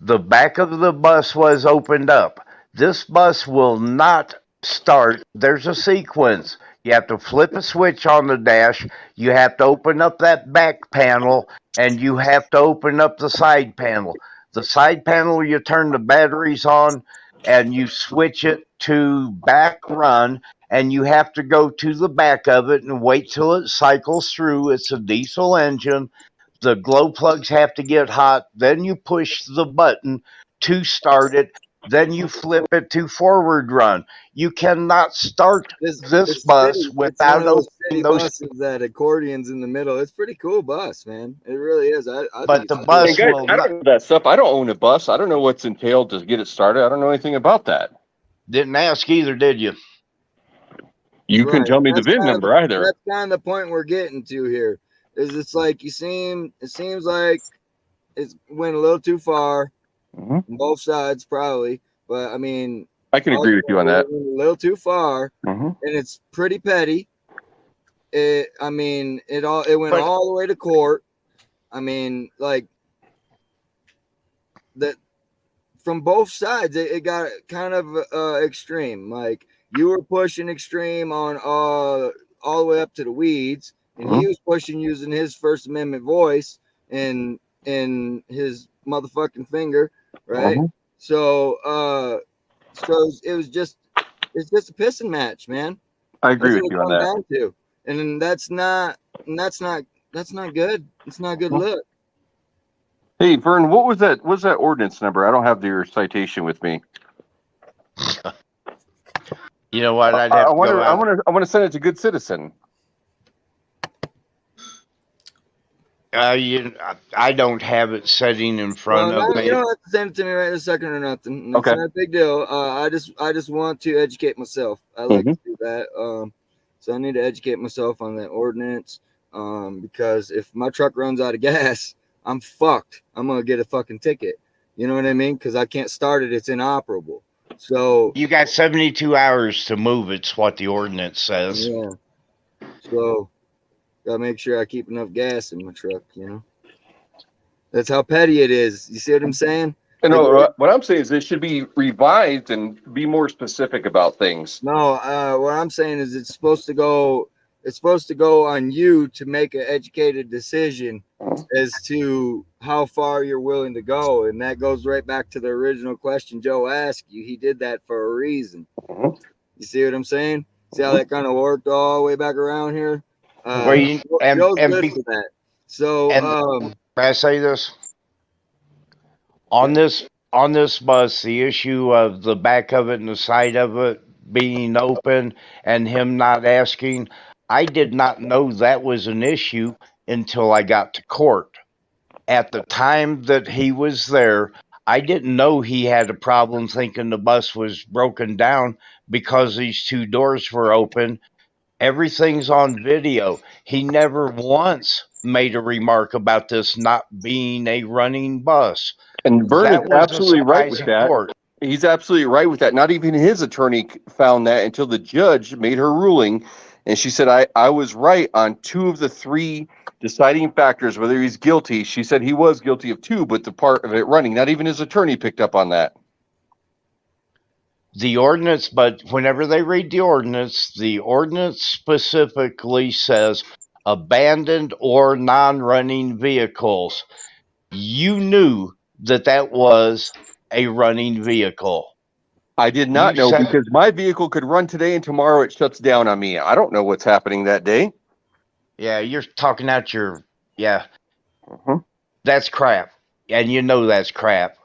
The back of the bus was opened up. This bus will not start. There's a sequence. You have to flip a switch on the dash. You have to open up that back panel, and you have to open up the side panel. The side panel, you turn the batteries on, and you switch it to back run, and you have to go to the back of it and wait till it cycles through. It's a diesel engine. The glow plugs have to get hot. Then you push the button to start it. Then you flip it to forward run. You cannot start this bus It's one without of those opening city those. buses that accordions in the middle. It's a pretty cool bus, man. It really is. I think But it's the cool. And bus guys, will I not. don't know that stuff. I don't own a bus. I don't know what's entailed to get it started. I don't know anything about that. Didn't ask either, did you? You couldn't Right. tell me the VIN number either. That's kind of the point we're getting to here. Is it's like it seems like it went a little too far Mhm. on both sides, probably. But I mean, I can agree with you on that. it went a little too far, Mhm. and it's pretty petty. It went But all the way to court. I mean, like that from both sides. It got kind of extreme. Like you were pushing extreme on all the way up to the weeds, and he Mhm. was pushing using his First Amendment voice and in his motherfucking finger, right? Mhm. So it's just a pissing match, man. I agree That's with what it you on comes that. down to. And that's not good. It's not a good look. Hey, Vern, what was that? What's that ordinance number? I don't have your citation with me. you know what? I'd I have to want go to. I out. want to. I want to send it to Good Citizen. I don't have it sitting in front Well, of no, you me. don't have to send it to me right this second or nothing. It's Okay. not a big deal. I just want to educate myself. I like Mhm. to do that. So I need to educate myself on that ordinance. Because if my truck runs out of gas, I'm fucked. I'm gonna get a fucking ticket. You know what I mean? Because I can't start it. It's inoperable. So You got 72 hours to move. It's what the ordinance says. yeah. So gotta make sure I keep enough gas in my truck. That's how petty it is. You see what I'm saying? And no, what I'm saying is it should be revised and be more specific about things. No, what I'm saying is it's supposed to go on you to make an educated decision as to how far you're willing to go. And that goes right back to the original question Joe asked you. He did that for a reason. Mhm. You see what I'm saying? See how that kind of worked all the way back around here? Where you Joe's and good for that. So may I say this? On this bus, the issue of the back of it and the side of it being open and him not asking, I did not know that was an issue until I got to court. At the time that he was there, I didn't know he had a problem thinking the bus was broken down because these two doors were open. Everything's on video. He never once made a remark about this not being a running bus. And Vern is That was a absolutely right with surprise in that. court. He's absolutely right with that. Not even his attorney found that until the judge made her ruling. And she said, I was right on 2 of the 3 deciding factors, whether he's guilty. She said he was guilty of 2, but the part of it running, not even his attorney picked up on that. The ordinance, but whenever they read the ordinance specifically says abandoned or non running vehicles. You knew that was a running vehicle. I did not You know said, because my vehicle could run today and tomorrow it shuts down on me. I don't know what's happening that day. yeah, you're talking out your, yeah, Mhm. that's crap. And you know that's crap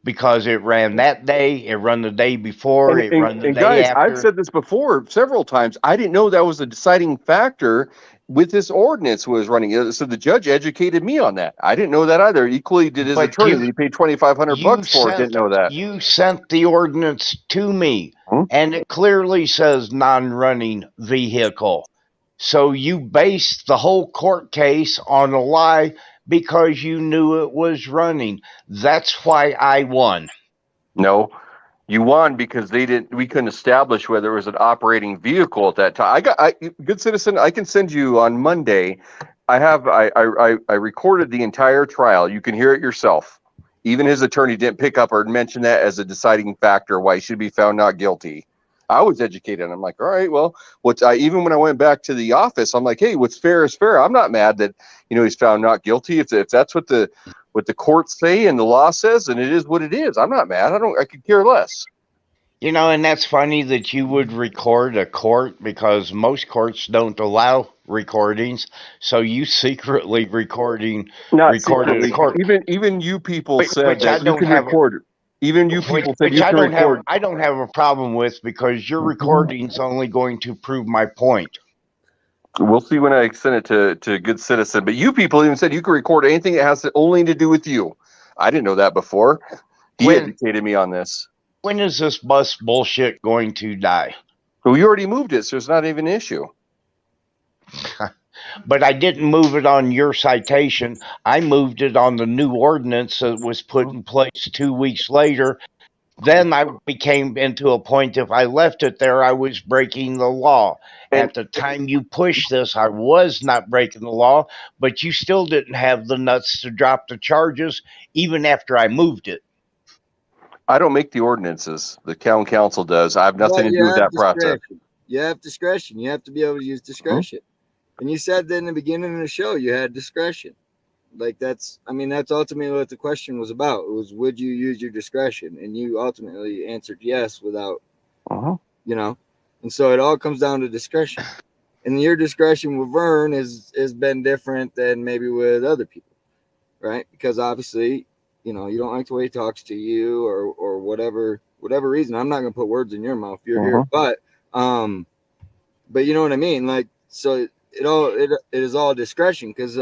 because it ran that day, it run the day before, it run the And day guys, I've after. said this before several times. I didn't know that was a deciding factor with this ordinance was running. So the judge educated me on that. I didn't know that either. Equally did his But attorney that he paid $2,500 for it. Didn't know that. you sent the ordinance to me, Hmm? and it clearly says non-running vehicle. So you based the whole court case on a lie because you knew it was running. That's why I won. No, you won because they didn't. We couldn't establish whether it was an operating vehicle at that time. Good citizen. I can send you on Monday. I recorded the entire trial. You can hear it yourself. Even his attorney didn't pick up or mention that as a deciding factor why he should be found not guilty. I was educated. I'm like, all right, well, even when I went back to the office, I'm like, hey, what's fair is fair. I'm not mad that he's found not guilty. If that's what the courts say and the law says, and it is what it is. I'm not mad. I could care less. And that's funny that you would record a court because most courts don't allow recordings. So you secretly Not recorded a secretly. court, Even you people said which I that you don't can have. record. Even you people said Which you can record. I don't have a problem with because your recording's only going to prove my point. We'll see when I send it to Good Citizen. But you people even said you can record anything that has only to do with you. I didn't know that before. He When educated me on this. when is this bus bullshit going to die? But we already moved it, so it's not even an issue. But I didn't move it on your citation. I moved it on the new ordinance that was put in place 2 weeks later. Then I became into a point if I left it there, I was breaking the law. And At the time you pushed this, I was not breaking the law, but you still didn't have the nuts to drop the charges even after I moved it. I don't make the ordinances. The town council does. I have nothing But to you do with have that process. discretion. You have discretion. You have to be able to use discretion. And you said that in the beginning of the show, you had discretion. Like that's ultimately what the question was about. It was, would you use your discretion? And you ultimately answered yes without, and so it all comes down to discretion. And your discretion with Vern has been different than maybe with other people, right? Because obviously, you don't like the way he talks to you or whatever reason. I'm not going to put words in your mouth. You're here, but you know what I mean? Like, so it is all discretion because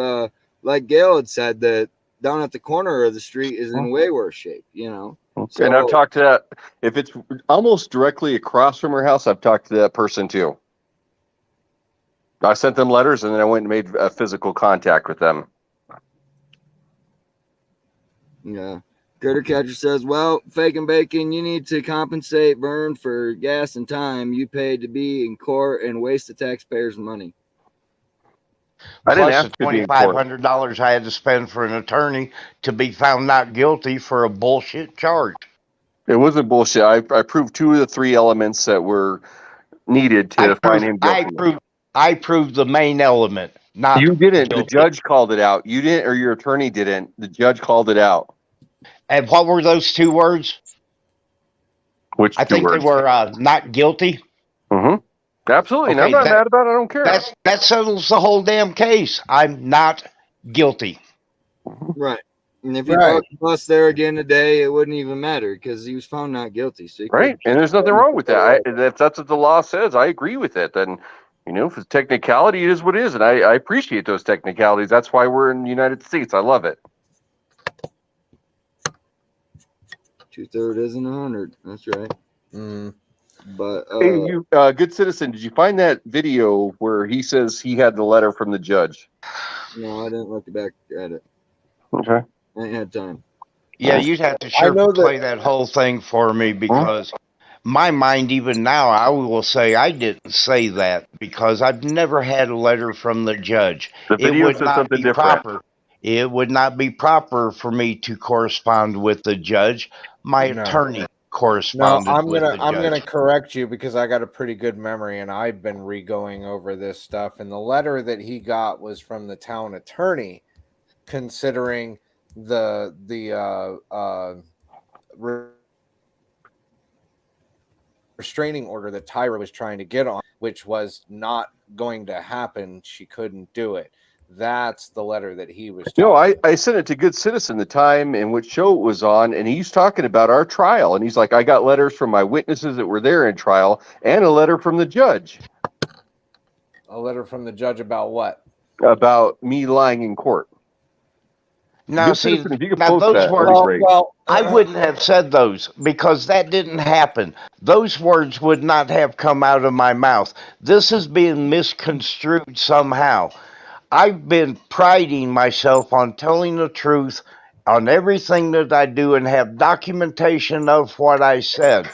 like Gail had said, that down at the corner of the street is in way worse shape, So, And I've talked to that. If it's almost directly across from her house, I've talked to that person too. I sent them letters and then I went and made a physical contact with them. yeah. Critter Catcher says, well, Fake and Bacon, you need to compensate Vern for gas and time you paid to be in court and waste the taxpayers' money. I didn't Plus the ask to be in court. $2,500 I had to spend for an attorney to be found not guilty for a bullshit charge. It wasn't bullshit. I proved 2 of the 3 elements that were needed to find him guilty. I proved the main element, not You didn't. guilty. The judge called it out. You didn't, or your attorney didn't. The judge called it out. And what were those 2 words? Which I 2 think words? they were not guilty. Absolutely. And Okay, I'm not mad about it. I don't care. That settles the whole damn case. I'm not guilty. Right. And if he broke the bus there again today, it wouldn't even matter because he was found not guilty. So Right. And there's nothing wrong with that. That's what the law says. I agree with it. Then, if it's technicality, it is what it is. And I appreciate those technicalities. That's why we're in the United States. I love it. 2/3 isn't 100. That's right. But hey, you good citizen, did you find that video where he says he had the letter from the judge? No, I didn't look back at it. Okay. I ain't had time. Yeah, you'd have to play that whole thing for me because my mind, even now, I will say I didn't say that because I've never had a letter from the judge. The video would says not something be different. proper. It would not be proper for me to correspond with the judge. My attorney corresponded with the judge. I'm gonna correct you because I got a pretty good memory and I've been re-going over this stuff. And the letter that he got was from the town attorney, considering the restraining order that Tyra was trying to get on, which was not going to happen. She couldn't do it. That's the letter that he was talking. No, I sent it to Good Citizen the time and which show it was on, and he's talking about our trial. And he's like, I got letters from my witnesses that were there in trial and a letter from the judge. A letter from the judge about what? About me lying in court. Now, Good see, Citizen, if you could now post those that, that'd words, be great. I wouldn't have said those because that didn't happen. Those words would not have come out of my mouth. This is being misconstrued somehow. I've been priding myself on telling the truth on everything that I do and have documentation of what I said.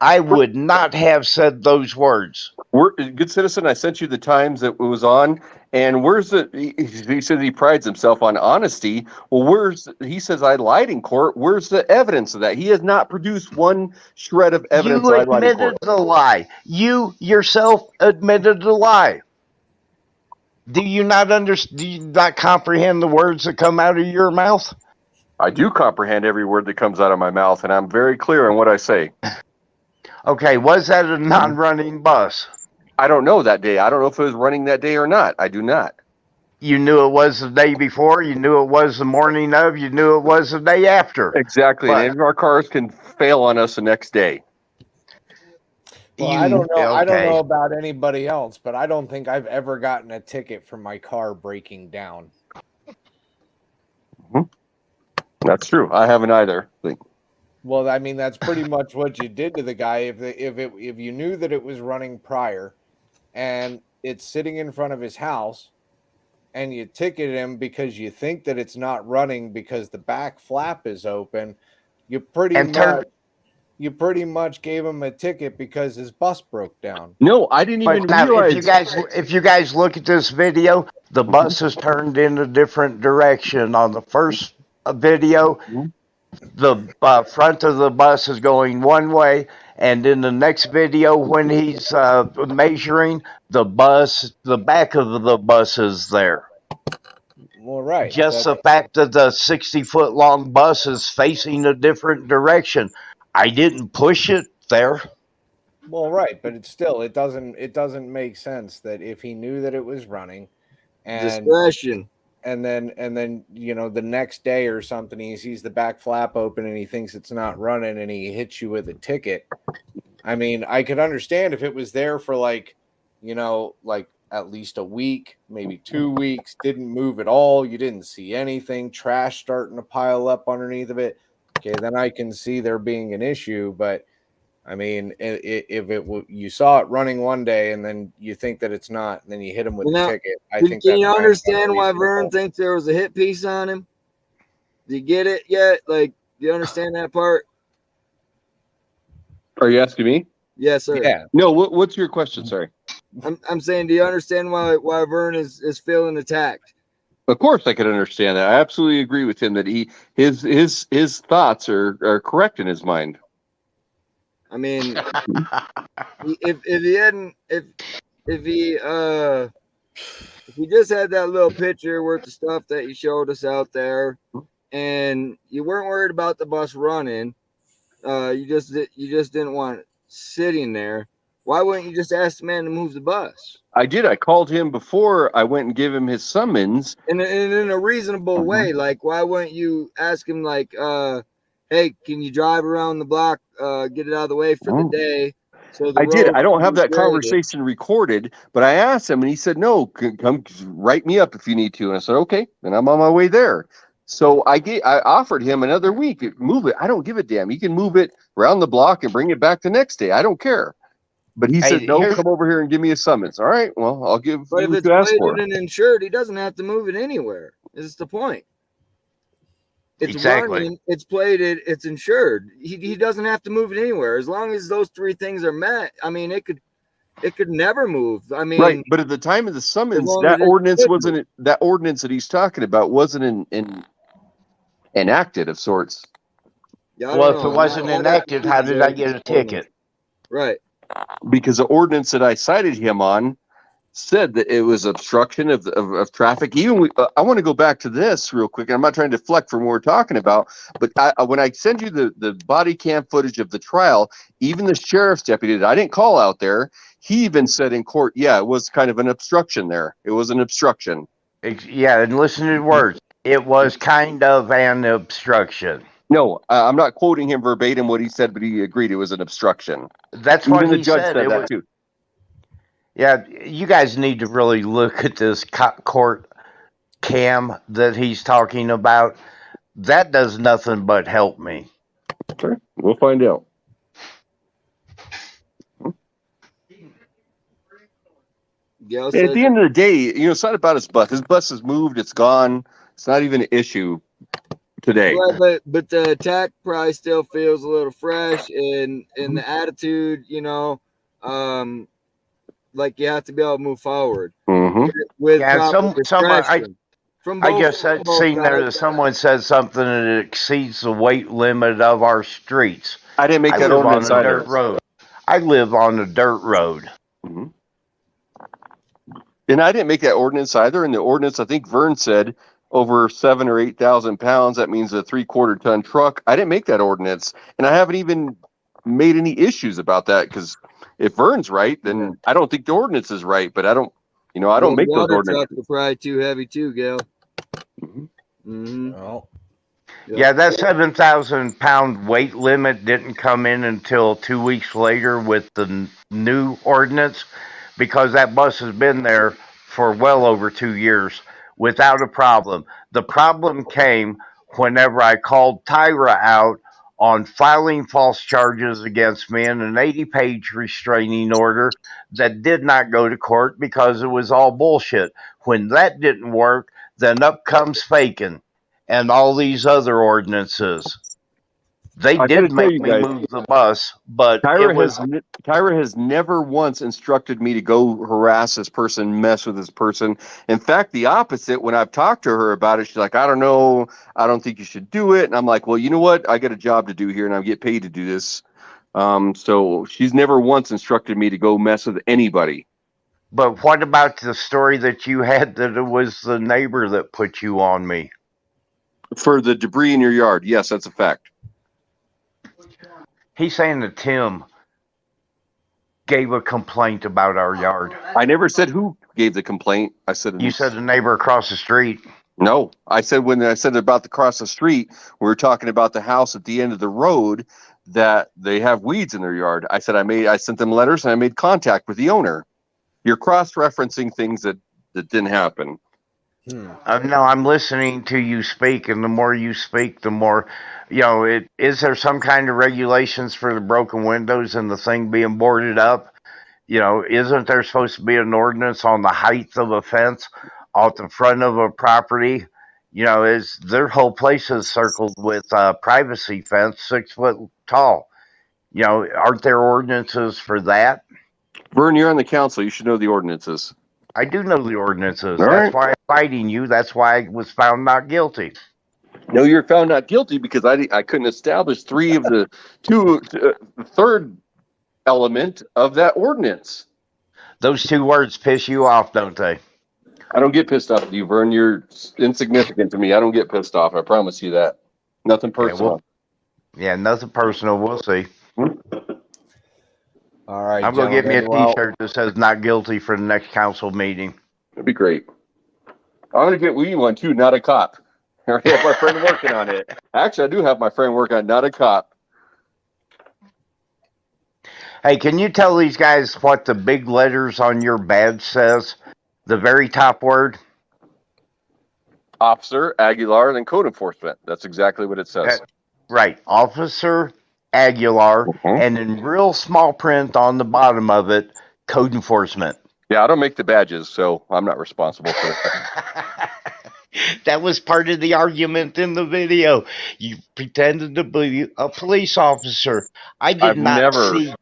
I would not have said those words. Good Citizen, I sent you the times that it was on, and where's the? He says he prides himself on honesty. Well, he says I lied in court. Where's the evidence of that? He has not produced one shred of evidence You that I lied in court. admitted the lie. You yourself admitted the lie. Do you not understand? Do you not comprehend the words that come out of your mouth? I do comprehend every word that comes out of my mouth, and I'm very clear on what I say. Okay, was that a non-running bus? I don't know that day. I don't know if it was running that day or not. I do not. You knew it was the day before. You knew it was the morning of. You knew it was the day after. Exactly. And any of our cars can fail on us the next day. Well, I don't know. I don't know about anybody else, but I don't think I've ever gotten a ticket for my car breaking down. Mm-hmm. That's true. I haven't either. Well, I mean, that's pretty much what you did to the guy. If you knew that it was running prior, and it's sitting in front of his house, and you ticketed him because you think that it's not running because the back flap is open, you pretty much gave him a ticket because his bus broke down. No, I didn't even realize. If you guys look at this video, the bus is turned in a different direction. On the first video, the front of the bus is going one way, and in the next video, when he's measuring the back of the bus is there. Well, right. Just the fact that the 60-foot long bus is facing a different direction. I didn't push it there. Well, right, but it doesn't make sense that if he knew that it was running, and discretion, and then the next day or something he sees the back flap open and he thinks it's not running and he hits you with a ticket. I mean, I could understand if it was there for like at least a week, maybe 2 weeks, didn't move at all, you didn't see anything, trash starting to pile up underneath of it. Okay, then I can see there being an issue, but I mean, if you saw it running one day and then you think that it's not, and then you hit him with the ticket, can you understand why Vern thinks there was a hit piece on him? Do you get it yet? Like, do you understand that part? Are you asking me? Yes, sir. Yeah. No, what's your question? Sorry. I'm saying, do you understand why Vern is feeling attacked? Of course, I could understand that. I absolutely agree with him that his thoughts are correct in his mind. I mean, if he just had that little picture worth of stuff that he showed us out there, and you weren't worried about the bus running, you just didn't want it sitting there. Why wouldn't you just ask the man to move the bus? I did. I called him before I went and gave him his summons. In a reasonable way. Like, why wouldn't you ask him, like, hey, can you drive around the block, get it out of the way for the day? So I did. I don't have that conversation recorded, but I asked him and he said, no, come write me up if you need to. And I said, okay, then I'm on my way there. So I offered him another week. Move it. I don't give a damn. He can move it around the block and bring it back the next day. I don't care. But he said, no, come over here and give me a summons. All right, well, I'll give But you if what it's you asked for. plated and insured, he doesn't have to move it anywhere. Is the point. It's running, it's plated, it's insured. He doesn't have to move it anywhere. As long as those three things are met, I mean, it could never move. I mean, right, but at the time of the summons, that ordinance wasn't that ordinance that he's talking about wasn't enacted of sorts. Yeah, well, if it wasn't enacted, how did I get a ticket? Right. Because the ordinance that I cited him on said that it was obstruction of traffic. Even I want to go back to this real quick. And I'm not trying to deflect from what we're talking about, but when I send you the body cam footage of the trial, even the sheriff's deputy that I didn't call out there, he even said in court, yeah, it was kind of an obstruction there. It was an obstruction. Yeah, and listen to the words. It was kind of an obstruction. No, I'm not quoting him verbatim what he said, but he agreed it was an obstruction. That's even what the he judge said. said that too. Yeah, you guys need to really look at this court cam that he's talking about. That does nothing but help me. Okay, we'll find out. At the end of the day, it's not about his bus. His bus has moved. It's gone. It's not even an issue today. But the attack probably still feels a little fresh, and the attitude, like you have to be able to move forward with proper discretion. I just seen there that someone said something that exceeds the weight limit of our streets. I didn't make that ordinance on a either. Dirt road. I live on a dirt road. Mm-hmm. And I didn't make that ordinance either. And the ordinance, I think Vern said, over 7,000 or 8,000 pounds. That means a 3/4 ton truck. I didn't make that ordinance, and I haven't even made any issues about that, because if Vern's right, then I don't think the ordinance is right. But I don't make those ordinances. Are probably too heavy too, Gail. Yeah, that 7,000 pound weight limit didn't come in until 2 weeks later with the new ordinance, because that bus has been there for well over 2 years without a problem. The problem came whenever I called Tyra out on filing false charges against me in an 80-page restraining order that did not go to court because it was all bullshit. When that didn't work, then up comes Fakin and all these other ordinances. They did make me move the bus, but Tyra has never once instructed me to go harass this person, mess with this person. In fact, the opposite. When I've talked to her about it, she's like, I don't know, I don't think you should do it. And I'm like, well, you know what? I got a job to do here, and I get paid to do this. So she's never once instructed me to go mess with anybody. But what about the story that you had that it was the neighbor that put you on me? For the debris in your yard. Yes, that's a fact. He's saying that Tim gave a complaint about our yard. I never said who gave the complaint. I said you said the neighbor across the street. No, I said when I said about the cross the street, we were talking about the house at the end of the road that they have weeds in their yard. I said I sent them letters and I made contact with the owner. You're cross-referencing things that didn't happen. No, I'm listening to you speak, and the more you speak, the more, is there some kind of regulations for the broken windows and the thing being boarded up? Isn't there supposed to be an ordinance on the height of a fence out the front of a property? Is their whole place is circled with privacy fence 6 foot tall? Aren't there ordinances for that? Vern, you're on the council. You should know the ordinances. I do know the ordinances. All That's right. why I'm fighting you. That's why I was found not guilty. No, you're found not guilty because I couldn't establish three of the third element of that ordinance. Those 2 words piss you off, don't they? I don't get pissed off at you, Vern. You're insignificant to me. I don't get pissed off. I promise you that. Nothing personal. Yeah, nothing personal. We'll see. All right. I'm going to get me a T-shirt that says "Not Guilty" for the next council meeting. That'd be great. I'm going to get we one too. Not a cop. I already have my friend working on it. Actually, I do have my friend working on not a cop. Hey, can you tell these guys what the big letters on your badge says? The very top word? Officer Aguilar, and then code enforcement. That's exactly what it says. Right. Officer Aguilar, and in real small print on the bottom of it, code enforcement. Yeah, I don't make the badges, so I'm not responsible for that. That was part of the argument in the video. You pretended to be a police officer. I've never see.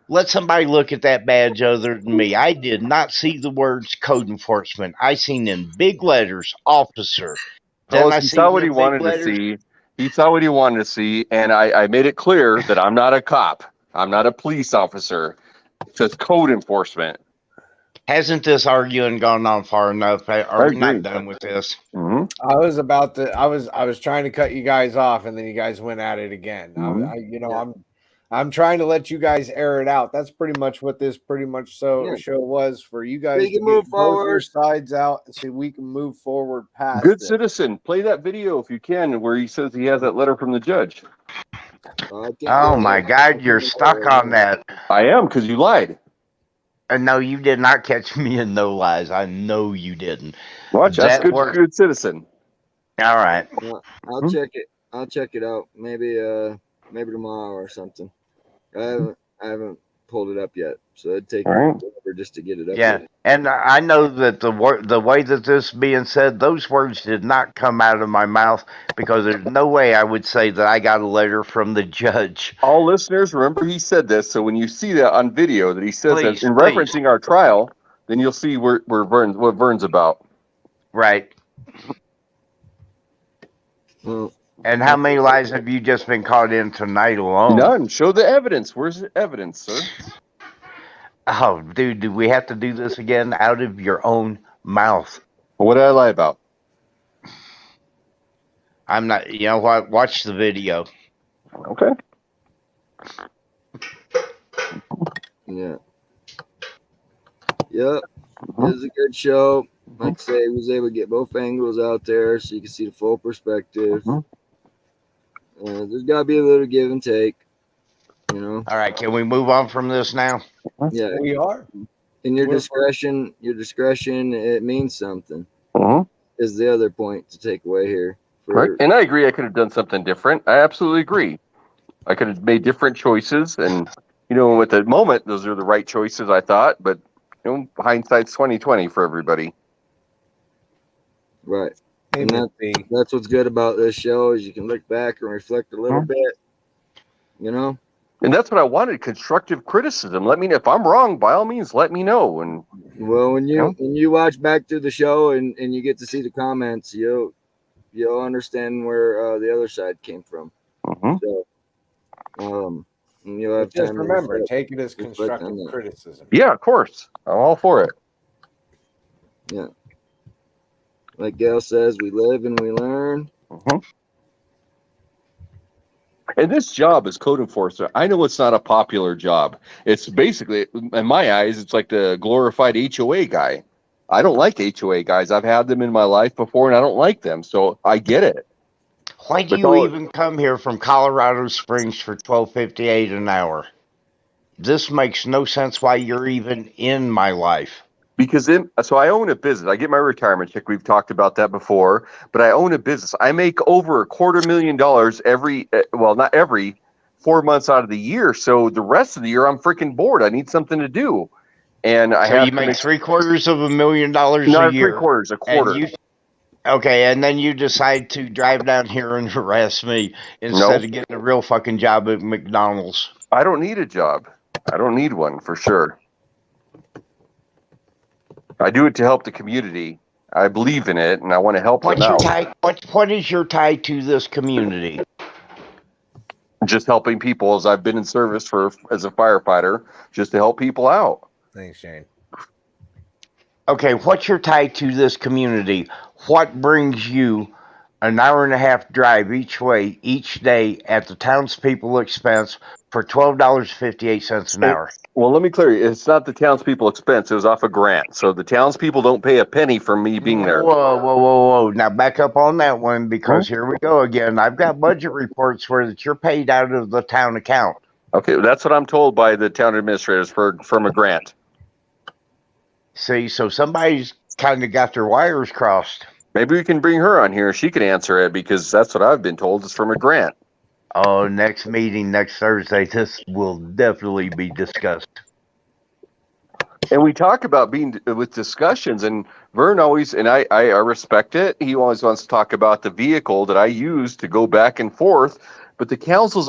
Let somebody look at that badge other than me. I did not see the words code enforcement. I seen in big letters, officer. Then he saw what he wanted to see. He saw what he wanted to see, and I made it clear that I'm not a cop. I'm not a police officer. It says code enforcement. Hasn't this arguing gone on far enough? Are I we agree. not done with this? Mm-hmm. I was trying to cut you guys off, and then you guys went at it again. Yeah. I'm trying to let you guys air it out. That's pretty much what this Yeah. show was, for you So guys you to can move get both your forward. sides out so we can move forward past Good this. citizen, play that video if you can, where he says he has that letter from the judge. Oh my God, you're stuck on that. I am, because you lied. No, you did not catch me in no lies. I know you didn't. Watch, that's That good citizen. All right. I'll check it. I'll check it out. Maybe tomorrow or something. I haven't pulled it up yet, so it'd take forever just to get it up. Yeah, yet. and I know that the way that this is being said, those words did not come out of my mouth, because there's no way I would say that I got a letter from the judge. All listeners, remember he said this, so when you see that on video that he says that in Please. referencing our trial, then you'll see what Vern's about. Right. Well, and how many lies have you just been caught in tonight alone? None. Show the evidence. Where's the evidence, sir? Oh, dude, do we have to do this again out of your own mouth? What did I lie about? I'm not, you know what? Watch the video. Okay. Yeah. Yep. It was a good show. Like I say, was able to get both angles out there so you can see the full perspective. There's got to be a little give and take, you know. All right, can we move on from this now? Yeah, we are. In your discretion, it means something. Is the other point to take away here. Right. And I agree. I could have done something different. I absolutely agree. I could have made different choices, and you know, at the moment, those are the right choices. I thought, but you know, hindsight's 20/20 for everybody. Right. And that's what's good about this show is you can look back and reflect a little bit. You know. And that's what I wanted, constructive criticism. Let me know if I'm wrong, by all means, let me know. And well, when you watch back through the show and you get to see the comments, you'll understand where the other side came from. So, and you'll have just time remember, to take it as constructive criticism. Yeah, of course. I'm all for it. Yeah. Like Gail says, we live and we learn. And this job as code enforcer, I know it's not a popular job. It's basically, in my eyes, it's like the glorified HOA guy. I don't like HOA guys. I've had them in my life before, and I don't like them. So I get it. Why do you even come here from Colorado Springs for $12.58 an hour? This makes no sense why you're even in my life. Because so I own a business. I get my retirement check. We've talked about that before, but I own a business. I make over $250,000 every, well, not every 4 months out of the year. So the rest of the year, I'm freaking bored. I need something to do. And I have you make $750,000 not a year. 3/4, a quarter. And then you decide to drive down here and harass me instead of getting a real fucking job at McDonald's. I don't need a job. I don't need one for sure. I do it to help the community. I believe in it, and I want to help them out. What is your tie to this community? Just helping people, as I've been in service as a firefighter, just to help people out. Thanks, Shane. Okay, what's your tie to this community? What brings you an hour and a half drive each way, each day, at the townspeople expense for $12.58 an hour? Well, let me clear you. It's not the townspeople expense. It was off a grant. So the townspeople don't pay a penny for me being there. Whoa. Now back up on that one, because here we go again. I've got budget reports where that you're paid out of the town account. Okay, that's what I'm told by the town administrators from a grant. See, so somebody's kind of got their wires crossed. Maybe we can bring her on here. She can answer it, because that's what I've been told is from a grant. Oh, next meeting, next Thursday, this will definitely be discussed. And we talk about being with discussions, and Vern always, and I respect it, he always wants to talk about the vehicle that I use to go back and forth, but the council's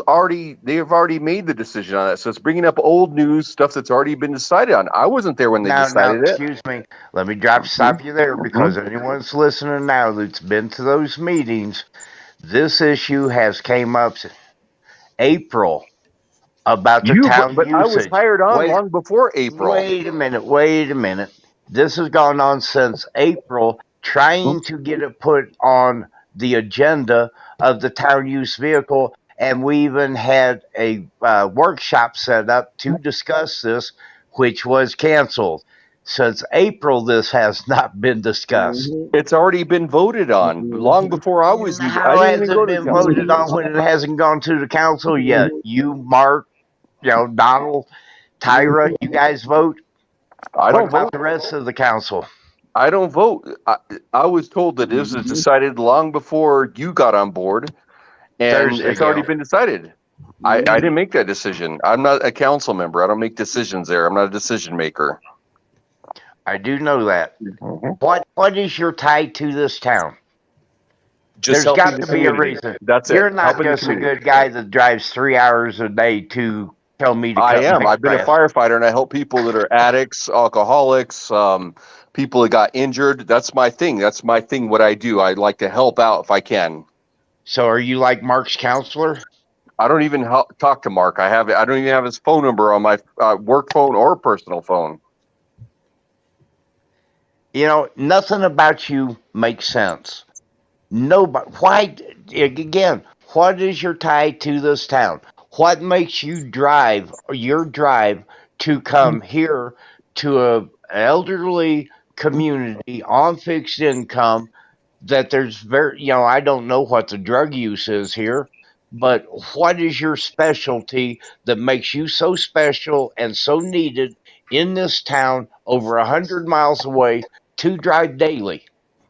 they have already made the decision on that. So it's bringing up old news, stuff that's already been decided on. I wasn't there when they decided it. Excuse me. Let me stop you there, because anyone's listening now that's been to those meetings, this issue has came up April about the town but usage. I was hired on long before April. Wait a minute. This has gone on since April, trying to get it put on the agenda of the town use vehicle. And we even had a workshop set up to discuss this, which was canceled. Since April, this has not been discussed. It's already been voted on long before I was even. I How didn't has even go it to the been council voted on meetings. when it hasn't gone to the council yet? You, Mark, Donald, Tyra, you guys vote? I What don't about vote. the rest of the council? I don't vote. I was told that this was decided long before you got on board, and Thursday, it's already Gail. been decided. I didn't make that decision. I'm not a council member. I don't make decisions there. I'm not a decision maker. I do know that. What is your tie to this town? Just There's helping got the to be a community. reason. That's You're it. not Helping the just a community. good guy that drives 3 hours a day to tell me to I cut am. my I've been a grass. firefighter, and I help people that are addicts, alcoholics, people that got injured. That's my thing. That's my thing. What I do. I like to help out if I can. So are you like Mark's counselor? I don't even talk to Mark. I don't even have his phone number on my work phone or personal phone. You know, nothing about you makes sense. Nobody. Why? Again, what is your tie to this town? What makes you drive your drive to come here to a elderly community on fixed income? That there's I don't know what the drug use is here, but what is your specialty that makes you so special and so needed in this town over 100 miles away to drive daily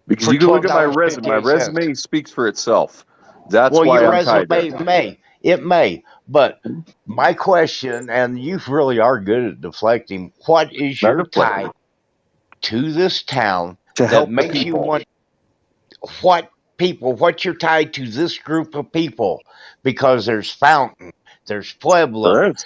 Because for you can look twelve at my dollars resume. fifty My eight cents? resume speaks for itself. That's Well, why your I'm tied there. resume may, but my question, and you really are good at deflecting. What is Not your deflecting. tie to this town To that help the makes you people. want? What people? What's your tie to this group of people? Because there's Fountain, there's Pueblo. There is.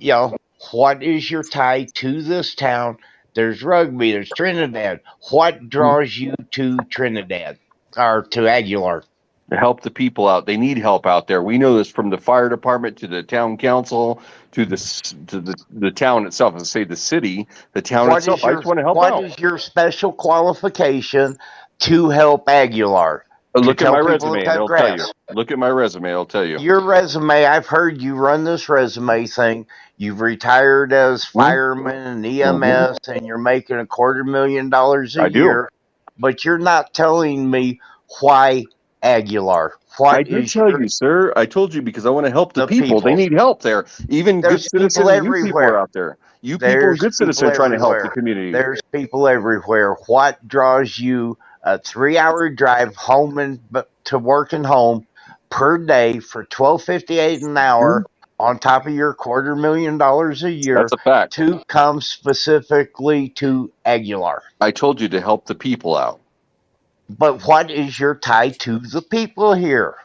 You know, what is your tie to this town? There's Rugby, there's Trinidad. What draws you to Trinidad or to Aguilar? To help the people out. They need help out there. We know this from the fire department to the town council to the town itself. And say the city, the town itself. I just want to help What out. is your special qualification to help Aguilar? To Look at tell my people to resume and cut it'll tell you. grass. Look at my resume, it'll tell you. Your resume, I've heard you run this resume thing. You've retired as fireman and EMS, and you're making $250,000 a I do. year, but you're not telling me why Aguilar. I What did is tell your you, sir. I told you because I want to help the the people. They people? need help there. Even good There's people citizen, you people are everywhere. out there. You people and There's good citizen people are trying to help the everywhere. community. There's people everywhere. What draws you a 3 hour drive home and to work and home per day for $12.58 an hour on top of your $250,000 a year That's a fact. to come specifically to Aguilar? I told you to help the people out. But what is your tie to the people here?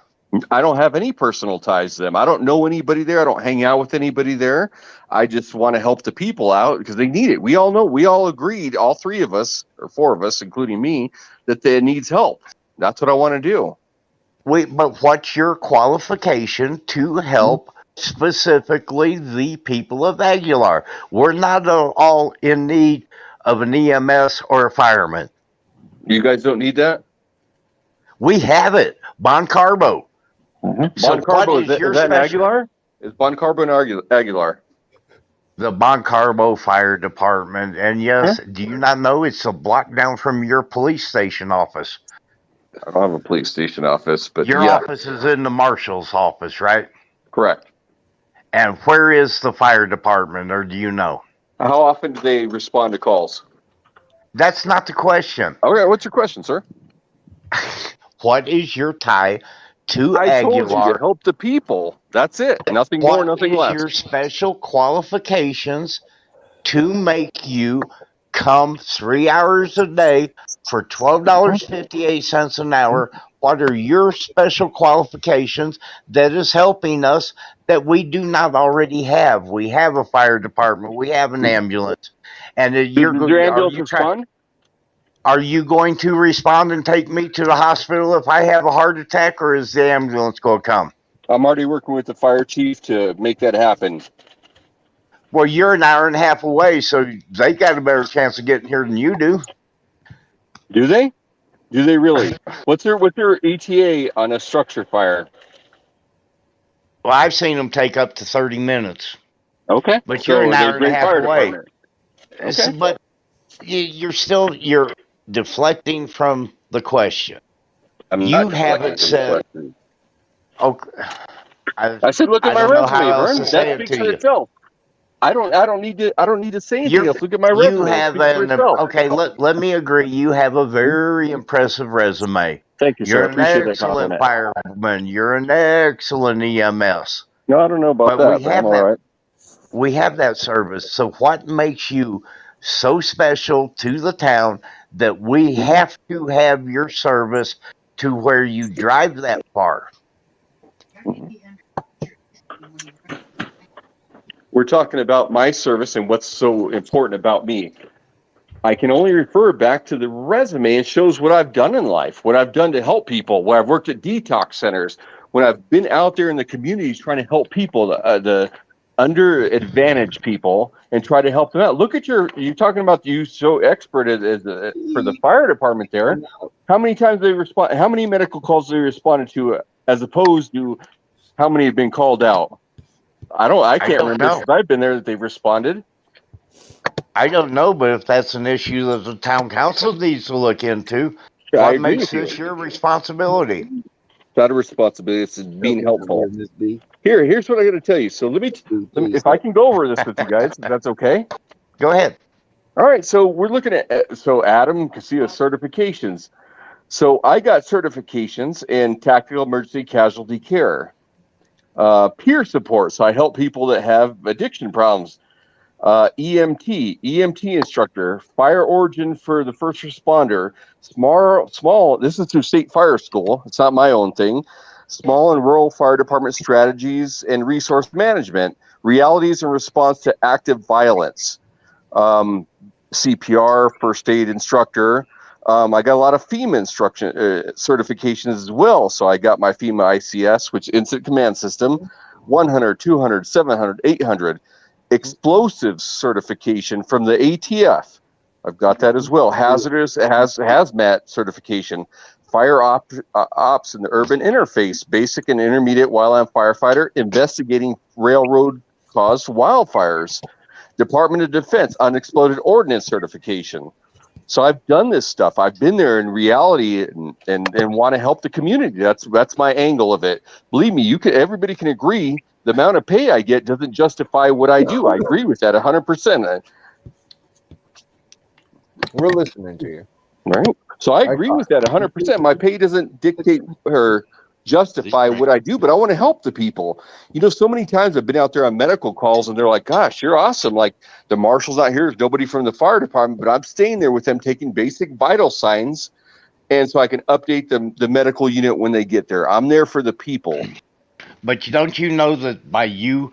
I don't have any personal ties to them. I don't know anybody there. I don't hang out with anybody there. I just want to help the people out because they need it. We all know, we all agreed, all three of us, or four of us, including me, that they needs help. That's what I want to do. But what's your qualification to help specifically the people of Aguilar? We're not all in need of an EMS or a fireman. You guys don't need that? We have it. Bon Carbo. So Bon Carbo, what is is your that in special? Aguilar? Is Bon Carbo in Aguilar? The Bon Carbo Fire Department. And yes, do you not know it's a block down from your police station office? I don't have a police station office, but Your yeah, office is in the marshal's office, right? correct. And where is the fire department, or do you know? How often do they respond to calls? That's not the question. Okay, what's your question, sir? What is your tie to I told you Aguilar? to help the people. That's it. Nothing more, nothing What less. is your special qualifications to make you come 3 hours a day for $12.58 an hour? What are your special qualifications that is helping us that we do not already have? We have a fire department. We have an ambulance. And Did your ambulance respond? Are you going to respond and take me to the hospital if I have a heart attack, or is the ambulance going to come? I'm already working with the fire chief to make that happen. Well, you're an hour and a half away, so they got a better chance of getting here than you do. Do they? Do they really? What's their ETA on a structure fire? Well, I've seen them take up to 30 minutes, Okay, but you're so an they're hour a and a great half fire away. department. Okay, But you're deflecting from the question. I'm You not deflecting haven't from the said. question. Okay, I said, look at I my don't know how resume, else Vern. to That say it speaks to for you. itself. I don't need to say anything else. Look at my You resume. It have speaks for an itself. okay. Let me agree. You have a very impressive resume. Thank you, sir. You're I an appreciate that excellent compliment. fireman. You're an excellent EMS. No, I don't know about But that, but I'm all right. we have that service. So what makes you so special to the town that we have to have your service to where you drive that far? We're talking about my service and what's so important about me. I can only refer back to the resume. It shows what I've done in life, what I've done to help people, where I've worked at detox centers, when I've been out there in the communities trying to help people, the underadvantaged people, and try to help them out. Look at you're talking about you so expert for the fire department there. How many times they respond? How many medical calls they responded to, as opposed to how many have been called out? I can't remember since I've been there that they've responded. I don't know, but if that's an issue that the town council needs to look into, I what agree makes with you. this your responsibility? It's not a responsibility. It's being helpful. Here's what I got to tell you. So let me, if I can go over this with you guys, if that's okay. Go ahead. All right. So we're looking at Adam Casillas certifications. So I got certifications in tactical emergency casualty care, peer support. So I help people that have addiction problems. EMT instructor, fire origin for the first responder, small. This is through State Fire School. It's not my own thing. Small and rural fire department strategies and resource management, realities in response to active violence, CPR, first aid instructor. I got a lot of FEMA instruction certifications as well. So I got my FEMA ICS, which Incident Command System, 100, 200, 700, 800. Explosives certification from the ATF. I've got that as well. Hazmat certification. Fire ops in the urban interface. Basic and intermediate wildland firefighter. Investigating railroad caused wildfires. Department of Defense unexploded ordnance certification. So I've done this stuff. I've been there in reality and want to help the community. That's my angle of it. Believe me, everybody can agree the amount of pay I get doesn't justify what I do. I agree with that 100%. We're listening to you. Right. So I agree with that 100%. My pay doesn't dictate or justify what I do, but I want to help the people. So many times I've been out there on medical calls and they're like, gosh, you're awesome. Like the marshal's not here. There's nobody from the fire department, but I'm staying there with them taking basic vital signs. And so I can update the medical unit when they get there. I'm there for the people. But don't you know that by you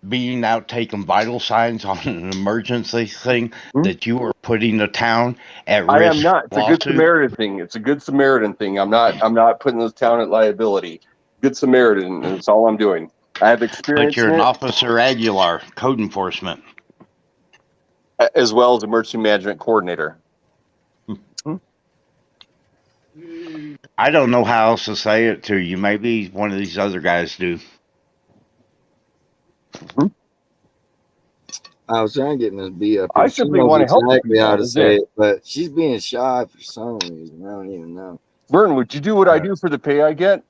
being out taking vital signs on an emergency thing, that you are putting the town at risk? I am not. It's a good Samaritan thing. It's a good Samaritan thing. I'm not putting the town at liability. Good Samaritan, and that's all I'm doing. I have experience. But you're an Officer Aguilar, code enforcement, as well as emergency management coordinator. I don't know how else to say it to you. Maybe one of these other guys do. I was trying to get Miss B up here. I she simply knows want to help exactly how to that's say it. it, but she's being shy for some reason. I don't even know. Vern, would you do what I do for the pay I get?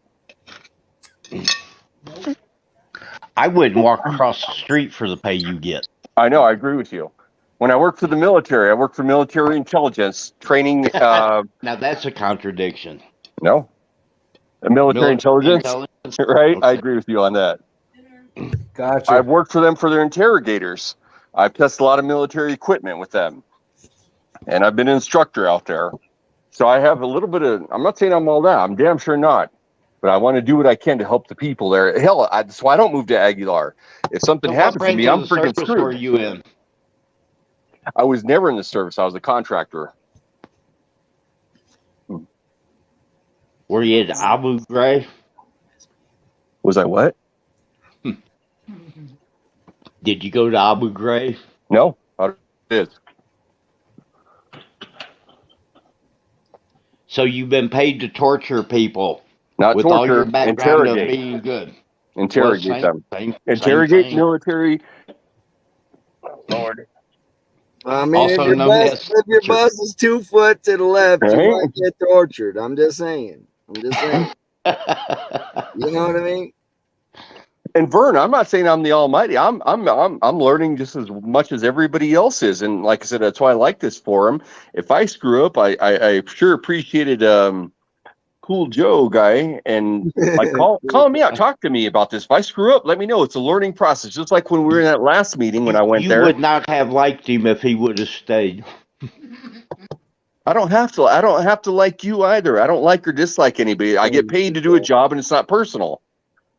I wouldn't walk across the street for the pay you get. I know. I agree with you. When I work for the military, I work for military intelligence training. Now that's a contradiction. No. Military intelligence? Right? Okay. I agree with you on that. Gotcha. I've worked for them for their interrogators. I've tested a lot of military equipment with them. And I've been an instructor out there. So I have a little bit of, I'm not saying I'm all that. I'm damn sure not. But I want to do what I can to help the people there. Hell, that's why I don't move to Aguilar. If something happens to me, I'm freaking screwed. Were you in? I was never in the service. I was a contractor. Were you at Abu Ghraib? Was I what? Did you go to Abu Ghraib? No, it is. So you've been paid to torture people Not with all your torture, background of interrogate. being good. Interrogate Well, them. same Interrogate thing. military. Lord. I mean, Also known as if your bus is 2 foot to the left, you Right? might get tortured. I'm just saying. You know what I mean? And Vern, I'm not saying I'm the almighty. I'm learning just as much as everybody else is. And like I said, that's why I like this forum. If I screw up, I sure appreciated Cool Joe guy and like call me out, talk to me about this. If I screw up, let me know. It's a learning process. Just like when we were in that last meeting when I went you there. would not have liked him if he would have stayed. I don't have to like you either. I don't like or dislike anybody. I get paid to do a job and it's not personal.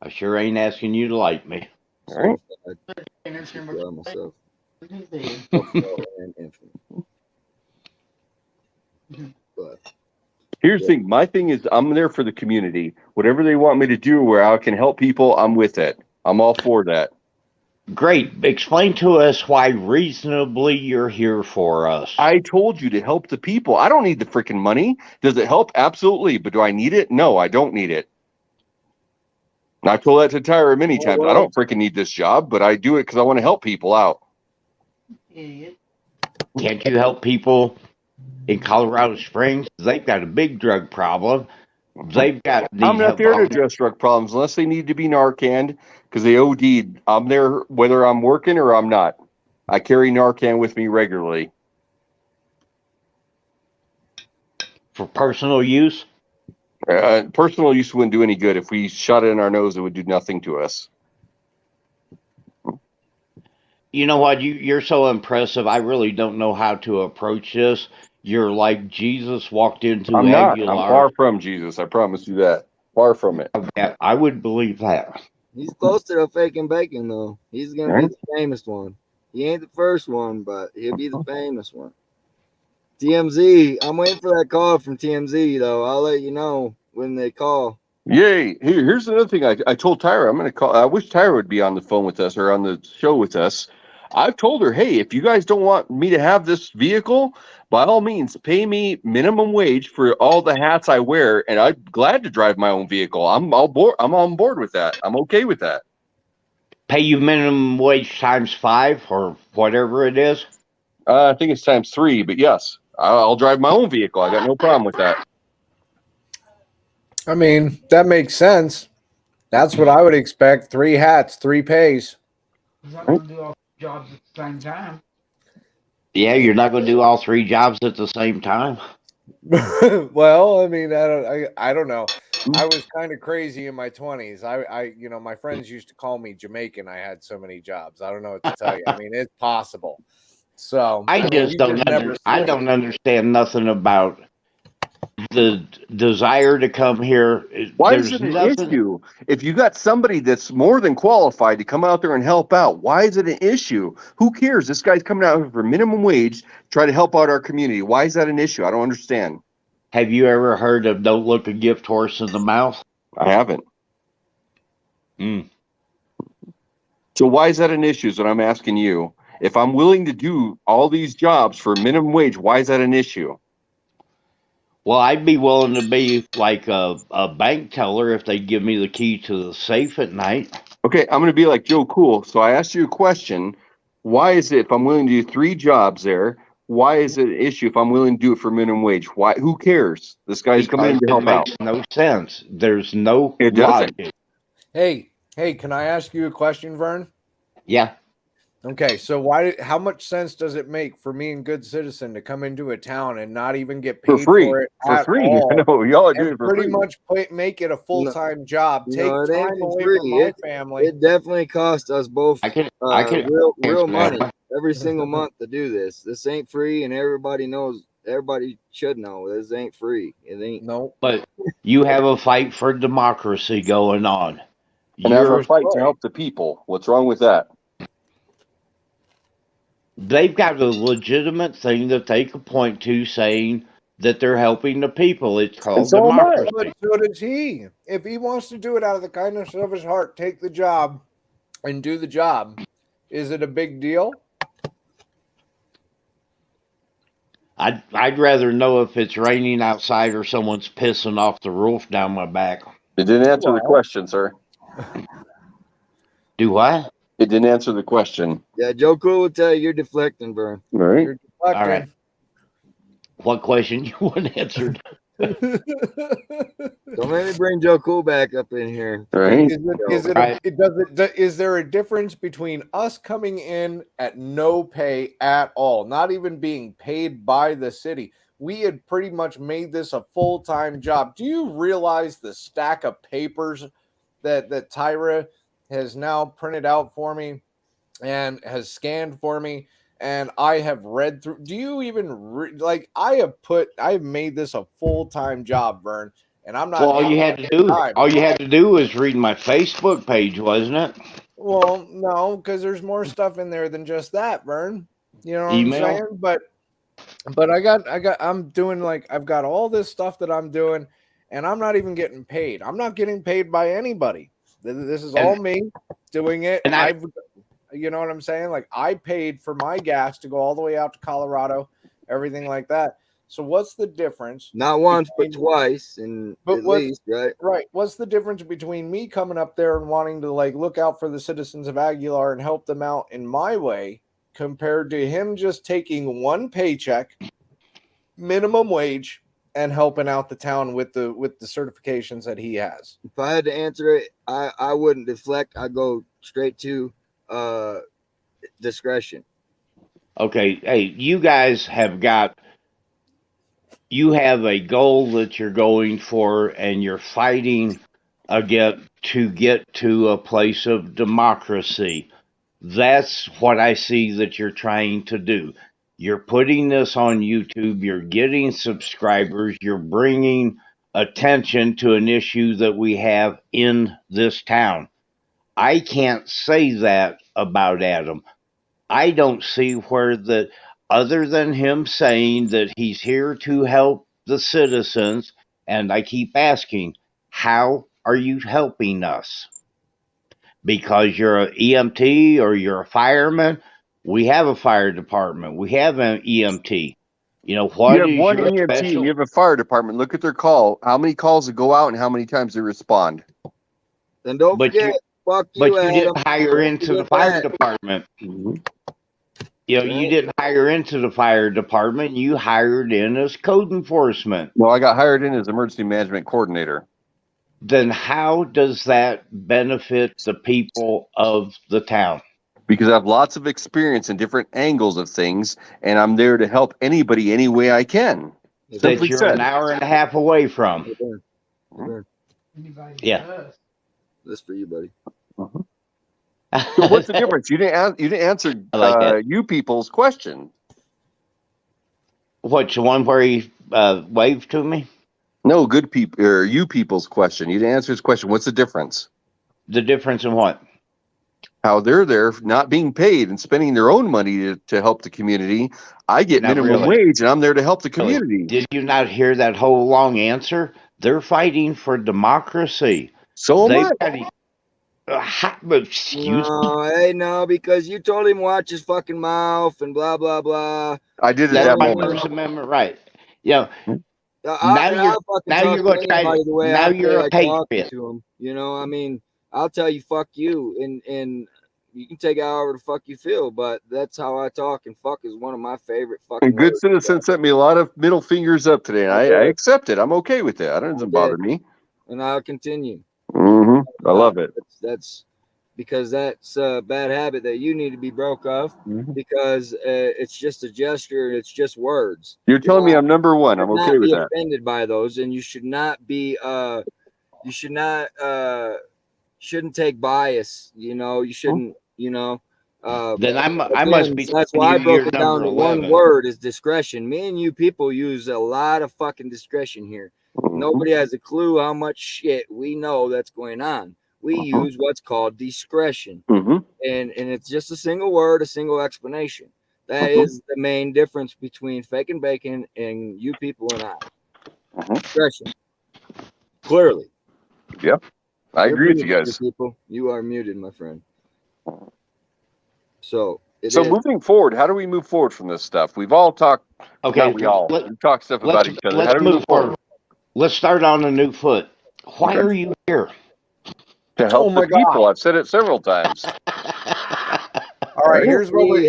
I sure ain't asking you to like me. All right. Myself. But Here's the thing. My thing is I'm there for the community. Whatever they want me to do where I can help people, I'm with it. I'm all for that. Great. Explain to us why reasonably you're here for us. I told you to help the people. I don't need the freaking money. Does it help? Absolutely. But do I need it? No, I don't need it. And I've told that to Tyra many times. I don't freaking need this job, but I do it because I want to help people out. Can't you help people in Colorado Springs? They've got a big drug problem. They've got these. I'm not there to address drug problems unless they need to be Narcan because they OD'd. I'm there whether I'm working or I'm not. I carry Narcan with me regularly. For personal use? Personal use wouldn't do any good. If we shot it in our nose, it would do nothing to us. You know what? You're so impressive. I really don't know how to approach this. You're like Jesus walked into I'm not. Aguilar. I'm far from Jesus. I promise you that. Far from it. I would believe that. he's close to the faking bacon, though. He's going to be the famous one. He ain't the first one, but he'll be the famous one. TMZ, I'm waiting for that call from TMZ, though. I'll let you know when they call. Yay. Here's another thing I told Tyra. I'm going to call. I wish Tyra would be on the phone with us or on the show with us. I've told her, hey, if you guys don't want me to have this vehicle, by all means, pay me minimum wage for all the hats I wear, and I'm glad to drive my own vehicle. I'm on board with that. I'm okay with that. Pay you minimum wage times 5 or whatever it is? I think it's times 3, but yes, I'll drive my own vehicle. I got no problem with that. I mean, that makes sense. That's what I would expect. 3 hats, 3 pays. You're not going to do all jobs at the same time. Yeah, you're not going to do all 3 jobs at the same time. Well, I mean, I don't know. I was kind of crazy in my 20s. I my friends used to call me Jamaican. I had so many jobs. I don't know what to tell you. I mean, it's possible. So I don't understand nothing about the desire to come here. Why is it an issue? If you got somebody that's more than qualified to come out there and help out, why is it an issue? Who cares? This guy's coming out here for minimum wage, try to help out our community. Why is that an issue? I don't understand. Have you ever heard of don't look a gift horse in the mouth? I haven't. So why is that an issue is what I'm asking you. If I'm willing to do all these jobs for minimum wage, why is that an issue? Well, I'd be willing to be like a bank teller if they give me the key to the safe at night. Okay, I'm going to be like Joe Cool. So I asked you a question. Why is it if I'm willing to do 3 jobs there, why is it an issue if I'm willing to do it for minimum wage? Why? Who cares? This guy's coming in to help out. It makes no sense. There's no It doesn't. logic. Hey, can I ask you a question, Vern? Yeah. Okay, so how much sense does it make for me and Good Citizen to come into a town and not even get paid for it for at free? all? No, y'all are doing it for pretty free. much make it a full-time job. Take No, it ain't time for away free. from my family. It definitely cost us both real money man. every single month to do this. This ain't free, and everybody knows. Everybody should know this ain't free. It ain't. Nope. But you have a fight for democracy going on. And have a fight to help the people. What's wrong with that? They've got a legitimate thing that they could point to saying that they're helping the people. It's called so am I. democracy. But so does he. If he wants to do it out of the kindness of his heart, take the job and do the job. Is it a big deal? I'd rather know if it's raining outside or someone's pissing off the roof down my back. It didn't answer the question, sir. Do what? It didn't answer the question. Yeah, Joe Cool will tell you you're deflecting, Vern. All right. You're deflecting. All right. What question you want answered? Don't let me bring Joe Cool back up in here. Right. Is there a difference between us coming in at no pay at all, not even being paid by the city? We had pretty much made this a full-time job. Do you realize the stack of papers that Tyra has now printed out for me and has scanned for me, and I have read through? Do you even I've made this a full-time job, Vern, and I'm not. Well, all you had to do was read my Facebook page, wasn't it? Well, no, because there's more stuff in there than just that, Vern. You know what Email? I'm saying? But I'm doing, like, I've got all this stuff that I'm doing, and I'm not even getting paid. I'm not getting paid by anybody. This is all me doing it. And you know what I'm saying? Like, I paid for my gas to go all the way out to Colorado, everything like that. So what's the difference? Not once, but twice, and at least, right? Right. What's the difference between me coming up there and wanting to, like, look out for the citizens of Aguilar and help them out in my way, compared to him just taking one paycheck, minimum wage, and helping out the town with the certifications that he has? If I had to answer it, I wouldn't deflect. I go straight to discretion. Okay. Hey, you guys have you have a goal that you're going for, and you're fighting to get to a place of democracy. That's what I see that you're trying to do. You're putting this on YouTube, you're getting subscribers, you're bringing attention to an issue that we have in this town. I can't say that about Adam. I don't see where other than him saying that he's here to help the citizens, and I keep asking, how are you helping us? Because you're an EMT or you're a fireman? We have a fire department. We have an EMT. You know, what You have is one your EMT. special? You have a fire department. Look at their call. How many calls that go out and how many times they respond. Then don't forget, fuck you, But you Adam. didn't hire into the fire department. You know, you didn't hire into the fire department. You hired in as code enforcement. No, I got hired in as emergency management coordinator. Then how does that benefit the people of the town? Because I have lots of experience in different angles of things, and I'm there to help anybody any way I can. That you're an hour and a half away from. Yeah. This for you, buddy. So what's the difference? You didn't answer you people's question. What's the one where he waved to me? No, good people or you people's question. You didn't answer his question. What's the difference? The difference in what? How they're there not being paid and spending their own money to help the community. I get minimum wage and I'm there to help the community. Did you not hear that whole long answer? They're fighting for democracy. So am I. No, because you told him watch his fucking mouth and blah blah blah. I did it that moment. First Amendment right. Yeah. Now you're going to try the way now I you're a patriot. to him. You know, I mean, I'll tell you fuck you, and you can take it however the fuck you feel, but that's how I talk, and fuck is one of my favorite fucking Good words. Citizen sent me a lot of middle fingers up today, and I accept it. I'm okay with that. It doesn't bother me. And I'll continue. I love it. That's because that's a bad habit that you need to be broke of, because it's just a gesture. It's just words. You're telling me I'm number one. I'm okay with that. Offended by those, and you should not be. You should not. Shouldn't take bias. You know. You shouldn't. You know. Then I must be. That's why I broke it down to one word: is discretion. Me and you people use a lot of fucking discretion here. Nobody has a clue how much shit we know that's going on. We use what's called discretion, and it's just a single word, a single explanation. That is the main difference between fake and bacon and you people and I. Discretion, clearly. Yep, I agree with you guys. People, you are muted, my friend. So So moving forward, how do we move forward from this stuff? We've all talked. Okay, Not we all. We've talked stuff about each other. How do we move forward? Let's start on a new foot. Why Okay. are you here? To help my the people. God. I've said it several times. All right, here's what Hey, we're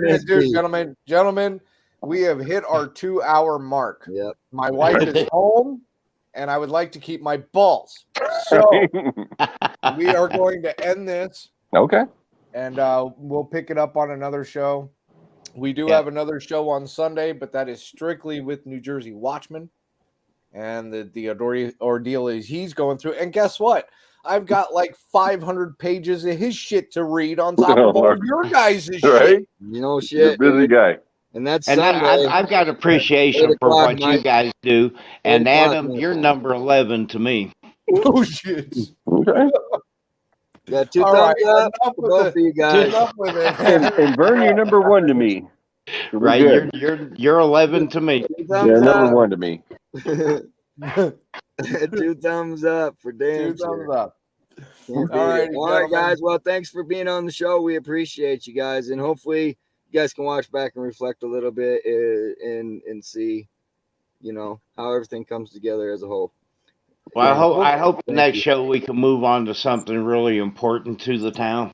gonna help do, me. gentlemen. We have hit our 2-hour mark. Yep. My wife is home, and I would like to keep my balls. So we are going to end this. Okay. And we'll pick it up on another show. We do Yeah. have another show on Sunday, but that is strictly with New Jersey Watchmen. And the ordeal is he's going through. And guess what? I've got like 500 pages of his shit to read on top of all your guys' Right? shit. You know, You're a shit. busy dude. guy. And that's And Sunday. I've got appreciation 8 for o'clock, what you Mike. guys do. 8 And o'clock, Adam, Mike. you're number 11 to me. Oh, shit. Okay. Got 2 All thumbs right, up enough for with both the- of you guys. Enough with it. And Vern, you're number 1 to me. So we're Right? good. You're 11 to me. 2 Yeah, thumbs number up. 1 to me. 2 thumbs up for damn 2 thumbs sure. up. Can't beat All it. right, All right, guys. Well, thanks for being on the show. We appreciate you guys, and hopefully you guys can watch back and reflect a little bit and see, you know, how everything comes together as a whole. Well, I hope the Thank next you. show we can move on to something really important to the town.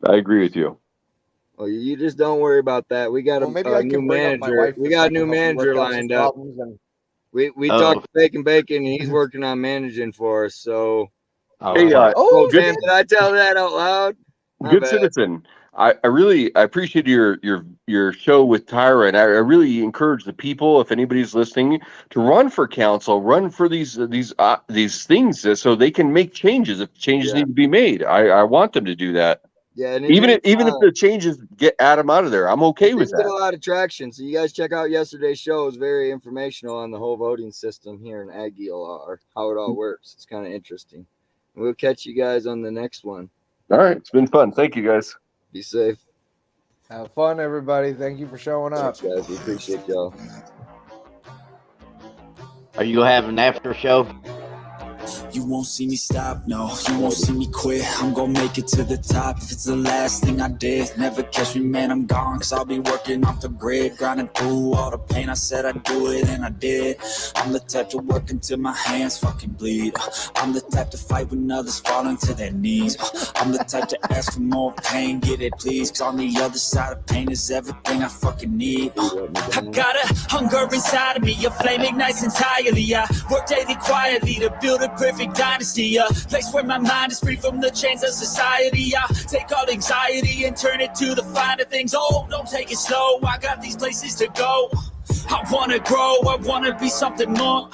I agree with you. Well, you just don't worry about that. We got Maybe a I new can bring up my manager. wife. We a got a second, new help me manager work out some lined up. problems, and We Oh. talked to Bacon, and he's working on managing for us. So, Hey, oh good- damn! Did I tell that out loud? My Good bad. citizen. I appreciate your show with Tyra, and I really encourage the people, if anybody's listening, to run for council, run for these things, so they can make changes if changes need to be made. I want them to do that. Yeah, and Even if the changes get Adam out of there, I'm okay with Get a that. lot of traction. So you guys check out yesterday's show. It was very informational on the whole voting system here in Aguilar, how it all works. It's kind of interesting. We'll catch you guys on the next one. All right, it's been fun. Thank you, guys. Be safe. have fun, everybody. Thank you for showing up. Thanks, guys. We appreciate y'all. Are you having an after show? You won't see me stop, no, you won't see me quit. I'm gonna make it to the top if it's the last thing I did. Never catch me, man, I'm gone, cause I'll be working off the grid, grinding through all the pain. I said I'd do it, and I did. I'm the type to work until my hands fucking bleed. I'm the type to fight when others falling to their knees. I'm the type to ask for more pain, get it please, cause on the other side of pain is everything I fucking need. I got a hunger inside of me, a flame ignites entirely. I work daily quietly to build a perfect dynasty, a place where my mind is free from the chains of society. I take all anxiety and turn it to the finer things. Oh, don't take it slow, I got these places to go. I wanna grow, I wanna be something more,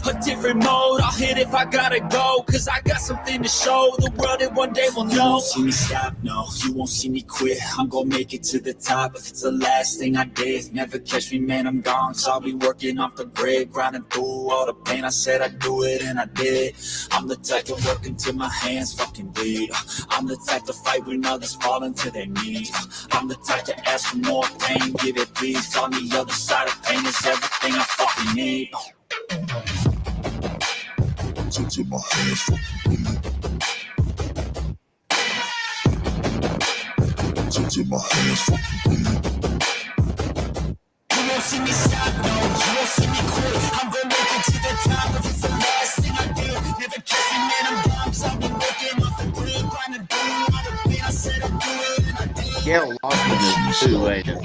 a different mode. I'll hit if I gotta go, cause I got something to show the world, and one day will know. You won't see me stop, no, you won't see me quit. I'm gonna make it to the top if it's the last thing I did. Never catch me, man, I'm gone, cause I'll be working off the grid, grinding through all the pain. I said I'd do it, and I did. I'm the type to work until my hands fucking bleed. I'm the type to fight when others falling to their knees. I'm the type to ask for more pain, give it please. On the other side of pain is everything I fucking need. Till my hands fucking bleed. Till my hands fucking bleed. You won't see me stop, no, you won't see me quit. I'm gonna make it to the top if it's the last thing I did. Never catch me, man, I'm gone, cause I've been working off the grid, grinding through all the pain. I said I'd do it, and I did. Carol Lawson is too, ain't it?